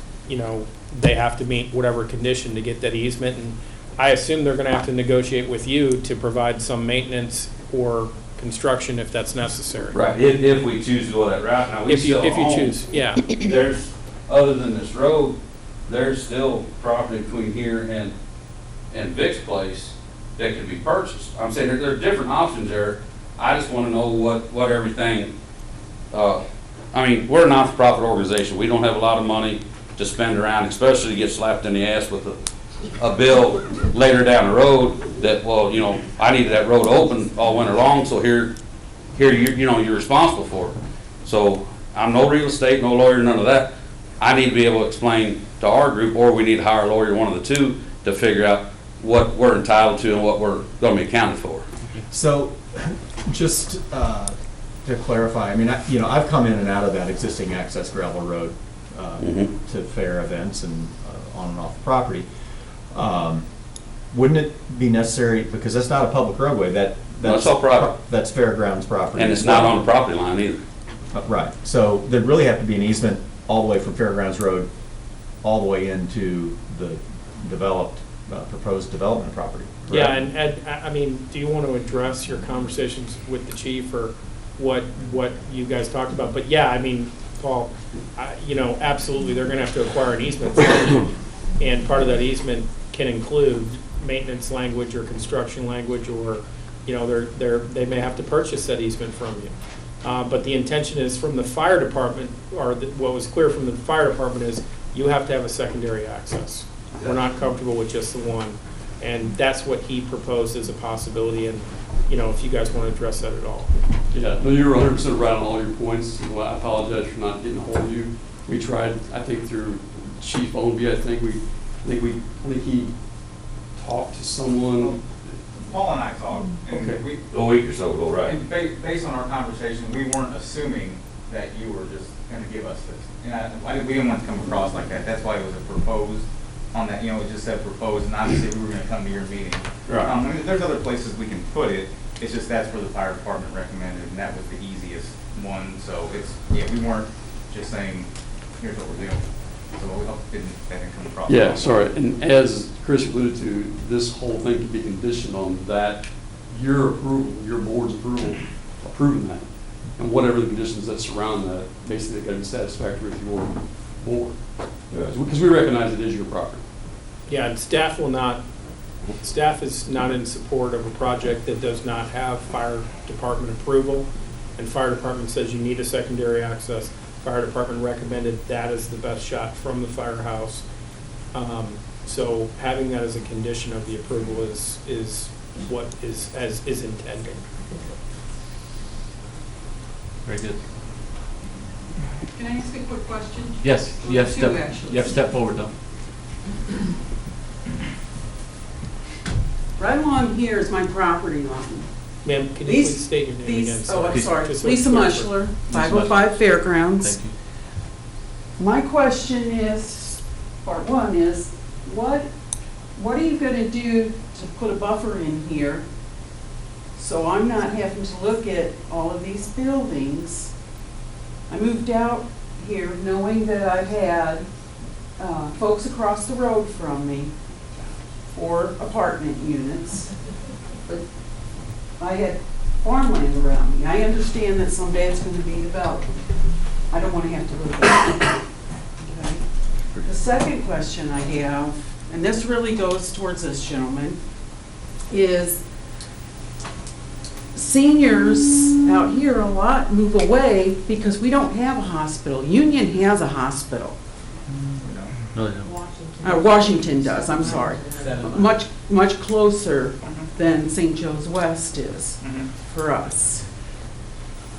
they have to meet whatever condition to get that easement, and I assume they're gonna have to negotiate with you to provide some maintenance or construction if that's necessary. Right, if we choose to go that route. Now, we If you still own- choose, yeah. There's, other than this road, there's still property between here and Vic's place that could be purchased. I'm saying there are different options there. I just want to know what everything, we're a not-for-profit organization. We don't have a lot of money to spend around, especially to get slapped in the ass with a bill later down the road that, I needed that road open all winter long, so here you're responsible for it. So I'm no real estate, no lawyer, none of that. I need to be able to explain to our group, or we need to hire a lawyer, one of the two, to figure out what we're entitled to and what we're going to be accounted for. So, just to clarify, I've come in and out of that existing access gravel road to fair events and on and off the property. Wouldn't it be necessary, because that's not a public roadway, that's all private. That's fairgrounds property. And it's not on the property line either. Right, so there'd really have to be an easement all the way from Fairgrounds Road, all the way into the proposed development property. Yeah, and Ed, do you want to address your conversations with the chief or what you guys talked about? But yeah, Paul, absolutely, they're going to have to acquire an easement from you, and part of that easement can include maintenance language or construction language, or they may have to purchase that easement from you. But the intention is from the fire department, or what was clear from the fire department is you have to have a secondary access. We're not comfortable with just the one. And that's what he proposed as a possibility, and, if you guys want to address that at all. Yeah, no, you're 100% right on all your points. Well, I apologize for not getting a hold of you. We tried, I think through Chief Owenby, I think he talked to someone. Paul and I talked, and Okay. A week or so ago, right? And based on our conversation, we weren't assuming that you were just going to give us this. And we didn't want to come across like that. That's why it was a proposed on that, it just said proposed, and obviously we were going to come to your meeting. Right. There's other places we can put it. It's just that's where the fire department recommended, and that was the easiest one. So we weren't just saying, here's what we're doing. So we hope that didn't come across. Yeah, sorry. And as Chris alluded to, this whole thing could be conditioned on that, your approval, your board's approval, approving that. And whatever the conditions that surround that, basically got to be satisfactory with board? Because we recognize it is your property. Yeah, and staff is not in support of a project that does not have fire department approval. And fire department says you need a secondary access. Fire department recommended that is the best shot from the firehouse. So having that as a condition of the approval is what is intended. Very good. Can I ask a quick question? Yes, you have Two, actually. to step forward though. Right along here is my property line. Ma'am, can you These- please state your name again? Oh, I'm sorry. Just so Lisa it's clear. Mushler, 505 Fairgrounds. Thank you. My question is, part one is, what are you gonna do to put a buffer in here so I'm not having to look at all of these buildings? I moved out here knowing that I had folks across the road from me for apartment units, but I had farmland around me. I understand that someday it's gonna be developed. I don't wanna have to live there. Okay. The second question I have, and this really goes towards this gentleman, is seniors out here a lot move away because we don't have a hospital. Union has a hospital. No, they don't. Washington does, I'm sorry. Much closer than St. Joe's West is for us.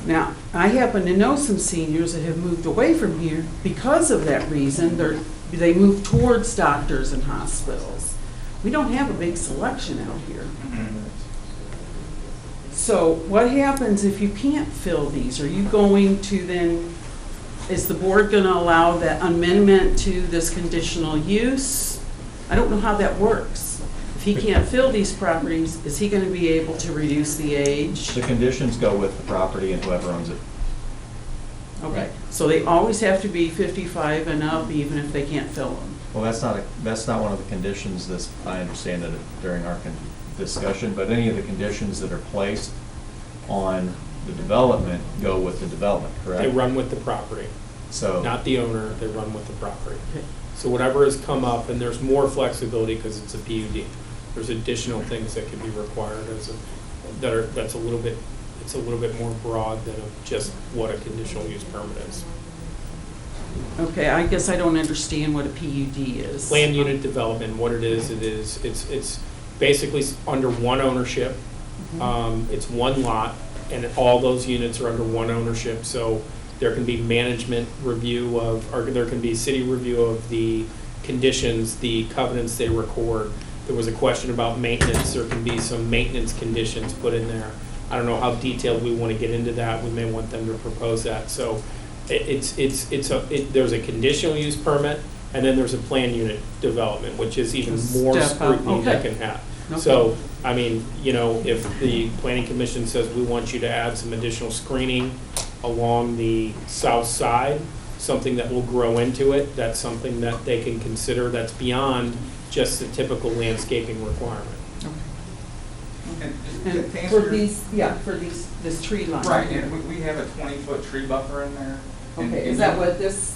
Now, I happen to know some seniors that have moved away from here because of that reason. They move towards doctors and hospitals. We don't have a big selection out here. So what happens if you can't fill these? Are you going to then, is the board going to allow that amendment to this conditional use? I don't know how that works. If he can't fill these properties, is he going to be able to reduce the age? The conditions go with the property and whoever owns it. Okay, so they always have to be 55 and up, even if they can't fill them? Well, that's not one of the conditions that I understand that during our discussion, but any of the conditions that are placed on the development go with the development, correct? They run with the property. So, Not the owner, they run with the property. So whatever has come up, and there's more flexibility because it's a PUD. There's additional things that can be required that's a little bit more broad than just what a conditional use permit is. Okay, I guess I don't understand what a PUD is. Land unit development, what it is, it's basically under one ownership. It's one lot, and all those units are under one ownership, so there can be management review or there can be city review of the conditions, the covenants they record. There was a question about maintenance, there can be some maintenance conditions put in there. I don't know how detailed we want to get into that, we may want them to propose that. So there's a conditional use permit, and then there's a plan unit development, which is even more Step up. scrutiny they Okay. can have. Okay. So, I mean, if the planning commission says we want you to add some additional screening along the south side, something that will grow into it, that's something that they can consider that's beyond just the typical landscaping requirement. And And to for answer- this tree line. Right, and we have a 20-foot tree buffer in there. And- Okay, and is that what this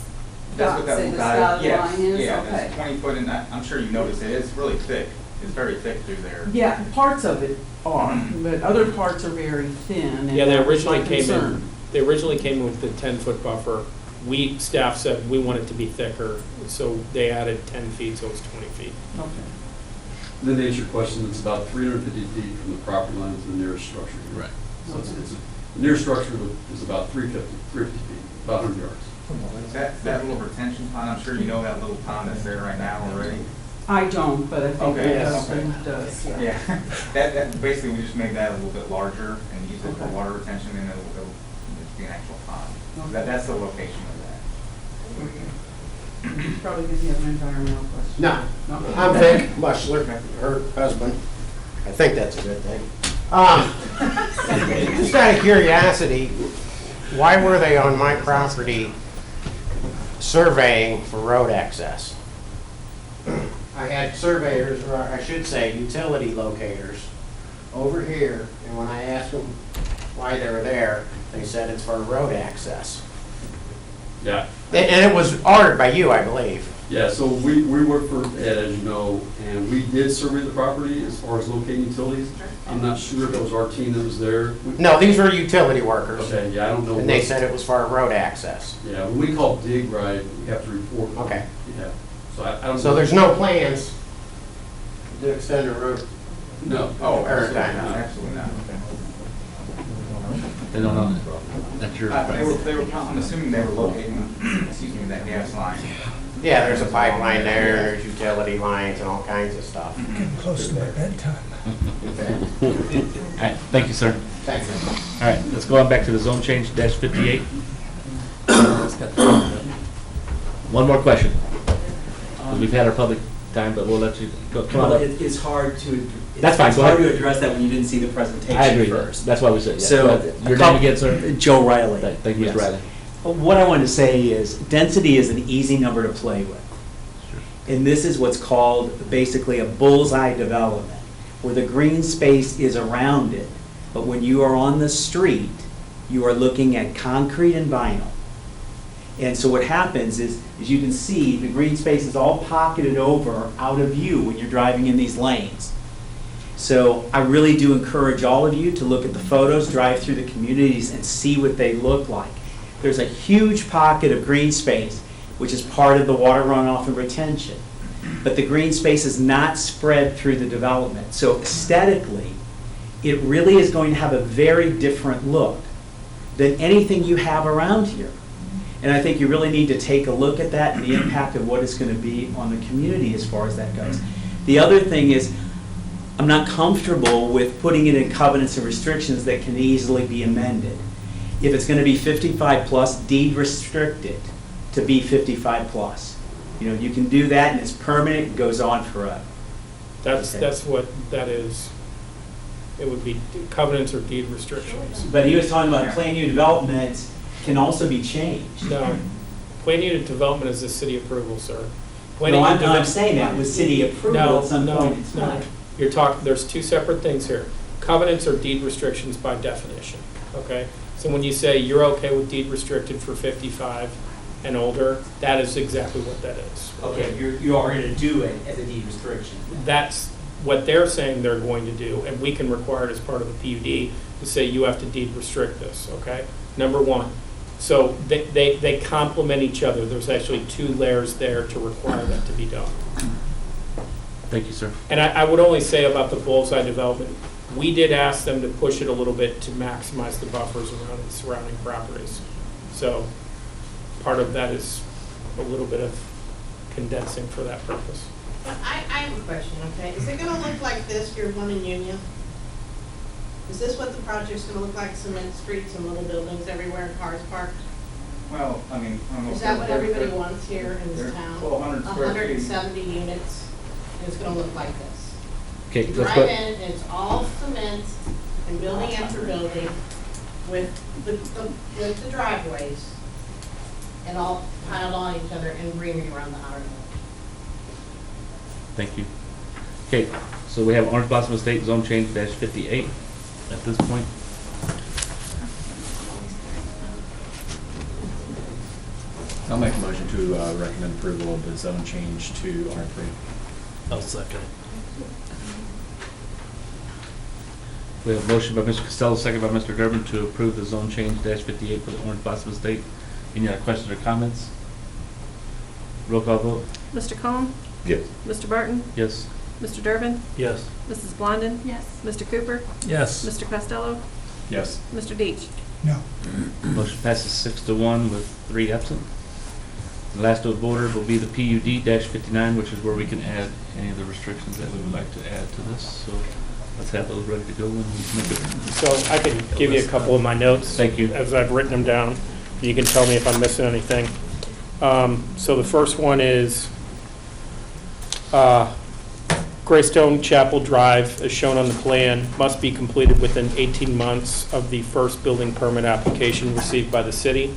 That's what that this little dotted yes, line is? yeah, Okay. it's 20 foot, and I'm sure you noticed it, it's really thick. It's very thick through there. Yeah, parts of it are, but other parts are very thin, and Yeah, they that was my originally came concern. in, with the 10-foot buffer. Staff said we want it to be thicker, so they added 10 feet, so it's 20 feet. Okay. Then to answer your question, it's about 350 feet from the property line to the nearest structure. Right. So the nearest structure is about 350 feet, about 100 yards. That little retention pond, I'm sure you know that little pond that's there right now already. I don't, but I think Okay, my yes, husband okay. does, yeah. Yeah, that, basically, we just made that a little bit larger and use it for Okay. water retention, and it'll be an actual pond. That's the location of that. Probably because you have an environmental question. No, I'm Vic Mushler, her husband. I think that's a good thing. Just out of curiosity, why were they on my property surveying for road access? I had surveyors, or I should say utility locators, over here, and when I asked them why they were there, they said it's for road access. Yeah, And it was ordered by you, I believe. Yeah, so we work for Ed, as you know, and we did survey the property as far as locating utilities. I'm not sure if it was our team that was there. No, these were utility workers. Okay, yeah, I don't know. And they said it was for road access. Yeah, when we call dig right, we have to report. Okay. Yeah, so I don't know. So there's no plans to extend the road? No. Oh, Absolutely not. They don't know. That's your. I'm assuming they were locating, excuse me, that gas line. Yeah, there's a pipeline there, and there's utility lines and all kinds of stuff. Getting close to my bedtime. All right, thank you, sir. Thanks. All right, let's go on back to the zone change -58. One more question. We've had our public time, but we'll let you go. Come on Well, up. it's hard to, That's fine, it's go hard ahead. to address that when you didn't see the presentation I agree. first. That's why we said, yeah. So, Go ahead. Your name again, sir? Joe Riley. Thank you, Mr. Yes. Riley. What I wanted to say is, density is an easy number to play with. And this is what's called basically a bullseye development, where the green space is around it. But when you are on the street, you are looking at concrete and vinyl. And so what happens is, as you can see, the green space is all pocketed over out of view when you're driving in these lanes. So I really do encourage all of you to look at the photos, drive through the communities, and see what they look like. There's a huge pocket of green space, which is part of the water runoff and retention. But the green space is not spread through the development. So aesthetically, it really is going to have a very different look than anything you have around here. And I think you really need to take a look at that and the impact of what it's going to be on the community as far as that goes. The other thing is, I'm not comfortable with putting it in covenants and restrictions that can easily be amended. If it's going to be 55 plus, deed restrict it to be 55 plus. You know, you can do that and it's permanent, it goes on forever. That's what that is. It would be covenants or deed restrictions. But he was talking about plan unit development can also be changed. No, plan unit development is a city approval, sir. No, I'm saying that with city approval at some point, it's not. You're talking, there's two separate things here. Covenants are deed restrictions by definition, okay? So when you say you're okay with deed restricted for 55 and older, that is exactly what that is. Okay, you are going to do it as a deed restriction. That's what they're saying they're going to do, and we can require it as part of the PUD to say you have to deed restrict this, okay? Number one. So they complement each other. There's actually two layers there to require that to be done. Thank you, sir. And I would only say about the bullseye development, we did ask them to push it a little bit to maximize the buffers around the surrounding properties. So part of that is a little bit of condensing for that purpose. But I have a question, okay? Is it gonna look like this, your one in Union? Is this what the project's gonna look like, cement streets and little buildings everywhere and cars parked? Well, I mean, I don't know. Is that what everybody wants here in this town? 1,200 square feet. 170 units, and it's gonna look like this. Okay, You let's drive go. in, and it's all cement and building after building with the driveways and all piled on each other and greenery around the outer edge. Thank you. Okay, so we have Orange Blossom Estate zone change -58 at this point. I'll make a motion to recommend approval of the zone change to R3. I'll second it. We have a motion by Mr. Costello, second by Mr. Durbin to approve the zone change -58 for the Orange Blossom Estate. Any other questions or comments? Roll call vote. Mr. Combs? Yes. Mr. Barton? Yes. Mr. Durbin? Yes. Mrs. Blondin? Yes. Mr. Cooper? Yes. Mr. Costello? Yes. Mr. Deitch? No. Motion passes 6-1 with 3 absent. The last of order will be the PUD-59, which is where we can add any of the restrictions that we would like to add to this. So let's have those ready to go when we make it. So I can give you a couple of my notes. Thank you. As I've written them down. You can tell me if I'm missing anything. So the first one is Greystone Chapel Drive, as shown on the plan, must be completed within 18 months of the first building permit application received by the city.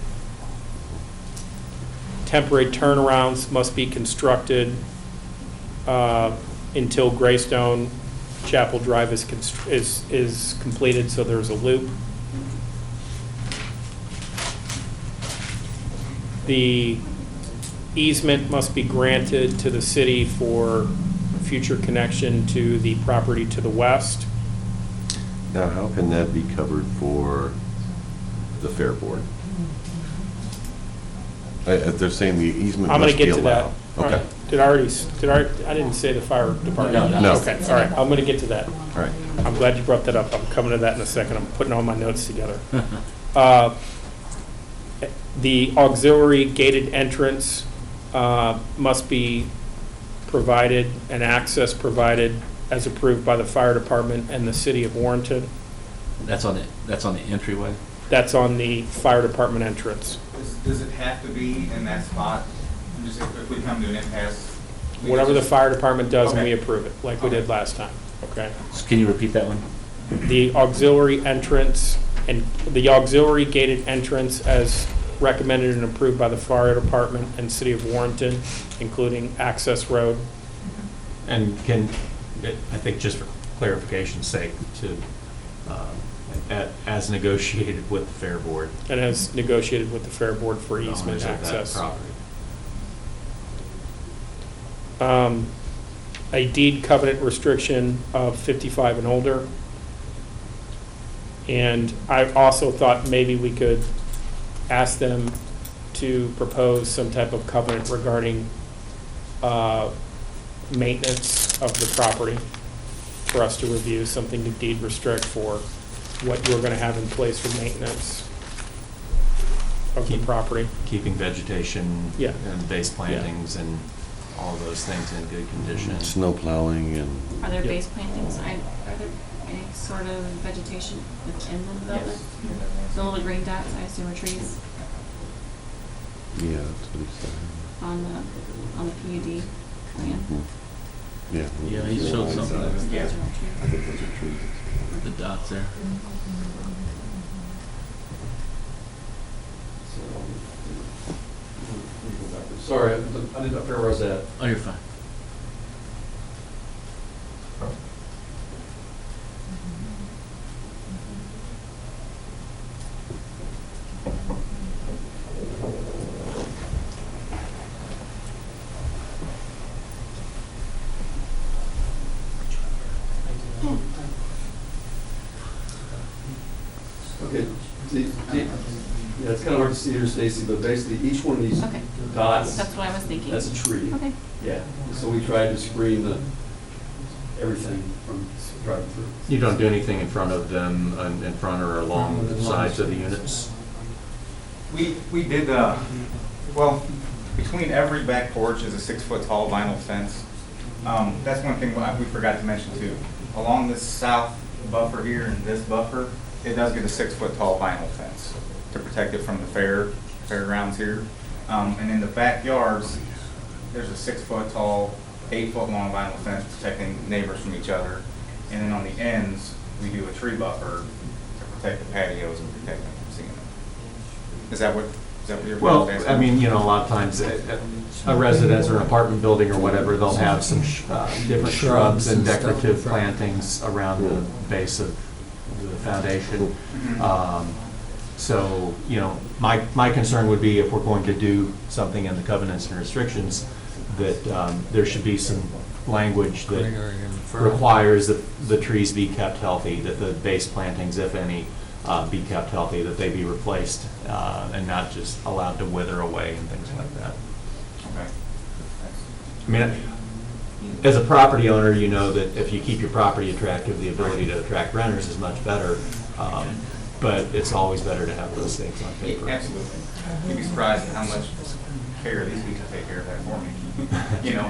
Temporary turnarounds must be constructed until Greystone Chapel Drive is completed, so there's a loop. The easement must be granted to the city for future connection to the property to the west. Now, how can that be covered for the Fair Board? They're saying the easement I'm gonna must be get to that. allowed. All Okay. right. I didn't say the fire department. No. Okay, all right, I'm gonna get to that. All right. I'm glad you brought that up. I'm coming to that in a second. I'm putting all my notes together. The auxiliary gated entrance must be provided and access provided as approved by the fire department and the city of Warrenton. That's on the entryway? That's on the fire department entrance. Does it have to be in that spot? Just if we come to an impasse? Whatever the fire department does, and we Okay. approve it, like we did last time, okay? Can you repeat that one? The auxiliary entrance and the auxiliary gated entrance as recommended and approved by the fire department and city of Warrenton, including access road. And I think just for clarification's sake, to, as negotiated with the Fair Board. And as negotiated with the fair board for the easement owners of that access. property. A deed covenant restriction of 55 and older. And I also thought maybe we could ask them to propose some type of covenant regarding maintenance of the property for us to review, something to deed restrict for what you're going to have in place for maintenance of the property. Keeping vegetation Yeah. and base plantings and all of those things in good condition. Snow plowing and. Are there Yep. base plantings? Are there any sort of vegetation within the development? The little green dots, I assume, are trees Yeah, that's what he said. on the PUD plan? Yeah. Yeah, he showed something there. Yeah. I think those are trees. The dots there. Sorry, I didn't know where I was at. Oh, you're fine. Okay, yeah, it's kind of hard to see here, Stacy, but basically each one of these Okay. dots, That's what I was thinking. that's a tree. Okay. Yeah, so we tried to screen everything from driving through. You don't do anything in front of them, in front or along the sides of the units? We did, well, between every back porch is a 6-foot tall vinyl fence. That's one thing we forgot to mention too. Along this south buffer here and this buffer, it does get a 6-foot tall vinyl fence to protect it from the fairgrounds here. And in the backyards, there's a 6-foot tall, 8-foot long vinyl fence protecting neighbors from each other. And then on the ends, we do a tree buffer to protect the patios and protect them from seeing them. Is that what you're? Well, asking? I mean, a lot of times, a residence or an apartment building or whatever, they'll have some different shrubs and decorative plantings around the base of the foundation. So, my concern would be if we're going to do something in the covenants and restrictions, that there should be some language that requires that the trees be kept healthy, that the base plantings, if any, be kept healthy, that they be replaced and not just allowed to wither away and things like that. Okay. I mean, as a property owner, you know that if you keep your property attractive, the ability to attract renters is much better. But it's always better to have those things on paper. Absolutely. You'd be surprised at how much care these people take care of that for me.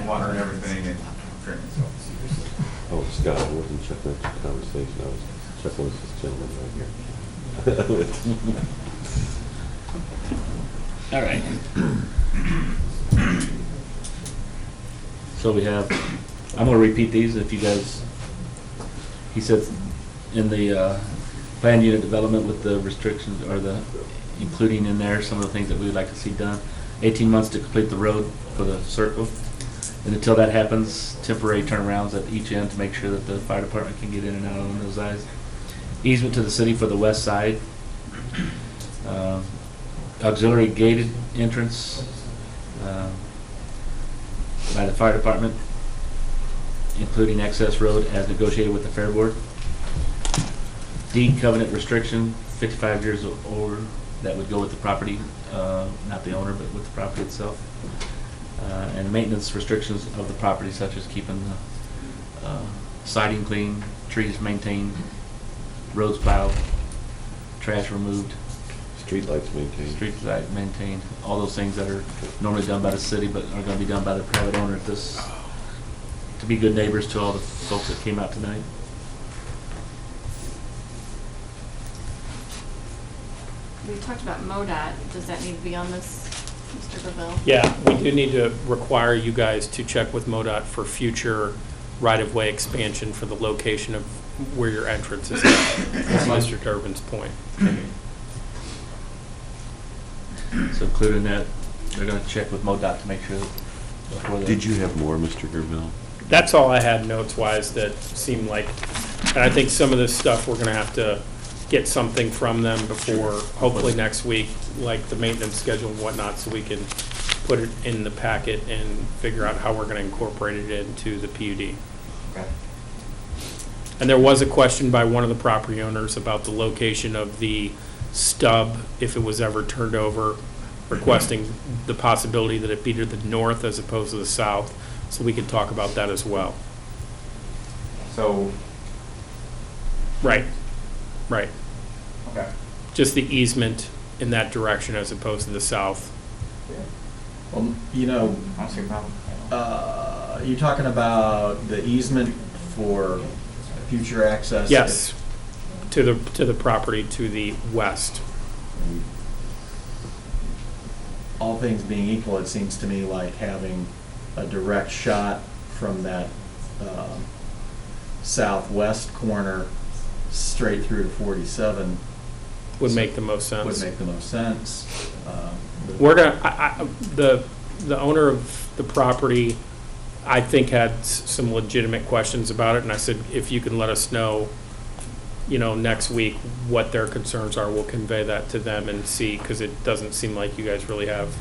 Water and everything and trimming, so. Oh, Scott, I wasn't checking out the conversation. I was checking with this gentleman right here. All right. So we have, I'm gonna repeat these if you guys, he said in the planned unit development with the restrictions or including in there some of the things that we would like to see done. 18 months to complete the road for the circle. And until that happens, temporary turnarounds at each end to make sure that the fire department can get in and out on those eyes. Easement to the city for the west side. auxiliary gated entrance by the fire department, including access road as negotiated with the Fair Board. Deed covenant restriction, 55 years or older, that would go with the property, not the owner, but with the property itself. And maintenance restrictions of the property, such as keeping the siding clean, trees maintained, roads plowed, trash removed. Streetlights maintained. Street light maintained, all those things that are normally done by the city but are going to be done by the private owner at this, to be good neighbors to all the folks that came out tonight. We talked about MoDOT. Does that need to be on this, Mr. Gravel? Yeah, we do need to require you guys to check with MoDOT for future right-of-way expansion for the location of where your entrance is at, to Mr. Durbin's point. So including that, they're going to check with MoDOT to make sure that before Did you have more, Mr. Gerville? That's all I had notes-wise that seemed like, and I think some of this stuff, we're going to have to get something from them before, hopefully next week, like the maintenance schedule and whatnot, so we can put it in the packet and figure out how we're going to incorporate it into the PUD. Okay. And there was a question by one of the property owners about the location of the stub, if it was ever turned over, requesting the possibility that it be to the north as opposed to the south, so we could talk about that as well. So, Right, right. okay. Just the easement in that direction as opposed to the south. Well, you know, I don't see a problem. you're talking about the easement for future access? Yes, to the property to the west. All things being equal, it seems to me like having a direct shot from that southwest corner straight through to 47 Would make the most sense. would make the most sense. We're gonna, the owner of the property, I think, had some legitimate questions about it, and I said, if you can let us know, next week what their concerns are, we'll convey that to them and see, because it doesn't seem like you guys really have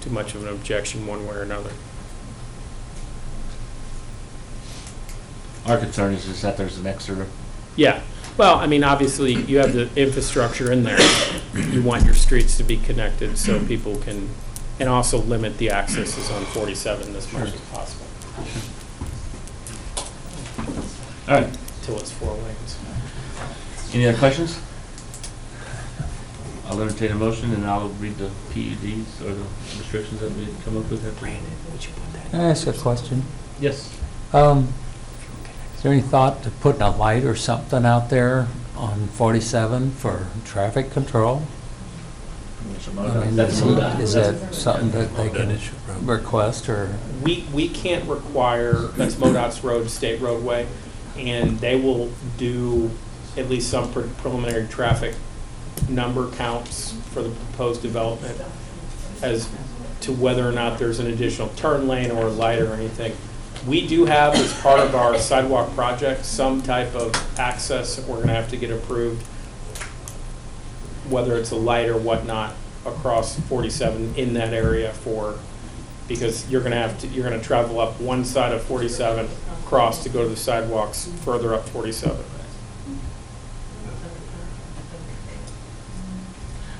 too much of an objection one way or another. Our concern is just that there's an extra. Yeah, well, I mean, obviously, you have the infrastructure in there. You want your streets to be connected so people can, and also limit the accesses on 47 as much as possible. All right. Till it's 4 lanes. Any other questions? I'll entertain a motion and I'll read the PUDs or the restrictions that we come up with. Can I ask a question? Yes. Is there any thought to putting a light or something out there on 47 for traffic control? I mean, is that something that they can request, or? We can't require, that's MoDOT's road, state roadway, and they will do at least some preliminary traffic number counts for the proposed development as to whether or not there's an additional turn lane or a light or anything. We do have, as part of our sidewalk project, some type of access that we're going to have to get approved, whether it's a light or whatnot, across 47 in that area because you're going to travel up one side of 47, cross to go to the sidewalks further up 47.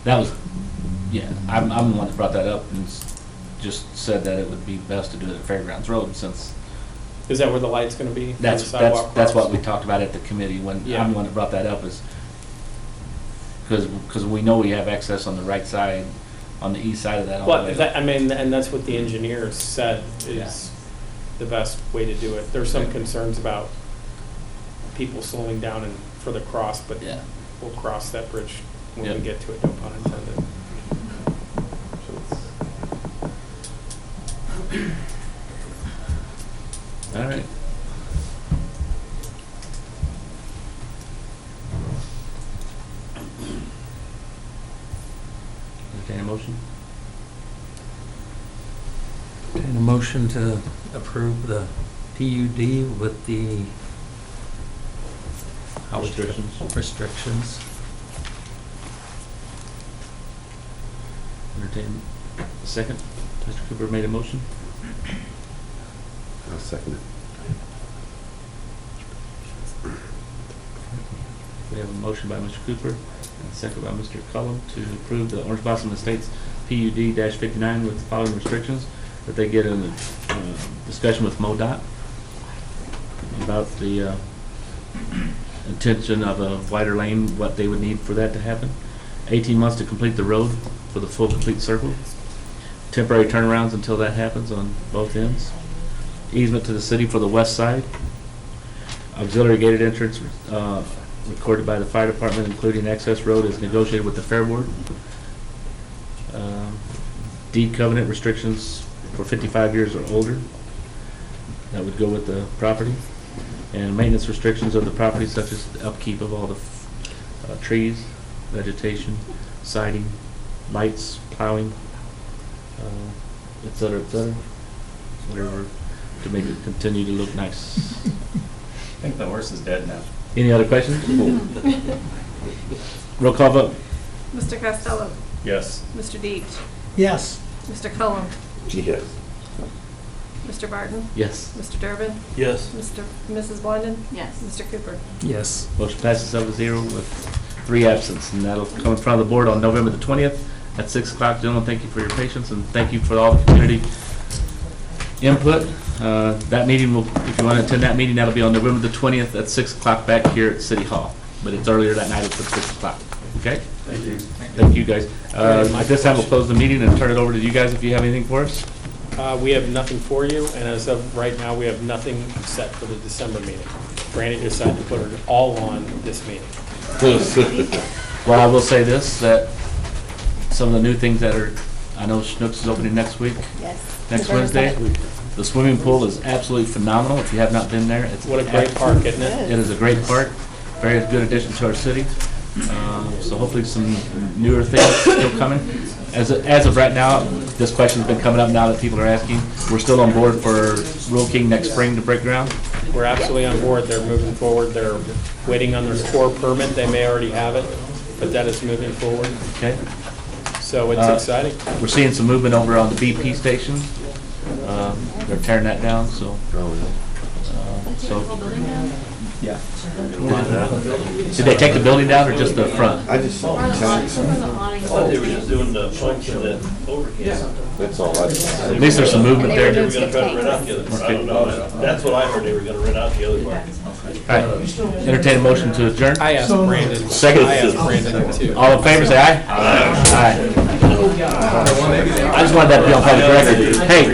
That was, yeah, I'm the one that brought that up and just said that it would be best to do it at Fairgrounds Road since. Is that where the light's going to be? That's what we talked about at the committee when Yeah. I'm the one that brought that up is because we know we have access on the right side, on the east side of that. Well, and that's what the engineers said is the best way to do it. There's some concerns about people slowing down and for the cross, but we'll cross that bridge when we get to it, no pun intended. All right. Entertain a motion? Entertain a motion to approve the PUD with the Restrictions. Restrictions. Entertain a second. Mr. Cooper made a motion. I'll second it. We have a motion by Mr. Cooper and a second by Mr. Cullum to approve the Orange Blossom Estates PUD-59 with the following restrictions, that they get a discussion with MoDOT about the intention of a wider lane, what they would need for that to happen. 18 months to complete the road for the full complete circle. Temporary turnarounds until that happens on both ends. Easement to the city for the west side. Auxiliary gated entrance recorded by the fire department, including access road, is negotiated with the Fair Board. Deed covenant restrictions for 55 years or older. That would go with the property. And maintenance restrictions of the property, such as the upkeep of all the trees, vegetation, siding, lights, plowing, et cetera, whatever, to make it continue to look nice. I think the horse is dead now. Any other questions? Roll call vote. Mr. Costello. Yes. Mr. Deitch. Yes. Mr. Cullum. Yes. Mr. Barton. Yes. Mr. Durbin. Yes. Mrs. Blondin. Yes. Mr. Cooper. Yes. Motion passes 7-0 with 3 absent, and that'll come in front of the board on November the 20th at 6 o'clock. Gentlemen, thank you for your patience, and thank you for all the community input. That meeting will, if you want to attend that meeting, that'll be on November the 20th at 6 o'clock back here at City Hall. But it's earlier that night, it's at 6 o'clock. Okay? Thank you. Thank you, guys. At this time, we'll close the meeting and turn it over to you guys if you have anything for us. We have nothing for you, and as of right now, we have nothing set for the December meeting. Brandy decided to put it all on this meeting. Well, I will say this, that some of the new things that are, I know Schnucks is opening next week. Yes. Next Wednesday. The swimming pool is absolutely phenomenal. If you have not been there, it's What a great park, isn't it? It is a great park, very good addition to our city. So hopefully some newer things still coming. As of right now, this question's been coming up now that people are asking. We're still on board for Rural King next spring to break ground. We're absolutely on board. They're moving forward. They're waiting on their core permit. They may already have it, but that is moving forward. Okay. So it's exciting. We're seeing some movement over on the BP station. They're tearing that down, so. Yeah. Did they take the building down or just the front? I just saw the tax. I thought they were just doing the pumps and then overhead. That's all I just. At least there's some movement there. They were gonna try to rent out the other part. I don't know. That's what I heard, they were gonna rent out the other part. All right. Entertain a motion to adjourn. I asked Brandon. Second. I asked Brandon too. All in favor, say aye. Aye. I just wanted that to be on public record. Hey.